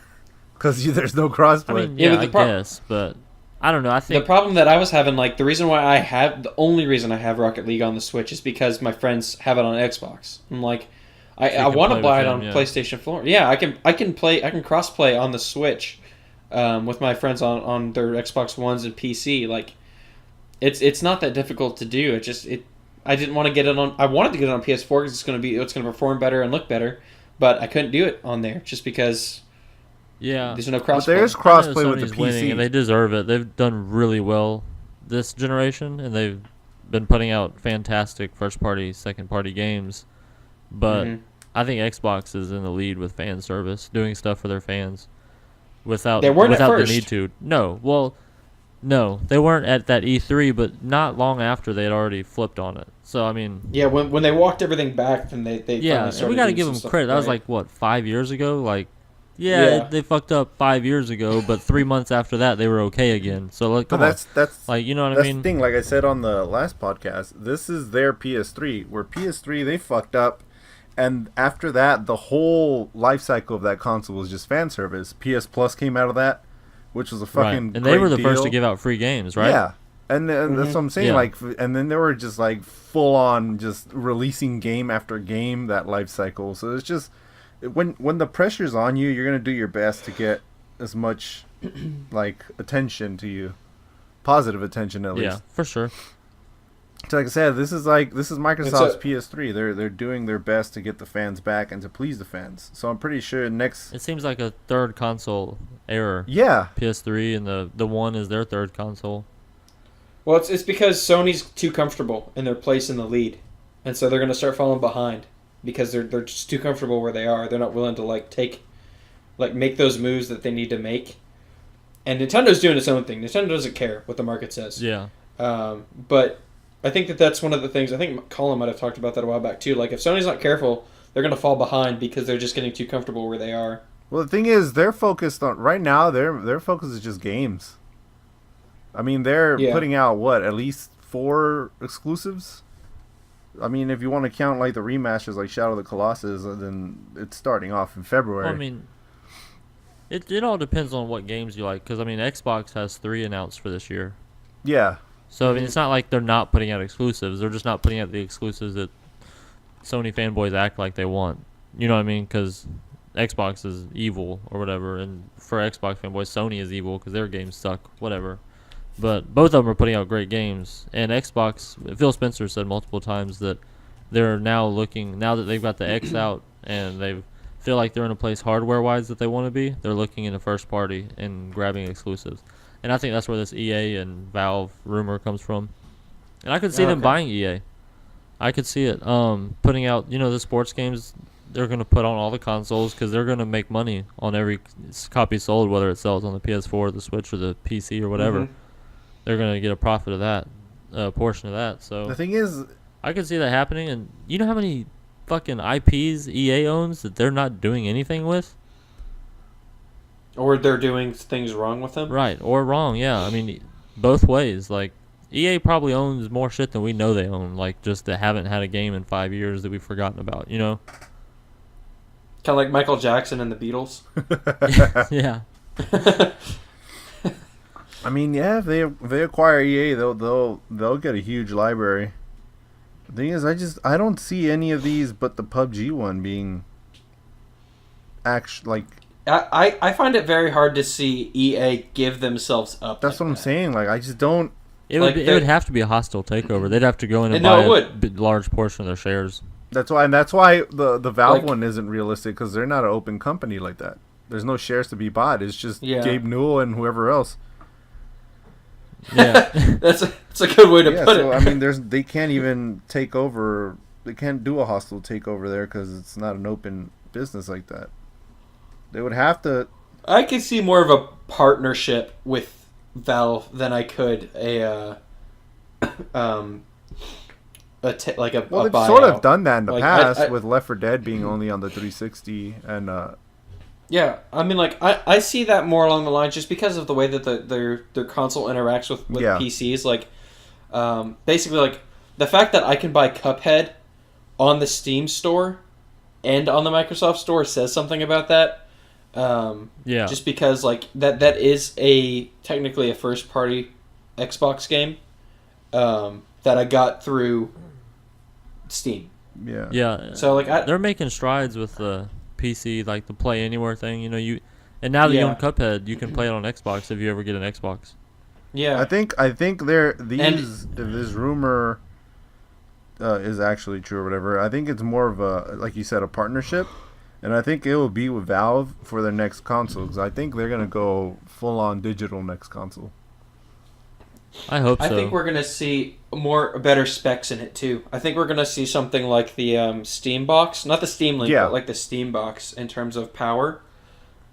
Because there's no I crossplay. mean, Yeah, yeah, but I the pro- guess, but I don't know. I The think problem that I was having, like, the only reason I have Rocket League on the Switch is because my friends have it on Xbox. I'm like, I you can want play to buy with it them, on yeah. PlayStation 4. Yeah, I can cross play on the Switch, with my friends on their Xbox Ones and PC. Like, it's not that difficult to do. I didn't want to get it on. I wanted to get it on PS4 because it's gonna perform better and look better, but I couldn't do it on there just because yeah. there's no But crossplay. there's I know crossplay with the Sony's winning, PC. and they deserve it. They've done really well this generation, and they've been putting out fantastic first-party, second-party games. But Mhm. I think Xbox is in the lead with fan service, doing stuff for their fans without They weren't at without the first. need to. No, they weren't at that E3, but not long after they had already flipped on it. So I mean, Yeah, when they walked everything back, then they yeah, finally and started we got to doing give some them stuff credit. That was right. like what 5 years ago. Like, yeah, Yeah. they fucked up 5 years ago, but 3 months after that they were okay again. So like, But come on. that's Like, you know what I that's mean? the thing. Like I said on the last podcast, this is their PS3. Where PS3 they fucked up, and after that, the whole life cycle of that console was just fan service. PS Plus came out of that, which was a Right. fucking And they were the great first to deal. give out free games, right? Yeah, and that's what I'm saying. Yeah. Like, and then they were just like full on just releasing game after game that life cycle. So it's just when the pressure's on you, you're gonna do your best to get as much like attention to you, positive attention at Yeah, least. for sure. So like I said, this is Microsoft's a- PS3. They're doing their best to get the fans back and to please the fans. So I'm pretty sure next. It seems like a third console error. Yeah, PS3 and the one is their third console. Well, it's because Sony's too comfortable in their place in the lead, and so they're going to start falling behind because they're just too comfortable where they are. They're not willing to make those moves that they need to make. And Nintendo's doing its own thing. Nintendo doesn't care what the market says. Yeah. But I think that's one of the things. I think Colin might have talked about that a while back too. Like, if Sony's not careful, they're going to fall behind because they're just getting too comfortable where they are. well the thing is, they're focused on right now. Their focus is just games. I mean, they're Yeah. putting out what, at least 4 exclusives. I mean, if you want to count like the remasters, like Shadow of the Colossus, then it's starting off in February. Well, I mean, it all depends on what games you like. Because I mean, Xbox has 3 announced for this year. yeah, So I mean, it's not like they're not putting out exclusives. They're just not putting out the exclusives that Sony fanboys act like they want. You know what I mean? Because Xbox is evil or whatever, and for Xbox fanboys, Sony is evil because their games suck. Whatever. But both of them are putting out great games. And Xbox, Phil Spencer said multiple times that they're now looking, now that they've got the X out and they feel like they're in a place hardware-wise that they want to be, they're looking into first party and grabbing exclusives. And I think that's where this EA and Valve rumor comes from. And I could see them Okay. buying EA. I could see it. Putting out, the sports games they're going to put on all the consoles because they're going to make money on every copy sold, whether it sells on the PS4, the Switch, or the PC or whatever. Mhm. They're going to get a profit of that, a portion of that. So the thing is, I could see that happening. And you know how many fucking IPs EA owns that they're not doing anything with? Or they're doing things wrong with them. Right, or wrong, yeah. I mean, both ways. Like, EA probably owns more shit than we know they own. Like, just that haven't had a game in 5 years that we've forgotten about, you know? Kind of like Michael Jackson and the Beatles. Yeah. I mean, yeah, if they acquire EA, they'll get a huge library. The thing is, I don't see any of these but the PUBG one being like. I find it very hard to see EA give themselves up. That's like what I'm that. saying. Like, I just don't. It Like would they're- have to be a hostile takeover. They'd have to go in and No, buy it a would. large portion of their shares. That's why the Valve Like- one isn't realistic, because they're not an open company like that. There's no shares to be bought. It's just Yeah. Gabe Newell and whoever else. Yeah. That's a good way to Yeah, put so it. I mean, they can't even take over. They can't do a hostile takeover there because it's not an open business like that. They would have to. I could see more of a partnership with Valve than I could like a Well, a they've sort of buyout. done that in the Like, past I- with Left 4 Dead being only on the 360 and Yeah, I mean, like I see that more along the lines just because of the way that their console interacts with Yeah. PCs. Like, basically, like the fact that I can buy Cuphead on the Steam store and on the Microsoft store says something about that. Yeah. Just because like that is technically a first party Xbox game that I got through Steam. yeah. Yeah. So like they're making strides with the PC, like the Play Anywhere thing. You know, and now that you Yeah. own Cuphead, you can play it on Xbox if you ever get an Xbox. yeah, I think if this rumor is actually true or whatever, I think it's more of a, like you said, a partnership, and I think it will be with Valve for their next console, because I think they're gonna go full on digital next console. I hope I so. think we're gonna see better specs in it too. I think we're gonna see something like the Steam box, not the Steam Link, Yeah. but like the Steam box in terms of power.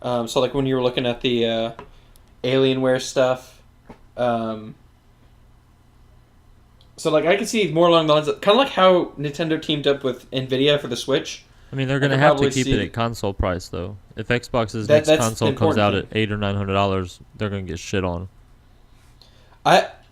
So like when you were looking at the Alienware stuff, so like I could see more along the lines of kind of like how Nintendo teamed up with Nvidia for the Switch. I mean, they're I gonna could have to probably keep see- it at console price though. If Xbox's That- next that's the console comes important out thing. at $800 or $900, they're gonna get shit on.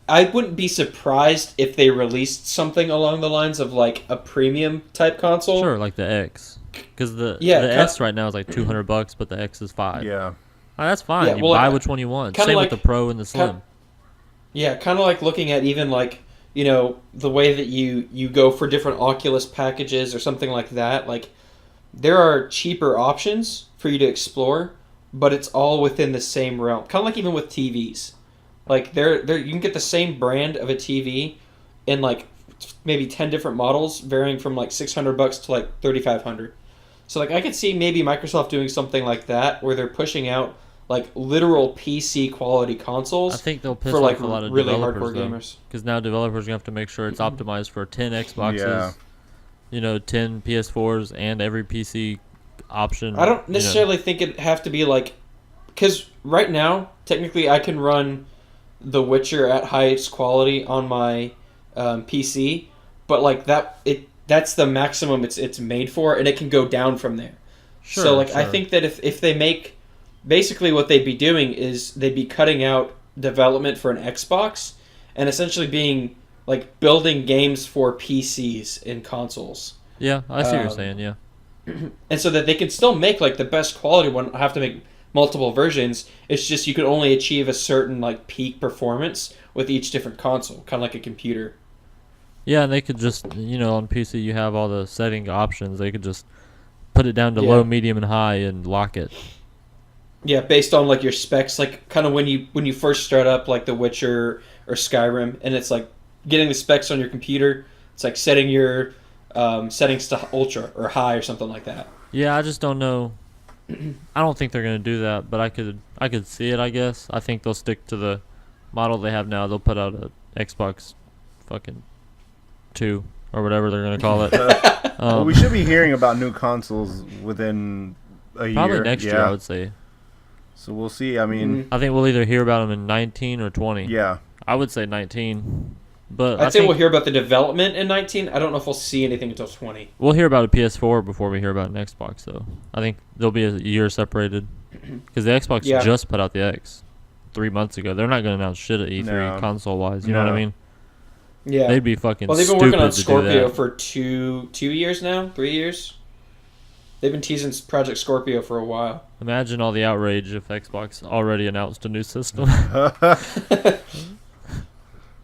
I wouldn't be surprised if they released something along the lines of like a premium type console. Sure, like the X, because the Yeah, S right now is like $200, but the X is $500. Yeah, That's fine. Yeah, you well, buy like, which one you want. kinda Same like- with the Pro and the Slim. Yeah, kind of like looking at even like, you know, the way that you go for different Oculus packages or something like that. Like, there are cheaper options for you to explore, but it's all within the same realm. Kind of like even with TVs. Like, there you can get the same brand of a TV in like maybe 10 different models, varying from like $600 to like $3,500. So like I could see maybe Microsoft doing something like that where they're pushing out like literal PC quality consoles I think they'll piss for like off a lot of really developers hardcore though, gamers. because now developers are gonna have to make sure it's optimized for 10 Xboxes, Yeah. you know, 10 PS4s, and every PC option. I don't you know. necessarily think it'd have to be like, because right now technically I can run The Witcher at highest quality on my PC, but like that's the maximum it's made for, and it can go down from there. Sure, So like I sure. think that if they make, basically what they'd be doing is they'd be cutting out development for an Xbox and essentially being like building games for PCs and consoles. Yeah, I see what you're um, saying. Yeah, And so that they can still make like the best quality one, have to make multiple versions. It's just you can only achieve a certain like peak performance with each different console, kind of like a computer. yeah, and they could just, you know, on PC you have all the setting options. They could just put it down to Yeah. low, medium, and high, and lock it. Yeah, based on like your specs, like kind of when you first start up like The Witcher or Skyrim, and it's like getting the specs on your computer. It's like setting your settings to ultra or high or something like that. Yeah, I just don't know. I don't think they're gonna do that, but I could see it. I guess I think they'll stick to the model they have now. They'll put out a Xbox, fucking 2 or whatever they're gonna call it. well, we should be hearing about new consoles within a year. Probably next year, Yeah. I would say. So we'll see. I mean, I think we'll either hear about them in 19 or 20. yeah. I would say 19, but I'd I say think we'll hear about the development in 19. I don't know if we'll see anything until 20. we'll hear about a PS4 before we hear about an Xbox, though. I think they'll be a year separated because the Xbox Yeah. just put out the X 3 months ago. They're not going to announce shit at E3 No. console-wise. You know what I No. mean? Yeah. They'd be fucking Well, they've been stupid working on to do Scorpio that. for two years now, 3 years. They've been teasing Project Scorpio for a while. Imagine all the outrage if Xbox already announced a new system.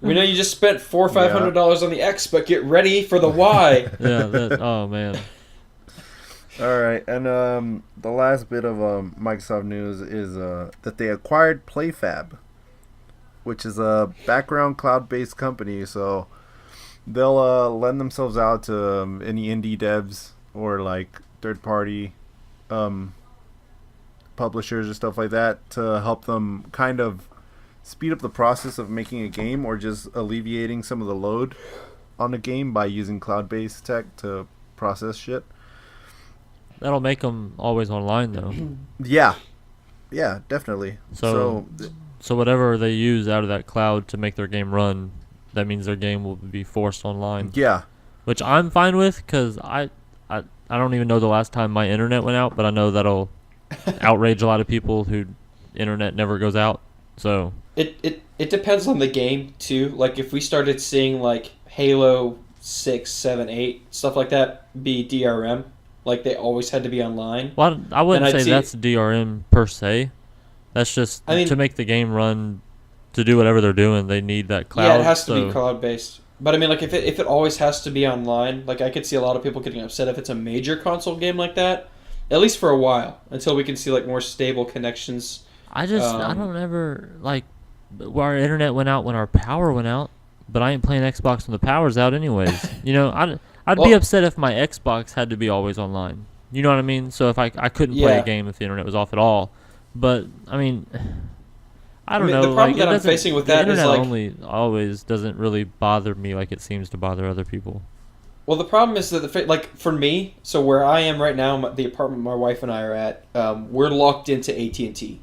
We know you just spent $400 or $500 on the X, but get ready for the Y. Yeah, oh man. All right, and the last bit of Microsoft news is that they acquired PlayFab, which is a background cloud-based company. So they'll lend themselves out to any indie devs or like third party um, publishers or stuff like that to help them kind of speed up the process of making a game or just alleviating some of the load on the game by using cloud-based tech to process shit. That'll make them always online though. Yeah, yeah, definitely. So whatever they use out of that cloud to make their game run, that means their game will be forced online. Yeah, Which I'm fine with, because I don't even know the last time my internet went out, but I know that'll outrage a lot of people who internet never goes out. So It depends on the game too. Like if we started seeing like Halo 6, 7, 8 stuff like that be DRM, like they always had to be online. well, I wouldn't Then I'd say see- that's DRM per se. That's just I mean- to make the game run, to do whatever they're doing. They need that cloud. Yeah, it has to so be cloud based. But I mean, like if it always has to be online, like I could see a lot of people getting upset if it's a major console game like that. At least for a while, until we can see like more stable connections. I Um, don't ever like. Our internet went out when our power went out, but I ain't playing Xbox when the power's out anyways. You know, I'd be Well- upset if my Xbox had to be always online. You know what I mean? So if I couldn't play Yeah. a game if the internet was off at all. But I mean, I don't mean, know. the problem like, that it I'm doesn't- facing with the that is, internet like- only always doesn't really bother me like it seems to bother other people. Well, the problem is that like for me, so where I am right now, the apartment my wife and I are at, we're locked into AT&T,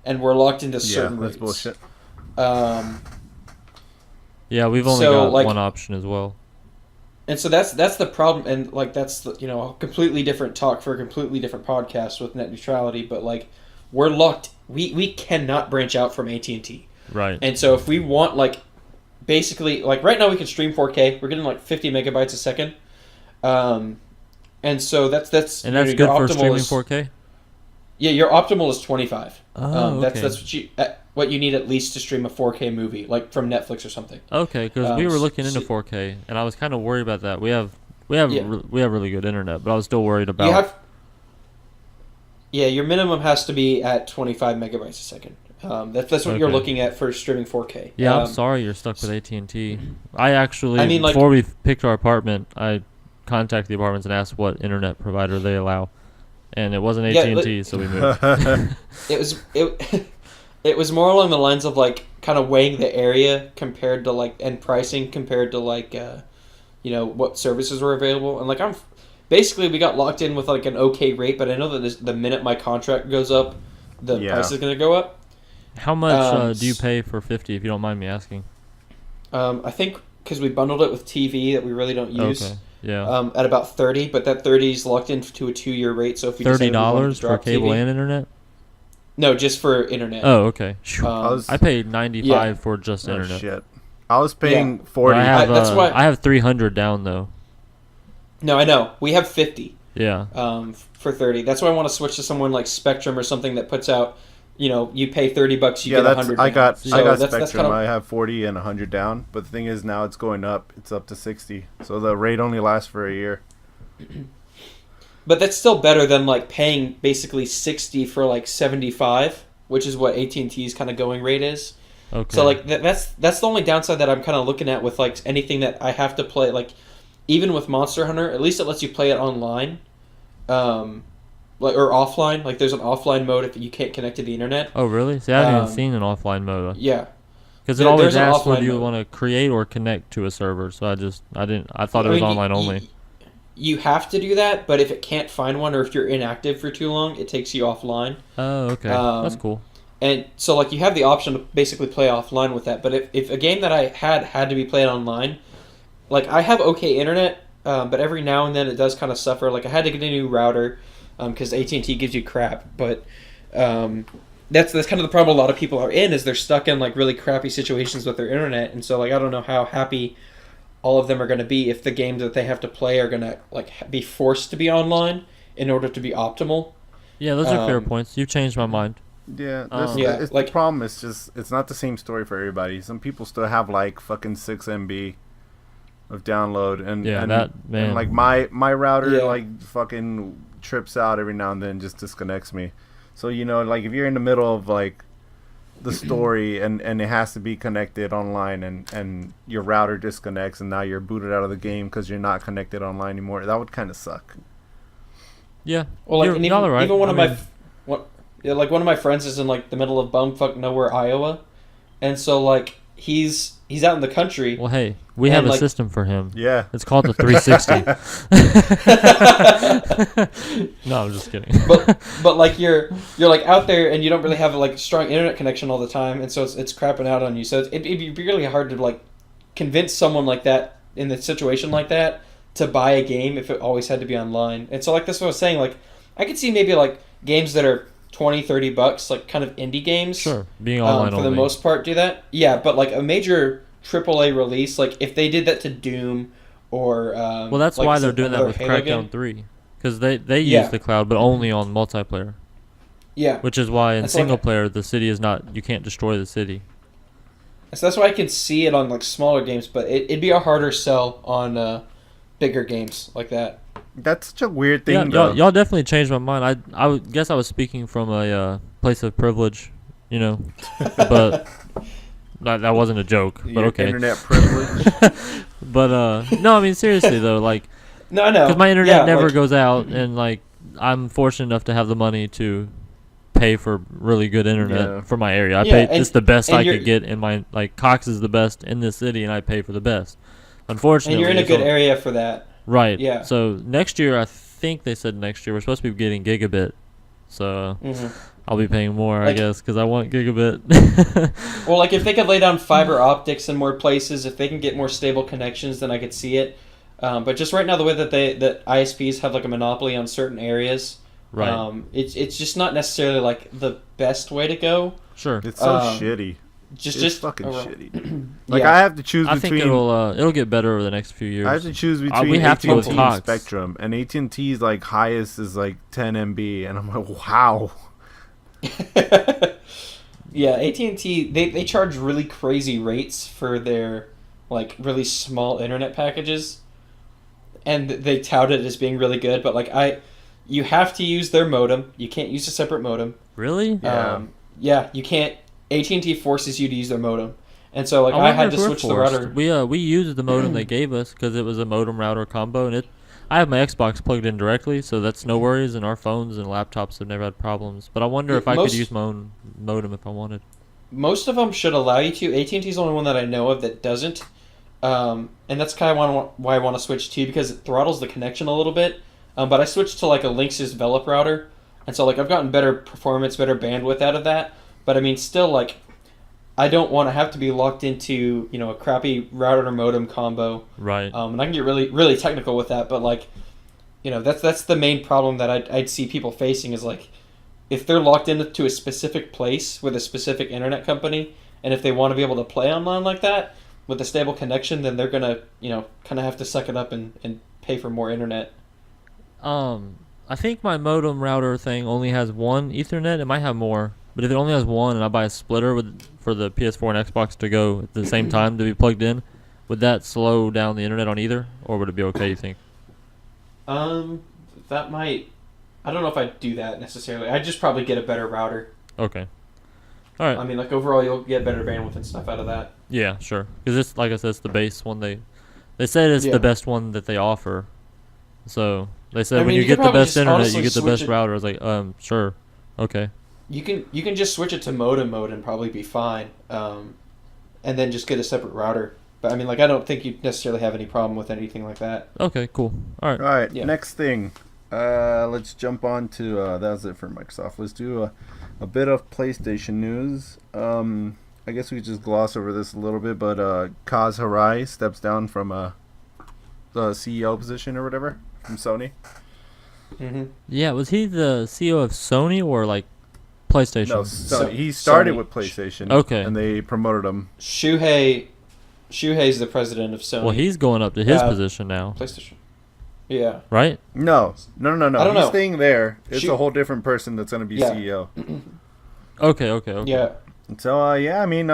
and we're locked into yeah, certain that's rates. bullshit. Um, Yeah, we've only So, got like- one option as well. and so that's the problem, and like that's the, a completely different talk for a completely different podcast with net neutrality. But like we're locked, we cannot branch out from AT&T, Right. and so if we want like basically like right now we can stream 4K, we're getting like 50 megabytes a second, and so that's And that's your good for optimal streaming is- 4K? Yeah, your optimal is 25. Oh, okay. That's what you need at least to stream a 4K movie, like from Netflix or something. Okay, because we were looking into so- 4K, and I was kind of worried about that. We have Yeah. really good internet, but I was still worried about. You have, yeah, your minimum has to be at 25 megabytes a second. That's what you're Okay. looking at for streaming 4K. Yeah, I'm Um, sorry you're stuck with AT&T. I actually, I mean, like- before we picked our apartment, I contacted the apartments and asked what internet provider they allow, and it wasn't Yeah, AT&T, so we moved. It was more along the lines of like kind of weighing the area compared to like and pricing compared to like what services were available, and like basically we got locked in with like an okay rate, but I know that the minute my contract goes up, the Yeah. price is going to go up. How much do you s- pay for 50, if you don't mind me asking? I think because we bundled it with TV that we really don't use. Okay, yeah. At about 30, but that 30 is locked into a 2-year rate. So if we decided we wanted $30 to for drop cable TV, and internet? no, just for internet. Oh, okay. Phew. Um, I paid 95 yeah. for just Oh, internet. shit. I was paying But 40. I have that's why- I have 300 down though. No, I know we have 50 Yeah. for 30. That's why I want to switch to someone like Spectrum or something that puts out. You pay $30, you Yeah, get that's 100. I got So I got that's Spectrum. kind of, I have 40 and 100 down, but the thing is now it's going up. It's up to 60. So the rate only lasts for a year. but that's still better than like paying basically 60 for like 75, which is what AT&T's kind of going rate is. Okay. So like that's the only downside that I'm kind of looking at with like anything that I have to play, like even with Monster Hunter, at least it lets you play it online, like or offline. Like there's an offline mode if you can't connect to the internet. Oh, really? See, I haven't even Um, seen an offline mode. Yeah, Because it There- always there's an asks whether offline you mode. want to create or connect to a server. So I thought it I was mean, online only. You have to do that, but if it can't find one or if you're inactive for too long, it takes you offline. Oh, okay. That's cool. And so like you have the option to basically play offline with that. But if a game that I had to be played online, like I have okay internet, but every now and then it does kind of suffer. Like I had to get a new router because AT&T gives you crap. But that's kind of the problem a lot of people are in, is they're stuck in like really crappy situations with their internet. And so like I don't know how happy all of them are going to be if the games that they have to play are going to like be forced to be online in order to be optimal. Yeah, those are fair um, points. You've changed my mind. Yeah, Yeah, it's like- the problem. It's just it's not the same story for everybody. Some people still have like fucking 6 MB of download, and Yeah, and, that- man. and like my router Yeah. like fucking trips out every now and then, just disconnects me. So like if you're in the middle of like the story and it has to be connected online and your router disconnects and now you're booted out of the game because you're not connected online anymore. That would kind of suck. Yeah. Well, like You're- and y'all are right. even one I of mean, my like one of my friends is in like the middle of bumfuck nowhere, Iowa, and so like he's out in the country. Well, hey, we And, have a like- system for him. Yeah. It's called the 360. No, I'm just kidding. but like you're like out there and you don't really have like strong internet connection all the time, and so it's crapping out on you. So it'd be really hard to like convince someone like that in a situation like that to buy a game if it always had to be online. And so like that's what I was saying. Like I could see maybe like games that are $20-$30, like kind of indie games. Sure, being online for only. the most part do that. Yeah, but like a major AAA release, like if they did that to Doom or Well, that's like why they're doing that another with Halo Crackdown game. 3. Because they Yeah. use the cloud, but only on multiplayer. Yeah, Which is why in That's like single a- player, the city is not... You can't destroy the city. so that's why I can see it on like smaller games, but it'd be a harder sell on bigger games like that. That's such a weird Yeah, thing. though. y'all definitely changed my mind. Guess I was speaking from a place of privilege, you know. But that wasn't a joke. But Your okay. internet privilege. But no, I mean seriously though, like... No, I know. Because my internet Yeah, never like- goes out, and like I'm fortunate enough to have the money to pay for really good internet Yeah. for my area. I Yeah, pay and- it's the best and I you're- could get in my like Cox is the best in this city, and I pay for the best. Unfortunately, And you're in a it's good on- area for that. right? Yeah. So next year, I think they said next year we're supposed to be getting gigabit, so hmm I'll be paying more, I Like- guess, because I want gigabit. Well, like if they could lay down fiber optics in more places, if they can get more stable connections, then I could see it. But just right now, the way that ISPs have like a monopoly on certain areas, Right. it's just not necessarily like the best way to go. Sure. It's so Um, shitty. Just It's just fucking around- shitty. Like Yeah. I have to choose I think between. it'll get better over the next few years. I have to choose between we have to AT&T go with and Cox. Spectrum, and AT&T's like highest is like 10 MB, and I'm like, wow. Yeah, AT&T they charge really crazy rates for their like really small internet packages, and they tout it as being really good. But like you have to use their modem. You can't use a separate modem. Really? Yeah. Yeah, you can't. AT&T forces you to use their modem, and so like I wonder had if to we're switch the forced. router. We used the modem they gave us because it was a modem router combo, and I have my Xbox plugged in directly, so that's no worries. And our phones and laptops have never had problems. But I wonder if I could Most- use my own modem if I wanted. Most of them should allow you to. AT&T's the only one that I know of that doesn't, and that's kind of why I want to switch to, because it throttles the connection a little bit. But I switched to like a Linksys Velop router, and so like I've gotten better performance, better bandwidth out of that. But I mean, still like I don't want to have to be locked into a crappy router modem combo. Right. And I can get really really technical with that, but like that's the main problem that I'd see people facing is like if they're locked into a specific place with a specific internet company, and if they want to be able to play online like that with a stable connection, then they're gonna kind of have to suck it up and pay for more internet. I think my modem router thing only has one Ethernet. It might have more, but if it only has one, and I buy a splitter for the PS4 and Xbox to go at the same time to be plugged in, would that slow down the internet on either, or would it be okay? You think? That might. I don't know if I'd do that necessarily. I'd just probably get a better router. Okay. All right. I mean, like overall, you'll get better bandwidth and stuff out of that. Yeah, sure. Because it's like I said, it's the base one they said it's Yeah. the best one that they offer. So they said I when mean, you you get could the probably best just internet, honestly you get the switch best it- router. I was like, sure, okay. You can just switch it to modem mode and probably be fine, and then just get a separate router. But I mean, like I don't think you'd necessarily have any problem with anything like that. Okay, cool. All right. All right, Yeah. next thing. Let's jump on to that was it for Microsoft. Let's do a bit of PlayStation news. I guess we could just gloss over this a little bit, but Kaz Hirai steps down from the CEO position or whatever from Sony. Mm-hmm. Yeah, was he the CEO of Sony or like PlayStation? No, So- Sony. He started Sony. with PlayStation. Okay. And they promoted him. Shuhei's the president of Sony. Well, he's going up to his Yeah. position now, PlayStation. Yeah. right? No. I don't He's know. staying there. It's Shu- a whole different person that's going to be Yeah. CEO. Okay. Yeah. So, yeah, I mean,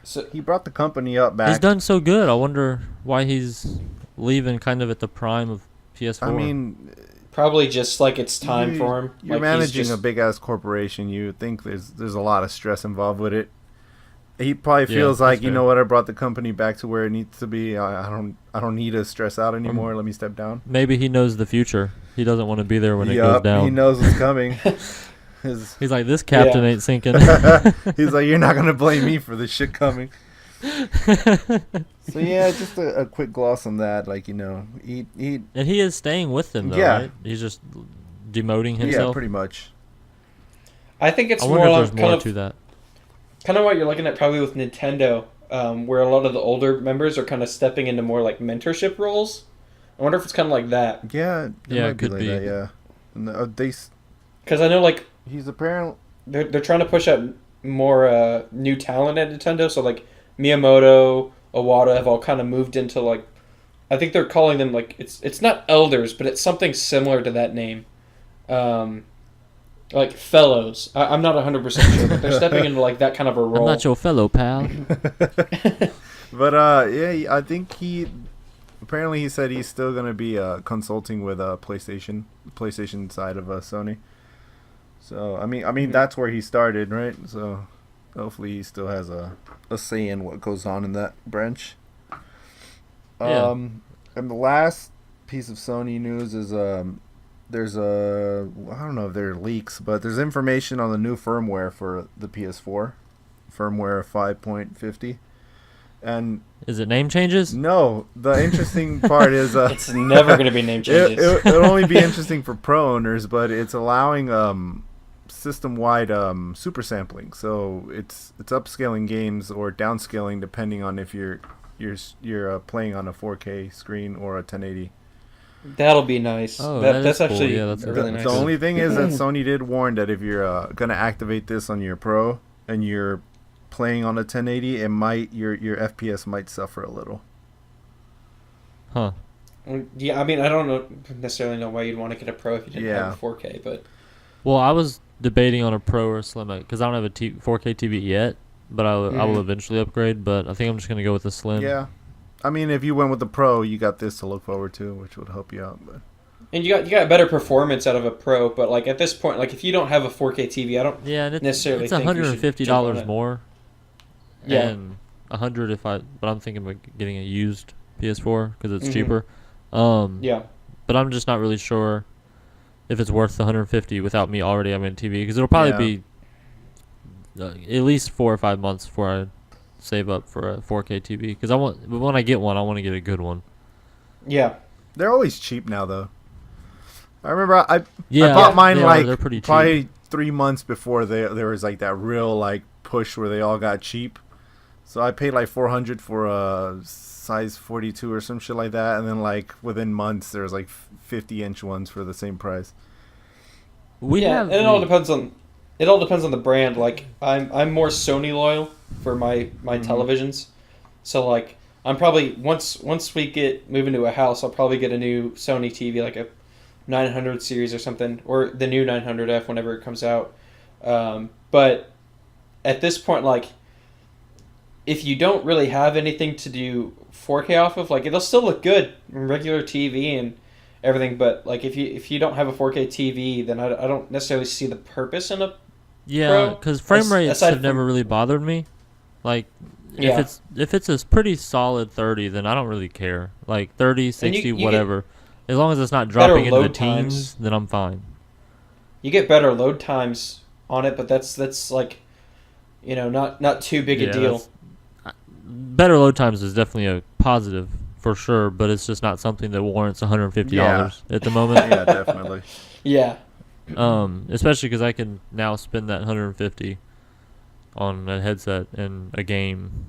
So he brought the company up back. He's done so good. I wonder why he's leaving kind of at the prime of PS4. I mean, probably just like it's time you- for him. You're Like, he's managing just- a big ass corporation. You would think there's a lot of stress involved with it. he probably Yeah, feels that's like, you fair. know what, I brought the company back to where it needs to be. I don't need to stress out anymore. Let me step down. Maybe he knows the future. He doesn't want to be there when it goes Yup, down. he knows what's coming. His, He's like, this captain Yeah. ain't sinking. he's like, you're not gonna blame me for this shit coming. So yeah, just a quick gloss on that. Like, you know, he And he is staying with them, though, Yeah. right? He's just demoting yeah, himself. pretty much. I think it's I wonder more if there's kind more of to that. kind of what you're looking at probably with Nintendo, where a lot of the older members are kind of stepping into more like mentorship roles. I wonder if it's kind of like that, Yeah, Yeah, might it could like be. that, yeah. And, because I know like he's apparently they're trying to push out more new talent at Nintendo. So like Miyamoto, Iwata have all kind of moved into like, I think they're calling them like it's not elders, but it's something similar to that name, like fellows. I'm not 100% sure, but they're stepping into like that kind of a I'm role. not your fellow pal. But yeah, I think he said he's still gonna be consulting with PlayStation side of Sony. So I mean that's where he started, right? So hopefully he still has a say in what goes on in that branch. Yeah. And the last piece of Sony news is there's I don't know if there are leaks, but there's information on the new firmware for the PS4, firmware 5.50. And Is it name changes? no, the interesting part is It's never going to be name changes. it'll only be interesting for pro owners, but it's allowing system-wide super sampling. So it's upscaling games or downscaling depending on if you're playing on a 4K screen or a 1080. That'll be nice. Oh, that That's is cool. actually Yeah, that's really The nice. only thing is that Sony did warn that if you're gonna activate this on your pro and you're playing on a 1080, it might your FPS might suffer a little. Huh. Yeah, I mean, I don't necessarily know why you'd want to get a Pro if you didn't Yeah. have a 4K, but Well, I was debating on a Pro or Slim because I don't have a 4K TV yet, but I will eventually upgrade. But I think I'm just gonna go with the Slim. Yeah, I mean, if you went with the pro, you got this to look forward to, which would help you out. But and you got better performance out of a Pro. But like at this point, like if you don't have a 4K TV, I don't. Yeah, and Necessarily it's think you should $150 jump on it. more. Yeah. And 100 if I. But I'm thinking about getting a used PS4 because it's Mhm. cheaper. Yeah. But I'm just not really sure if it's worth the 150 without me already having a TV because it'll probably be at least 4 or 5 months before I save up for a 4K TV because but when I get one, I want to get a good one. Yeah. they're always cheap now, though. I remember I Yeah, bought mine they're pretty cheap. probably 3 months before there was like that real like push where they all got cheap. So I paid like $400 for a size 42 or some shit like that, and then like within months there was like 50-inch ones for the same price. We yeah, have and it all depends on the brand. Like I'm more Sony loyal for my televisions, so like I'm probably once we move into a house, I'll probably get a new Sony TV, like a 900 series or something, or the new 900F whenever it comes out. But at this point, like if you don't really have anything to do 4K off of, like it'll still look good in regular TV and everything, but like if you don't have a 4K TV, then I don't necessarily see the purpose in a Yeah, Pro, because frame rates aside have from- never really bothered me. Like, Yeah. if it's a pretty solid 30, then I don't really care. Like 30, 60, you get whatever. As long as it's not better dropping into the load times. teens, then I'm fine. you get better load times on it, but that's like not too big a Yeah, deal. Better load times is definitely a positive for sure, but it's just not something that warrants $150 at the moment. Yeah, definitely. Yeah. Especially because I can now spend that 150 on a headset and a game,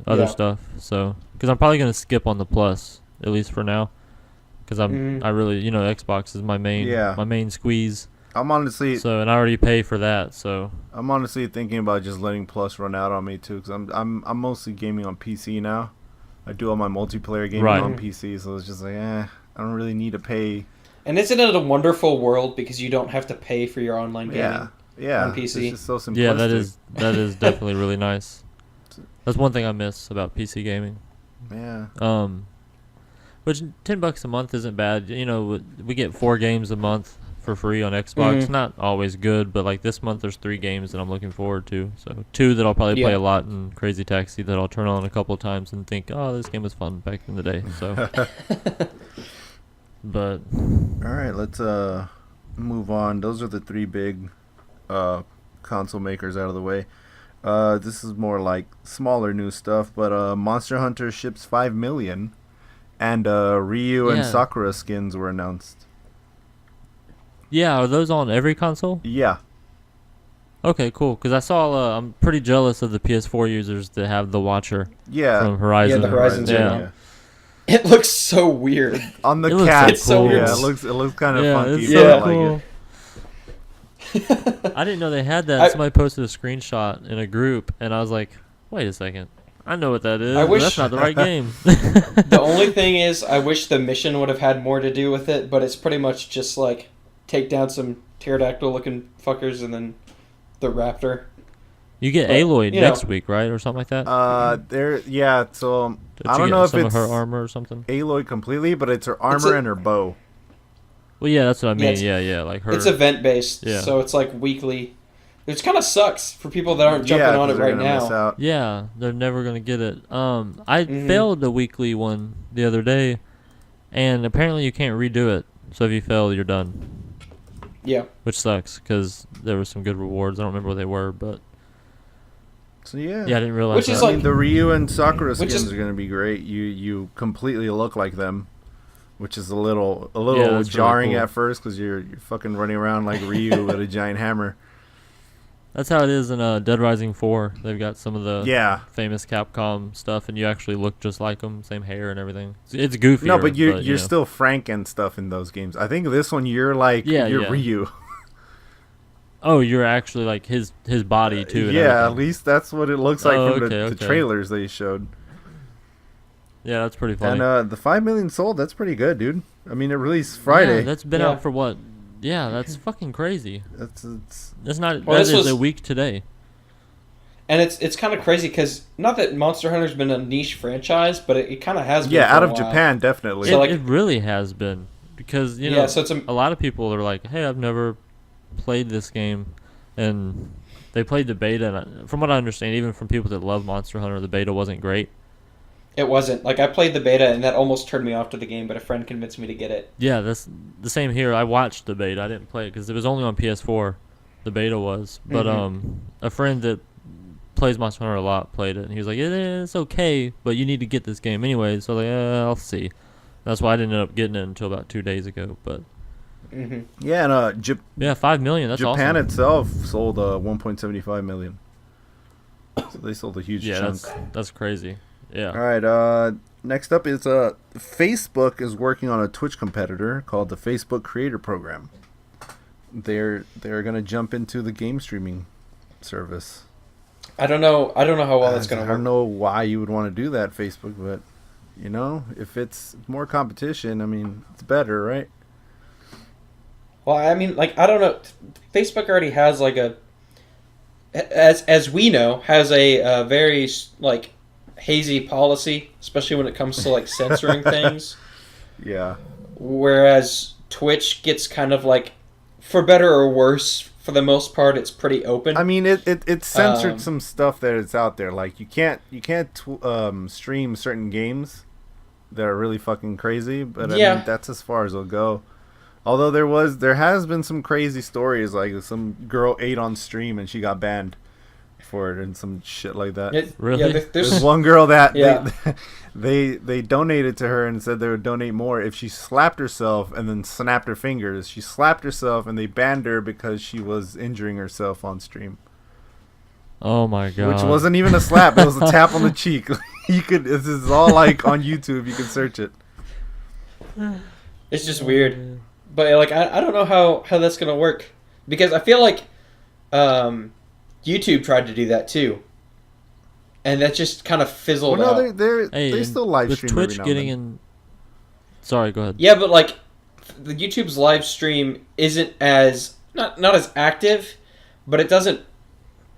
other Yeah. stuff. So, because I'm probably gonna skip on the Plus at least for now, because Mhm. I really, Xbox is my main squeeze. I'm honestly And I already pay for that. So thinking about just letting Plus run out on me too, because I'm mostly gaming on PC now. I do all my multiplayer gaming Right. on PC, so it's just like, I don't really need to pay. And isn't it a wonderful world because you don't have to pay for your online gaming? Yeah, on PC. It's just so simplistic. yeah, that is definitely really nice. That's one thing I miss about PC gaming. Yeah, Which $10 a month isn't bad. We get 4 games a month for free on Xbox. Mhm. Not always good, but like this month there's 3 games that I'm looking forward to. So 2 that I'll probably play Yeah. a lot, and Crazy Taxi that I'll turn on a couple of times and think, oh, this game was fun back in the day. So, but All right, let's move on. Those are the 3 big console makers out of the way. This is more like smaller new stuff, but Monster Hunter ships 5 million, and Ryu and Yeah. Sakura skins were announced. yeah, are those on every console? Yeah, Okay, cool. Because I saw, I'm pretty jealous of the PS4 users that have the Watcher yeah. from Horizon. Yeah, the Horizon yeah. Zero. It looks so weird. On the It looks cat, so It's so cool. weird. yeah, it looks kind of Yeah, funky. it's but so I like cool. it. I didn't know they had that. I- Somebody posted a screenshot in a group, and I was like, wait a second. I know what that is. I but wish- that's not the right game. The only thing is, I wish the mission would have had more to do with it, but it's pretty much just like take down some pterodactyl looking fuckers and then the raptor. You get But, Aloy you next know. week, right? Or something like that? There, yeah. So Don't I you don't get know if some it's of her armor or something? Aloy completely, but it's her armor a- and her bow. Well, yeah, that's what I Yeah, mean. Yeah, like her. It's event based, Yeah. so it's like weekly. Which kind of sucks for people that aren't jumping Yeah, on 'cause it they're right gonna miss now. out. Yeah, they're never gonna get it. I Mhm. failed the weekly one the other day, and apparently you can't redo it. So if you fail, you're done, Yeah. which sucks because there were some good rewards. I don't remember what they were, but So yeah, yeah, I didn't realize. Which that. is I like- mean, the Ryu and Sakura Which skins is- are gonna be great. You completely look like them, which is a little Yeah, that's really jarring cool. at first because you're fucking running around like Ryu with a giant hammer. That's how it is in Dead Rising 4. They've got some of the Yeah, famous Capcom stuff, and you actually look just like them, same hair and everything. It's goofy. no, but you're you know. still Frank and stuff in those games. I think this one you're like Yeah, you're yeah. Ryu. Oh, you're actually like his body too. And Yeah, at everything. least that's what it looks like Oh, from okay, the okay. trailers they showed. Yeah, that's pretty funny. And the 5 million sold. That's pretty good, dude. I mean, it released Friday. Yeah, that's been Yeah. out for what? Yeah, that's fucking crazy. it's That's not. Well, that this is was- a week today. And it's kind of crazy because not that Monster Hunter's been a niche franchise, but it kind of has been. yeah, for out a of while. Japan, definitely. So, like- it really has been because you know Yeah, so it's a lot of people are like, hey, I've never played this game, and they played the beta. And from what I understand, even from people that love Monster Hunter, the beta wasn't great. It wasn't. Like, I played the beta, and that almost turned me off to the game, but a friend convinced me to get it. Yeah, that's the same here. I watched the beta. I didn't play it because it was only on PS4. The beta was, but Mhm. a friend that plays Monster Hunter a lot played it, and he was like, it's okay, but you need to get this game anyway. So like, I'll see. That's why I didn't end up getting it until about 2 days ago. But Hmm. yeah, and yeah, 5 million. That's Japan awesome. itself sold 1.75 million. So they sold a huge Yeah, chunk. that's crazy. Yeah. All right. Next up is Facebook is working on a Twitch competitor called the Facebook Creator Program. They're gonna jump into the game streaming service. I don't know how well that's I going to don't work. know why you would want to do that, Facebook, but you know, if it's more competition, I mean, it's better, right? Well, I mean, like, I don't know. Facebook already has, like, as we know, has a very, like, hazy policy, especially when it comes to, like, censoring things. Yeah. Whereas Twitch gets kind of, like, for better or worse, for the most part, it's pretty open. I mean, it censored Um, some stuff that is out there. Like you can't stream certain games that are really fucking crazy. But I Yeah. mean, that's as far as it'll go. Although there has been some crazy stories, like some girl ate on stream and she got banned for it and some shit like that. Really? Yeah, There's there's one girl that Yeah. they donated to her and said they would donate more if she slapped herself and then snapped her fingers. She slapped herself and they banned her because she was injuring herself on stream. Oh my god. Which wasn't even a slap; it was a tap on the cheek. You could. This is all like on YouTube. You can search it. it's just weird. But like I don't know how that's gonna work because I feel like YouTube tried to do that too, and that just kind of fizzled Well, no, out. Hey, they and still live with stream every Twitch now getting and then. in. Sorry, go ahead. Yeah, but like the YouTube's live stream isn't as not as active, but it doesn't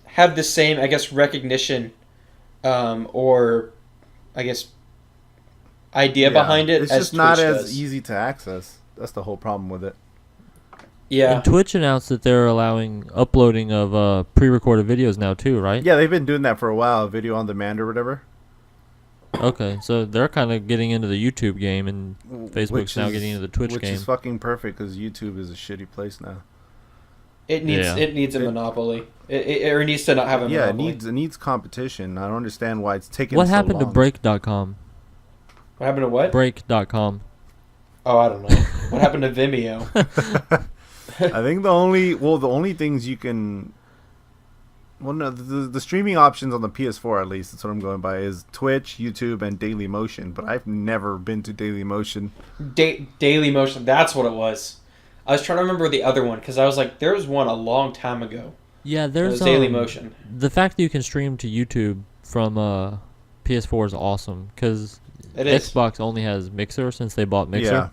have the same, I guess, recognition or I guess idea Yeah. behind it It's as just not Twitch as does. easy to access. That's the whole problem with it. Yeah. And Twitch announced that they're allowing uploading of pre-recorded videos now too, right? Yeah, they've been doing that for a while, video on demand or whatever. Okay, so they're kind of getting into the YouTube game, and Facebook's Which now is- getting into the Twitch which game. is fucking perfect because YouTube is a shitty place now. It needs Yeah. it needs a monopoly. It needs to not have a Yeah, monopoly. it needs competition. I don't understand why it's taking. What so happened to long. Break.com? What happened to what? Break.com. Oh, I don't know. What happened to Vimeo? I think the only things you can. Well, no, the streaming options on the PS4 at least, that's what I'm going by, is Twitch, YouTube, and Daily Motion. But I've never been to Daily Motion. Daily Motion. That's what it was. I was trying to remember the other one because I was like, there was one a long time ago. Yeah, It there's was Daily Motion. The fact that you can stream to YouTube from PS4 is awesome because It is. Xbox only has Mixer since they bought Mixer. Yeah.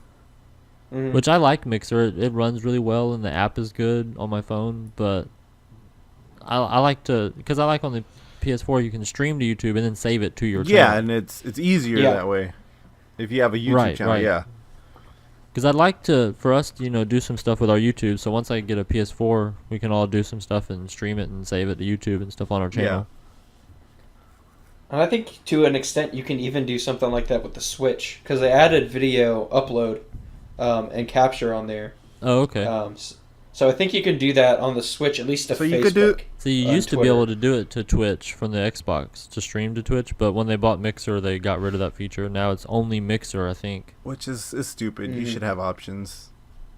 Mhm. Which I like Mixer. It runs really well and the app is good on my phone. But I like to, because I like on the PS4 you can stream to YouTube and then save it to your channel. Yeah, and it's easier Yeah. that way. If you have a YouTube Right, channel, right. yeah. Because I'd like to, for us to, do some stuff with our YouTube. So once I get a PS4, we can all do some stuff and stream it and save it to YouTube and stuff on our channel. And I think to an extent you can even do something like that with the Switch because they added video upload and capture on there. Oh, okay. So I think you can do that on the Switch, at least to So Facebook. you could do- So you on used to be Twitter. able to do it to Twitch from the Xbox to stream to Twitch, but when they bought Mixer, they got rid of that feature. Now it's only Mixer, I think. Which is stupid. You Mhm. should have options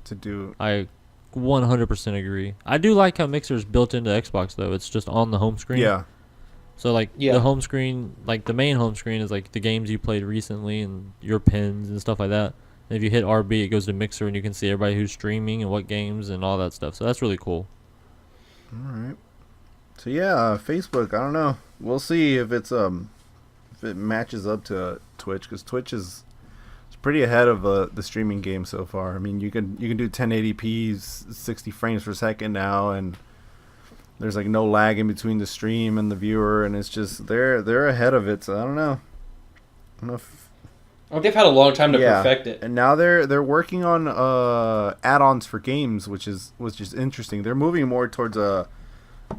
to do. I 100% agree. I do like how Mixer's built into Xbox though. It's just on the home screen. Yeah. So like Yeah. the home screen, like the main home screen is like the games you played recently and your pins and stuff like that. And if you hit RB, it goes to Mixer and you can see everybody who's streaming and what games and all that stuff. So that's really cool. All right. So yeah, Facebook. I don't know. We'll see if if it matches up to Twitch, because Twitch is pretty ahead of the streaming game so far. I mean, you can do 1080p, 60 frames per second now, and there's like no lag in between the stream and the viewer, and it's just they're ahead of it. So I don't know. I don't know if, Oh, they've had a long time to Yeah. perfect it. and now they're working on add-ons for games, which is interesting. They're moving more towards a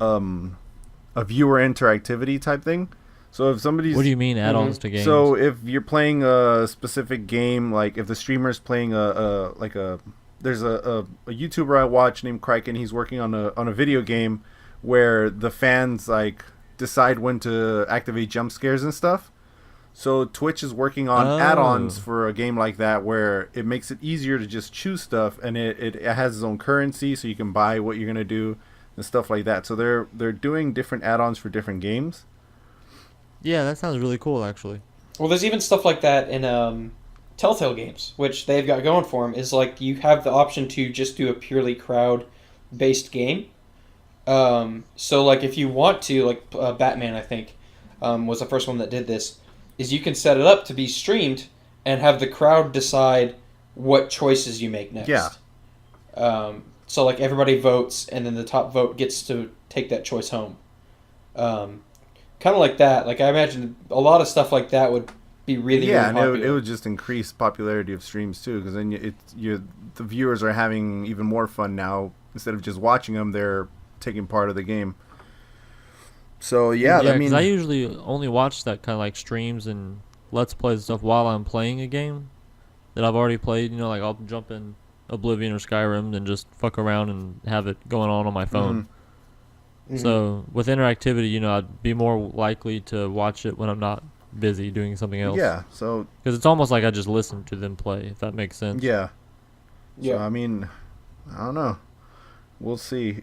viewer interactivity type thing. So if somebody's What do you mean add-ons to games? so if you're playing a specific game, like if the streamer's playing there's a YouTuber I watch named Criken. He's working on a video game where the fans like decide when to activate jump scares and stuff. So Twitch is working on Oh. add-ons for a game like that, where it makes it easier to just choose stuff, and it has its own currency, so you can buy what you're gonna do and stuff like that. So they're doing different add-ons for different games. Yeah, that sounds really cool actually. Well, there's even stuff like that in Telltale games, which they've got going for them. Is like you have the option to just do a purely crowd-based game. So like if you want to, like Batman, I think, was the first one that did this. Is you can set it up to be streamed and have the crowd decide what choices you make next. Yeah. So like everybody votes, and then the top vote gets to take that choice home. Kind of like that. Like I imagine a lot of stuff like that would be really Yeah, really and popular. it would just increase popularity of streams too, because then the viewers are having even more fun now. Instead of just watching them, they're taking part of the game. So yeah, I 'cause mean, I usually only watch that kind of like streams and let's plays and stuff while I'm playing a game that I've already played. Like I'll jump in Oblivion or Skyrim and just fuck around and have it going on my phone. Mhm. So with interactivity, I'd be more likely to watch it when I'm not busy doing something else. yeah. So Because it's almost like I just listen to them play, if that makes sense. yeah. Yeah. So I mean, I don't know. We'll see.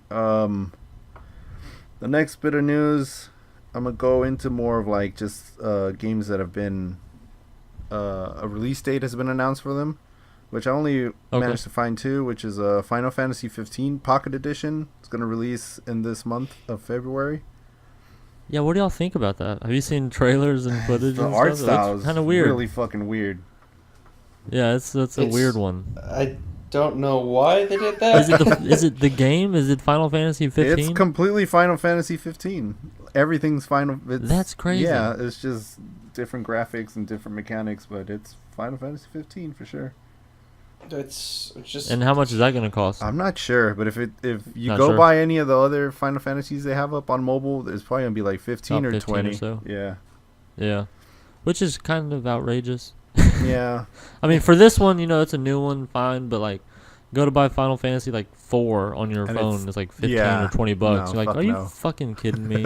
The next bit of news, I'm gonna go into more of like just games that have been a release date has been announced for them, which I only managed to find two, which is Final Fantasy 15 Pocket Edition. It's gonna release in this month of February. Yeah, what do y'all think about that? Have you seen trailers and footage? The and art stuff? It style looks is kind of weird. really fucking weird. Yeah, that's a It's- weird one. I don't know why they did that. Is it the game? Is it Final Fantasy 15? It's completely Final Fantasy 15. Everything's Final. That's crazy. Yeah, it's just different graphics and different mechanics, but it's Final Fantasy 15 for sure. It's just. And how much is that going to cost? I'm not sure, but if you Not go sure. by any of the other Final Fantasies they have up on mobile, it's probably gonna be like 15 About or 15 or 20. so. Yeah, Yeah, which is kind of outrageous. yeah. I mean, for this one, it's a new one, fine, but like, go to buy Final Fantasy like 4 on your And phone, it's- it's like 15 yeah, or 20 bucks. no, You're like, fuck are you no. fucking kidding me?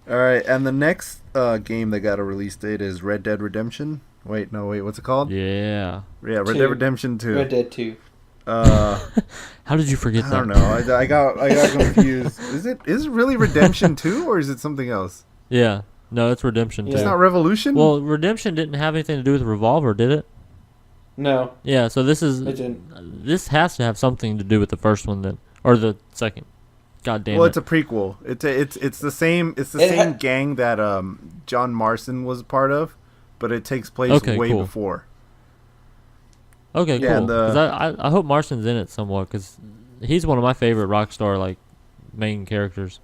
All right, and the next game that got a release date is Red Dead Redemption. Wait, what's it called? Yeah. Yeah, Red 2. Dead Redemption 2. Red Dead 2. Uh, How did you forget I that? don't know. I got confused. Is it really Redemption 2 or is it something else? Yeah. No, it's Redemption Yeah. It's 2. not Revolution? Well, Redemption didn't have anything to do with Revolver, did it? No, Yeah, so this it didn't. has to have something to do with the first one then, or the second. God damn well, it. it's a prequel. It's the same It same ha- gang that John Marston was part of, but it takes place Okay, way cool. before. Okay, Yeah, cool. 'Cause I hope Marston's in it somewhat, because he's one of my favorite Rockstar like main characters.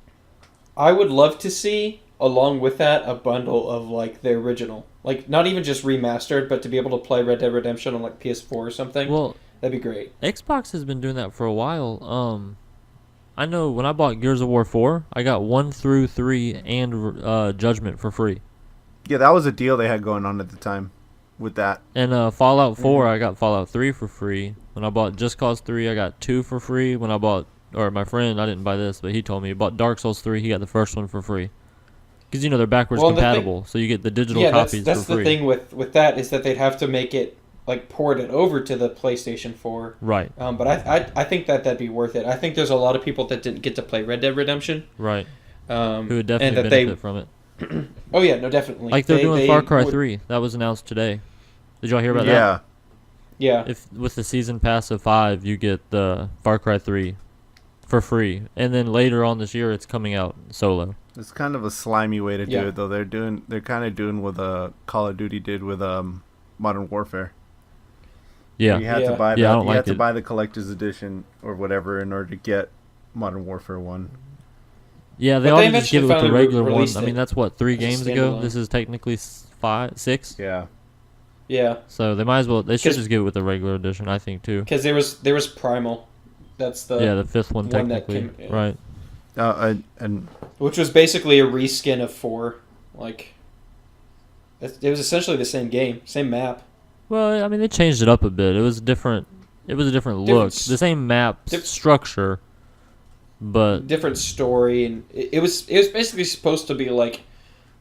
I would love to see, along with that, a bundle of like the original, like not even just remastered, but to be able to play Red Dead Redemption on like PS4 or something. Well, That'd be great. Xbox has been doing that for a while. I know when I bought Gears of War 4, I got 1 through 3 and Judgment for free. Yeah, that was a deal they had going on at the time with that. And Fallout 4, I got Fallout 3 for free. When I bought Just Cause 3, I got 2 for free. When I bought, or my friend, I didn't buy this, but he told me he bought Dark Souls 3, he got the first one for free. Because, they're backwards Well, the thing- compatible, so you get the digital Yeah, copies that's for the free. thing with that is that they'd have to make it like port it over to the PlayStation 4. Right, But I think that'd be worth it. I think there's a lot of people that didn't get to play Red Dead Redemption. right. Who Who would definitely and that benefit from it. Oh yeah, no, definitely. Like they're doing Far Cry would- 3. That was announced today. Did y'all hear about that? Yeah, Yeah, If with the season pass of 5, you get the Far Cry 3 for free, and then later on this year, it's coming out solo. it's kind of a slimy way to do Yeah. it though. They're kind of doing what Call of Duty did with Modern Warfare. Yeah, You had Yeah. to buy Yeah, I that. don't You had like to it. buy the collector's edition or whatever in order to get Modern Warfare 1. yeah. They But ought they to just give it eventually with the finally regular one. released I it mean, that's what 3 as a games ago. standalone. This is technically 5, 6. Yeah. yeah. So they might as well. They should 'Cause- just give it with the regular edition. I think too. Because there was Primal. That's the Yeah, the 5th one one that technically. came- yeah. Right. And which was basically a reskin of 4. Like it was essentially the same game, same map. Well, I mean, they changed it up a bit. It was different. It was a different look. Different The same map diff- structure, but Different story, and it was basically supposed to be like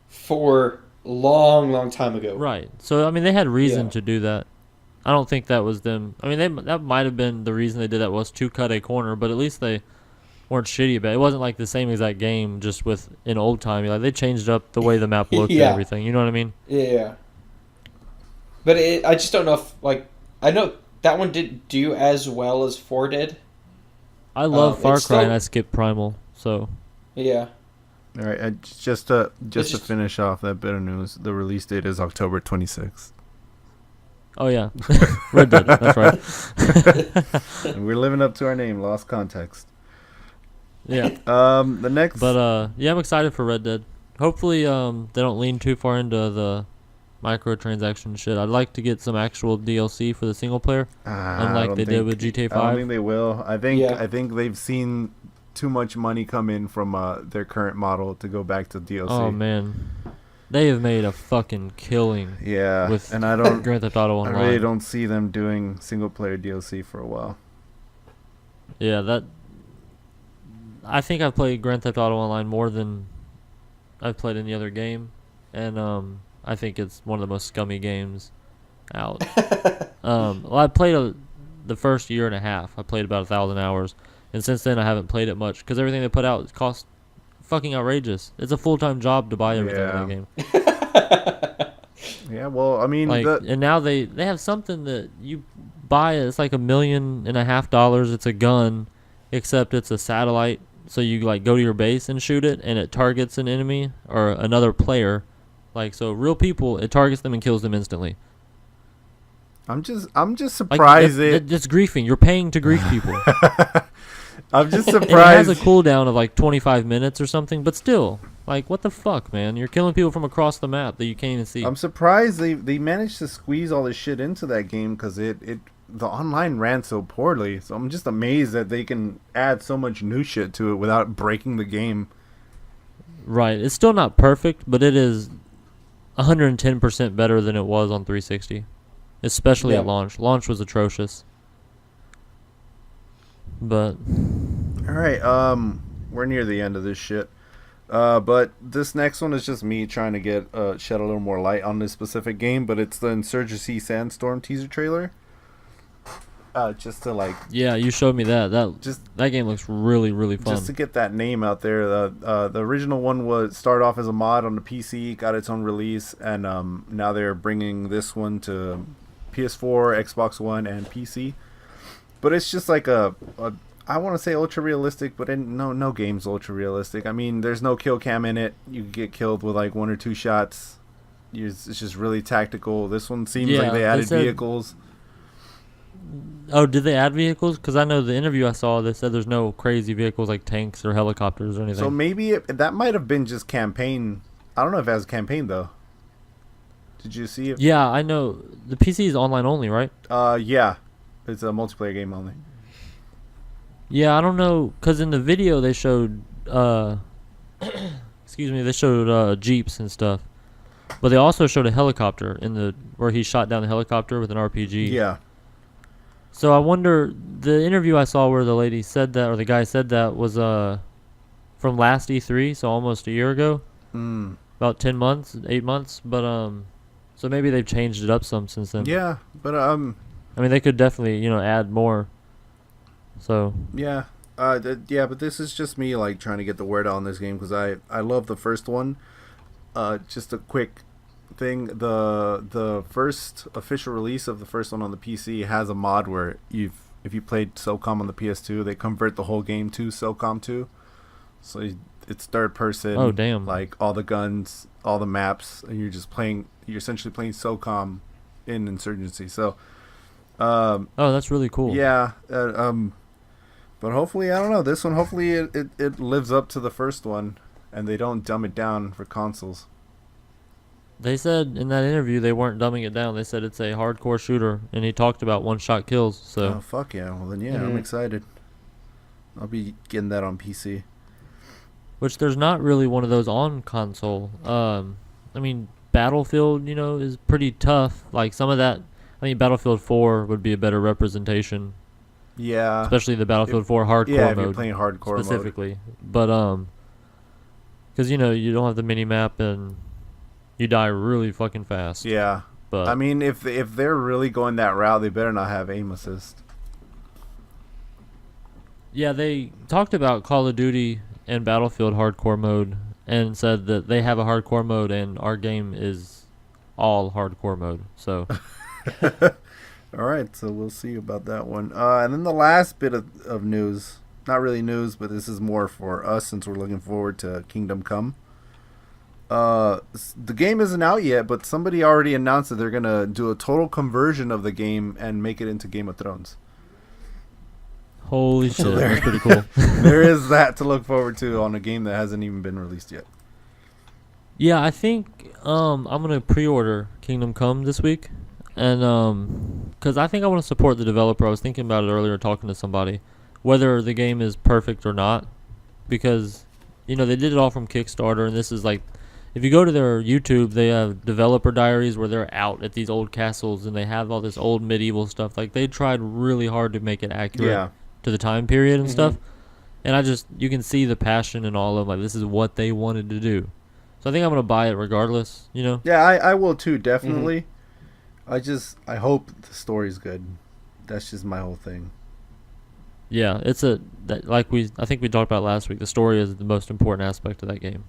4 long time ago. right. So I mean, they had reason Yeah. to do that. I don't think that was them. I mean, that might have been the reason they did that was to cut a corner, but at least they weren't shitty about it. It wasn't like the same exact game, just with an old time. Like they changed up the way the map looked Yeah. and everything. You know what I mean? Yeah. But I just don't know if like I know that one didn't do as well as 4 did. I love Far it's Cry and still- I skipped Primal. So Yeah. all right, just to just- finish off that bit of news, the release date is October 26th. oh yeah, Red Dead. That's right. And we're living up to our name, Lost Context. Yeah. The next But yeah, I'm excited for Red Dead. Hopefully, they don't lean too far into the microtransaction shit. I'd like to get some actual DLC for the single player, I unlike don't they did think- with GTA I don't 5. think they will. I think Yeah. they've seen too much money come in from their current model to go back to DLC. Oh man, they have made a fucking killing Yeah, with and I don't Grand Theft Auto I Online. really don't see them doing single player DLC for a while. Yeah, that. I think I've played Grand Theft Auto Online more than I've played any other game, and I think it's one of the most scummy games out. Well, I played the first year and a half. I played about 1,000 hours, and since then I haven't played it much because everything they put out costs fucking outrageous. It's a full-time job to buy everything in that game. Yeah, well, I mean, Like, and now they have something that you buy. It's like $1.5 million. It's a gun, except it's a satellite. So you like go to your base and shoot it, and it targets an enemy or another player. Like, so real people, it targets them and kills them instantly. I'm just Like, surprised that's griefing. You're paying to grief people. I'm just And it surprised. has a cooldown of like 25 minutes or something, but still, like, what the fuck, man? You're killing people from across the map that you can't even see. I'm surprised they managed to squeeze all this shit into that game because the online ran so poorly. So I'm just amazed that they can add so much new shit to it without breaking the game. Right. It's still not perfect, but it is 110% better than it was on 360, especially at Yeah. launch. Launch was atrocious. But All right, we're near the end of this shit. But this next one is just me trying to get shed a little more light on this specific game. But it's the Insurgency Sandstorm teaser trailer. Just to like, yeah, you showed me that. just That game looks really, really fun. just to get that name out there. The original one was started off as a mod on the PC, got its own release, and now they're bringing this one to PS4, Xbox One, and PC. But it's just like a I want to say ultra realistic, but no game's ultra realistic. I mean, there's no kill cam in it. You get killed with like 1 or 2 shots. It's just really tactical. This one seems Yeah, like they they added said- vehicles. Oh, did they add vehicles? Because I know the interview I saw, they said there's no crazy vehicles like tanks or helicopters or anything. So maybe that might have been just campaign. I don't know if it has a campaign though. Did you see it? Yeah, I know. The PC is online only, right? Yeah, it's a multiplayer game only. Yeah, I don't know. Because in the video they showed, excuse me, they showed Jeeps and stuff. But they also showed a helicopter where he shot down the helicopter with an RPG. Yeah. So I wonder, the interview I saw where the lady said that, or the guy said that, was from last E3, so almost a year ago, about 10 months, 8 months. But so maybe they've changed it up some since then. Yeah, but I mean, they could definitely add more. So yeah, yeah, but this is just me like trying to get the word out on this game because I love the first one. Just a quick thing, the first official release of the first one on the PC has a mod where if you played SOCOM on the PS2, they convert the whole game to SOCOM 2. So it's third person. Oh, damn. Like all the guns, all the maps, and you're essentially playing SOCOM in Insurgency. So oh, that's really cool. yeah, but hopefully, I don't know, this one, hopefully it lives up to the first one and they don't dumb it down for consoles. They said in that interview they weren't dumbing it down. They said it's a hardcore shooter, and he talked about one-shot kills. So Oh, fuck yeah. Well, then, yeah, I'm Mhm. excited. I'll be getting that on PC. which there's not really one of those on console. I mean, Battlefield, is pretty tough. Like some of that, I think Battlefield 4 would be a better representation, Yeah. especially the Battlefield 4 hardcore Yeah, if you're mode playing hardcore mode. specifically. But because you don't have the mini map and you die really fucking fast. Yeah. But I mean, if they're really going that route, they better not have aim assist. yeah, they talked about Call of Duty and Battlefield hardcore mode and said that they have a hardcore mode and our game is all hardcore mode. So All right, so we'll see about that one. And then the last bit of news, not really news, but this is more for us since we're looking forward to Kingdom Come. The game isn't out yet, but somebody already announced that they're going to do a total conversion of the game and make it into Game of Thrones. holy shit, there- that's pretty cool. There is that to look forward to on a game that hasn't even been released yet. Yeah, I think I'm gonna pre-order Kingdom Come this week, and because I think I want to support the developer. I was thinking about it earlier, talking to somebody, whether the game is perfect or not, because they did it all from Kickstarter, and this is like, if you go to their YouTube, they have developer diaries where they're out at these old castles and they have all this old medieval stuff. Like they tried really hard to make it accurate Yeah. to the time period and Mhm. stuff, and you can see the passion in all of them. Like this is what they wanted to do. So I think I'm gonna buy it regardless, Yeah, I will too, definitely. I hope the story's good. That's just my whole thing. Yeah, I think we talked about last week. The story is the most important aspect of that game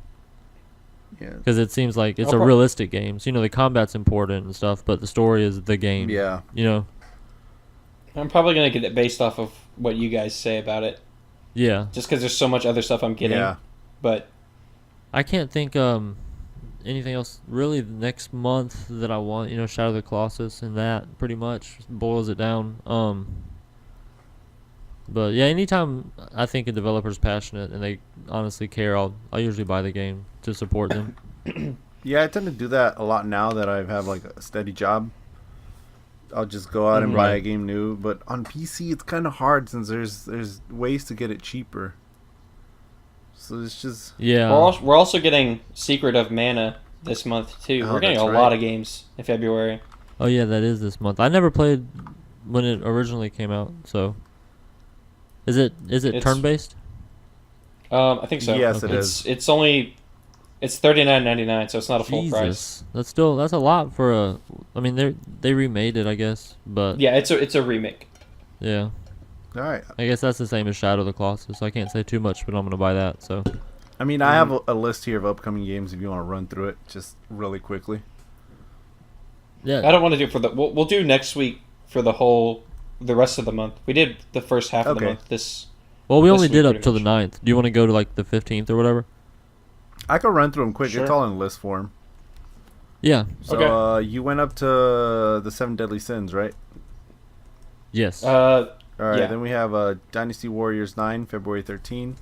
Yeah. because it seems like it's I'll a prob- realistic game. So the combat's important and stuff, but the story is the game. Yeah. I'm probably gonna get it based off of what you guys say about it, Yeah. just because there's so much other stuff I'm getting. Yeah. But I can't think anything else really next month that I want. Shadow of the Colossus and that pretty much boils it down. But yeah, anytime I think a developer's passionate and they honestly care, I'll usually buy the game to support them. Yeah, I tend to do that a lot now that I have like a steady job. I'll just go out and buy a Right. game new, but on PC it's kind of hard since there's ways to get it cheaper. So it's just Yeah. We're also getting Secret of Mana this month too. Oh, We're getting that's a right. lot of games in February. Oh yeah, that is this month. I never played when it originally came out. So, is it It's- turn based? I think so. Yes, it it's, It's only it's $39.99, so it's not a full price. Jesus, that's a lot for a. I mean, they remade it, I guess, but Yeah, it's a remake. yeah, all right. I guess that's the same as Shadow of the Colossus. So I can't say too much, but I'm gonna buy that. So I mean, I have a list here of upcoming games if you want to run through it just really quickly. yeah, I don't want to do it for the. We'll do next week for the rest of the month. We did the first half of the Okay. month. This well, we this only week did up pretty till the much. 9th. Do you want to go to like the 15th or whatever? I could run through them quick. Sure. It's all in list form. Yeah. So Okay. you went up to the 7 Deadly Sins, right? Yes. All right. Yeah. Then we have Dynasty Warriors 9, February 13.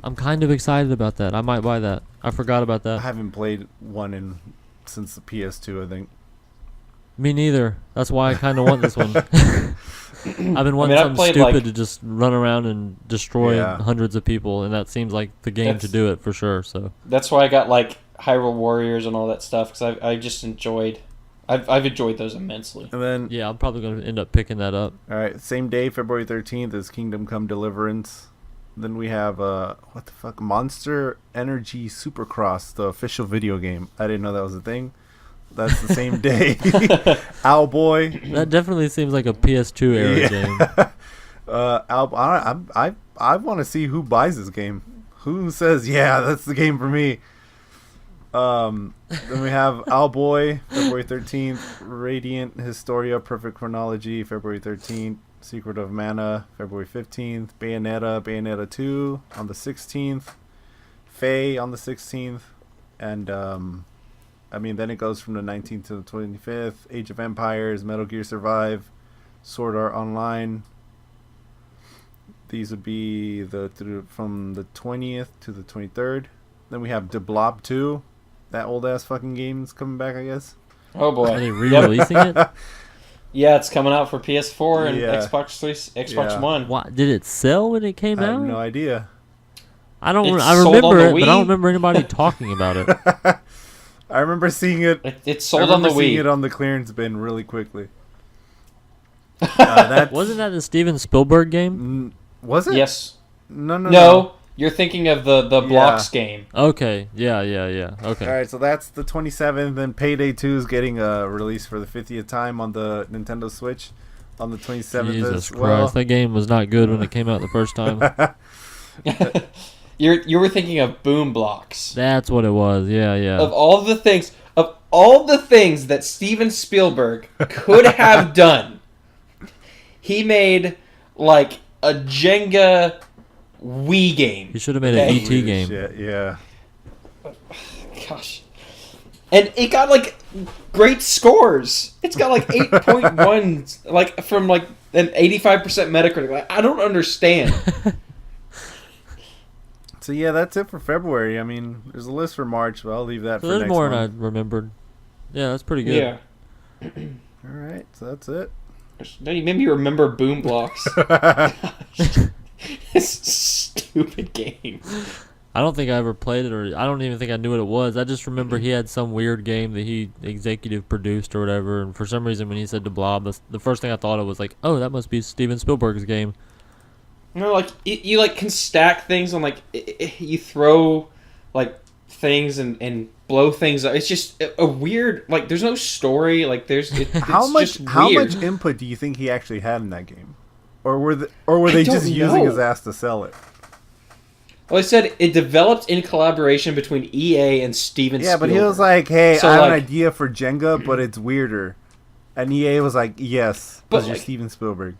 I'm kind of excited about that. I might buy that. I forgot about I that. haven't played one since the PS2, I think. Me neither. That's why I kind of want this one. I've been wanting I've something played, stupid like- to just run around and destroy Yeah. hundreds of people, and that seems like the game to That's- do it for sure. So That's why I got like Hyrule Warriors and all that stuff because I just enjoyed. I've enjoyed those immensely. And then, yeah, I'm probably gonna end up picking that up. all right, same day, February 13th, is Kingdom Come Deliverance. Then we have, what the fuck, Monster Energy Supercross, the official video game. I didn't know that was a thing. That's the same day. Owlboy. That definitely seems like a PS2 era Yeah. game. I want to see who buys this game. Who says, yeah, that's the game for me. Then we have Owlboy, February 13th. Radiant Historia, Perfect Chronology, February 13th. Secret of Mana, February 15th. Bayonetta 2 on the 16th. Faye on the 16th. And, then it goes from the 19th to the 25th. Age of Empires, Metal Gear Survive, Sword Art Online. These would be from the 20th to the 23rd. Then we have De Blob 2. That old ass fucking game's coming back, I guess. Oh boy! Are they Yep. re-releasing it? Yeah, it's coming out for PS4 and Yeah. Xbox Yeah. One. Why did it sell when it came I have out? no idea. I don't. It's I sold remember on the it, but I don't Wii. remember anybody talking about it. I remember seeing it. It's I sold on the remember seeing it Wii. on the clearance bin really quickly. That's, Wasn't that the Steven Spielberg game? Was it? Yes. No. No, you're thinking of the Blocks game. Okay. Yeah. Okay. All right, so that's the 27th. Then Payday 2 is getting a release for the 50th time on the Nintendo Switch on the 27th Jesus as well. Christ, that game was not good when it came out the first time. You were thinking of Boom Blocks. That's what it was. Yeah. Of all the things that Steven Spielberg could have done, he made like a Jenga Wii game. He should have made an Okay. ET Weird game. shit, yeah. Gosh. And it got like great scores. It's got like 8.1 like from like an 85% Metacritic. Like, I don't understand. So yeah, that's it for February. I mean, there's a list for March, but I'll leave that So for there's next more than I month. remembered. Yeah, that's pretty good. Yeah. All right, so that's it. No, you made me remember Boom Blocks. It's a stupid game. I don't think I ever played it, or I don't even think I knew what it was. I just remember he had some weird game that he executive produced or whatever, and for some reason when he said The Blob, the first thing I thought of was like, oh, that must be Steven Spielberg's game. You know, like you like can stack things on like you throw like things and blow things up. It's just a weird like. There's no story. Like there's it's How much just weird. input do you think he actually had in that game? Or were they I just don't using know. his ass to sell it? Well, I said it developed in collaboration between EA and Steven Yeah, but Spielberg. he was like, "Hey, So, I have an like- idea for Jenga, but it's weirder." And EA was like, "Yes, But, because you're like- Steven Spielberg."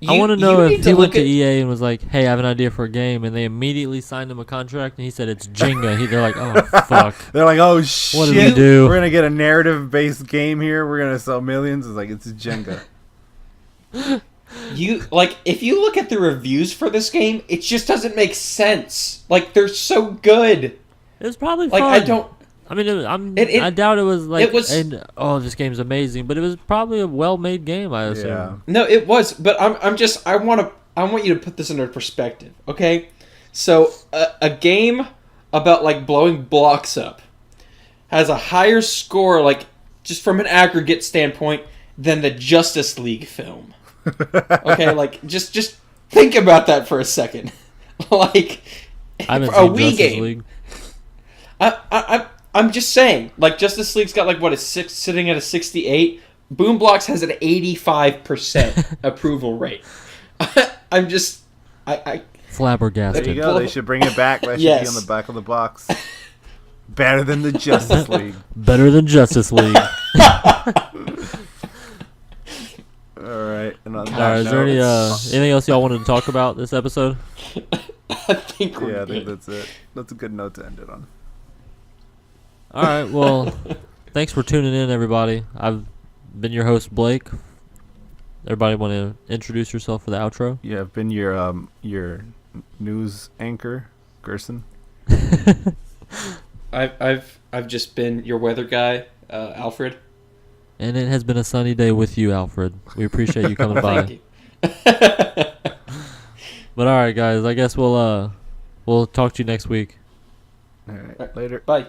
I want to know need if he went look to EA and was like, hey, I have an idea for a game, and they immediately signed him a contract, and he said it's Jenga. They're like, oh, fuck. They're like, "Oh shit, What did we do?" We're gonna get a narrative-based game here. We're gonna sell millions." It's like it's Jenga. if you look at the reviews for this game, it just doesn't make sense. Like, they're so good. It was probably Like, fun. I don't. I mean, I doubt it was like. It was- this game's amazing, but it was probably a well-made game. I assume. Yeah. No, it was, but I want you to put this into perspective, okay? So a game about like blowing blocks up has a higher score, like just from an aggregate standpoint, than the Justice League film. Okay, like just think about that for a second. Like I haven't for seen a Wii Justice game. League. I'm just saying, like Justice League's got like what is sitting at a 68. Boom Blocks has an 85% approval rate. I'm just I Flabbergasted. There you go. They should bring it back. That should Yes. be on the back of the box. Better than the Justice League. Better than Justice League. All right. And on All right. that Is there note, anything else y'all wanted to talk about this episode? I think we're yeah, I think good. that's it. That's a good note to end it on. All right. Well, thanks for tuning in, everybody. I've been your host, Blake. Everybody want to introduce yourself for the outro? Yeah, I've been your news anchor, Gerson. I've just been your weather guy, Alfred. And it has been a sunny day with you, Alfred. We appreciate you coming by. Thank you. But all right, guys. I guess we'll talk to you next week. All right, later. Bye.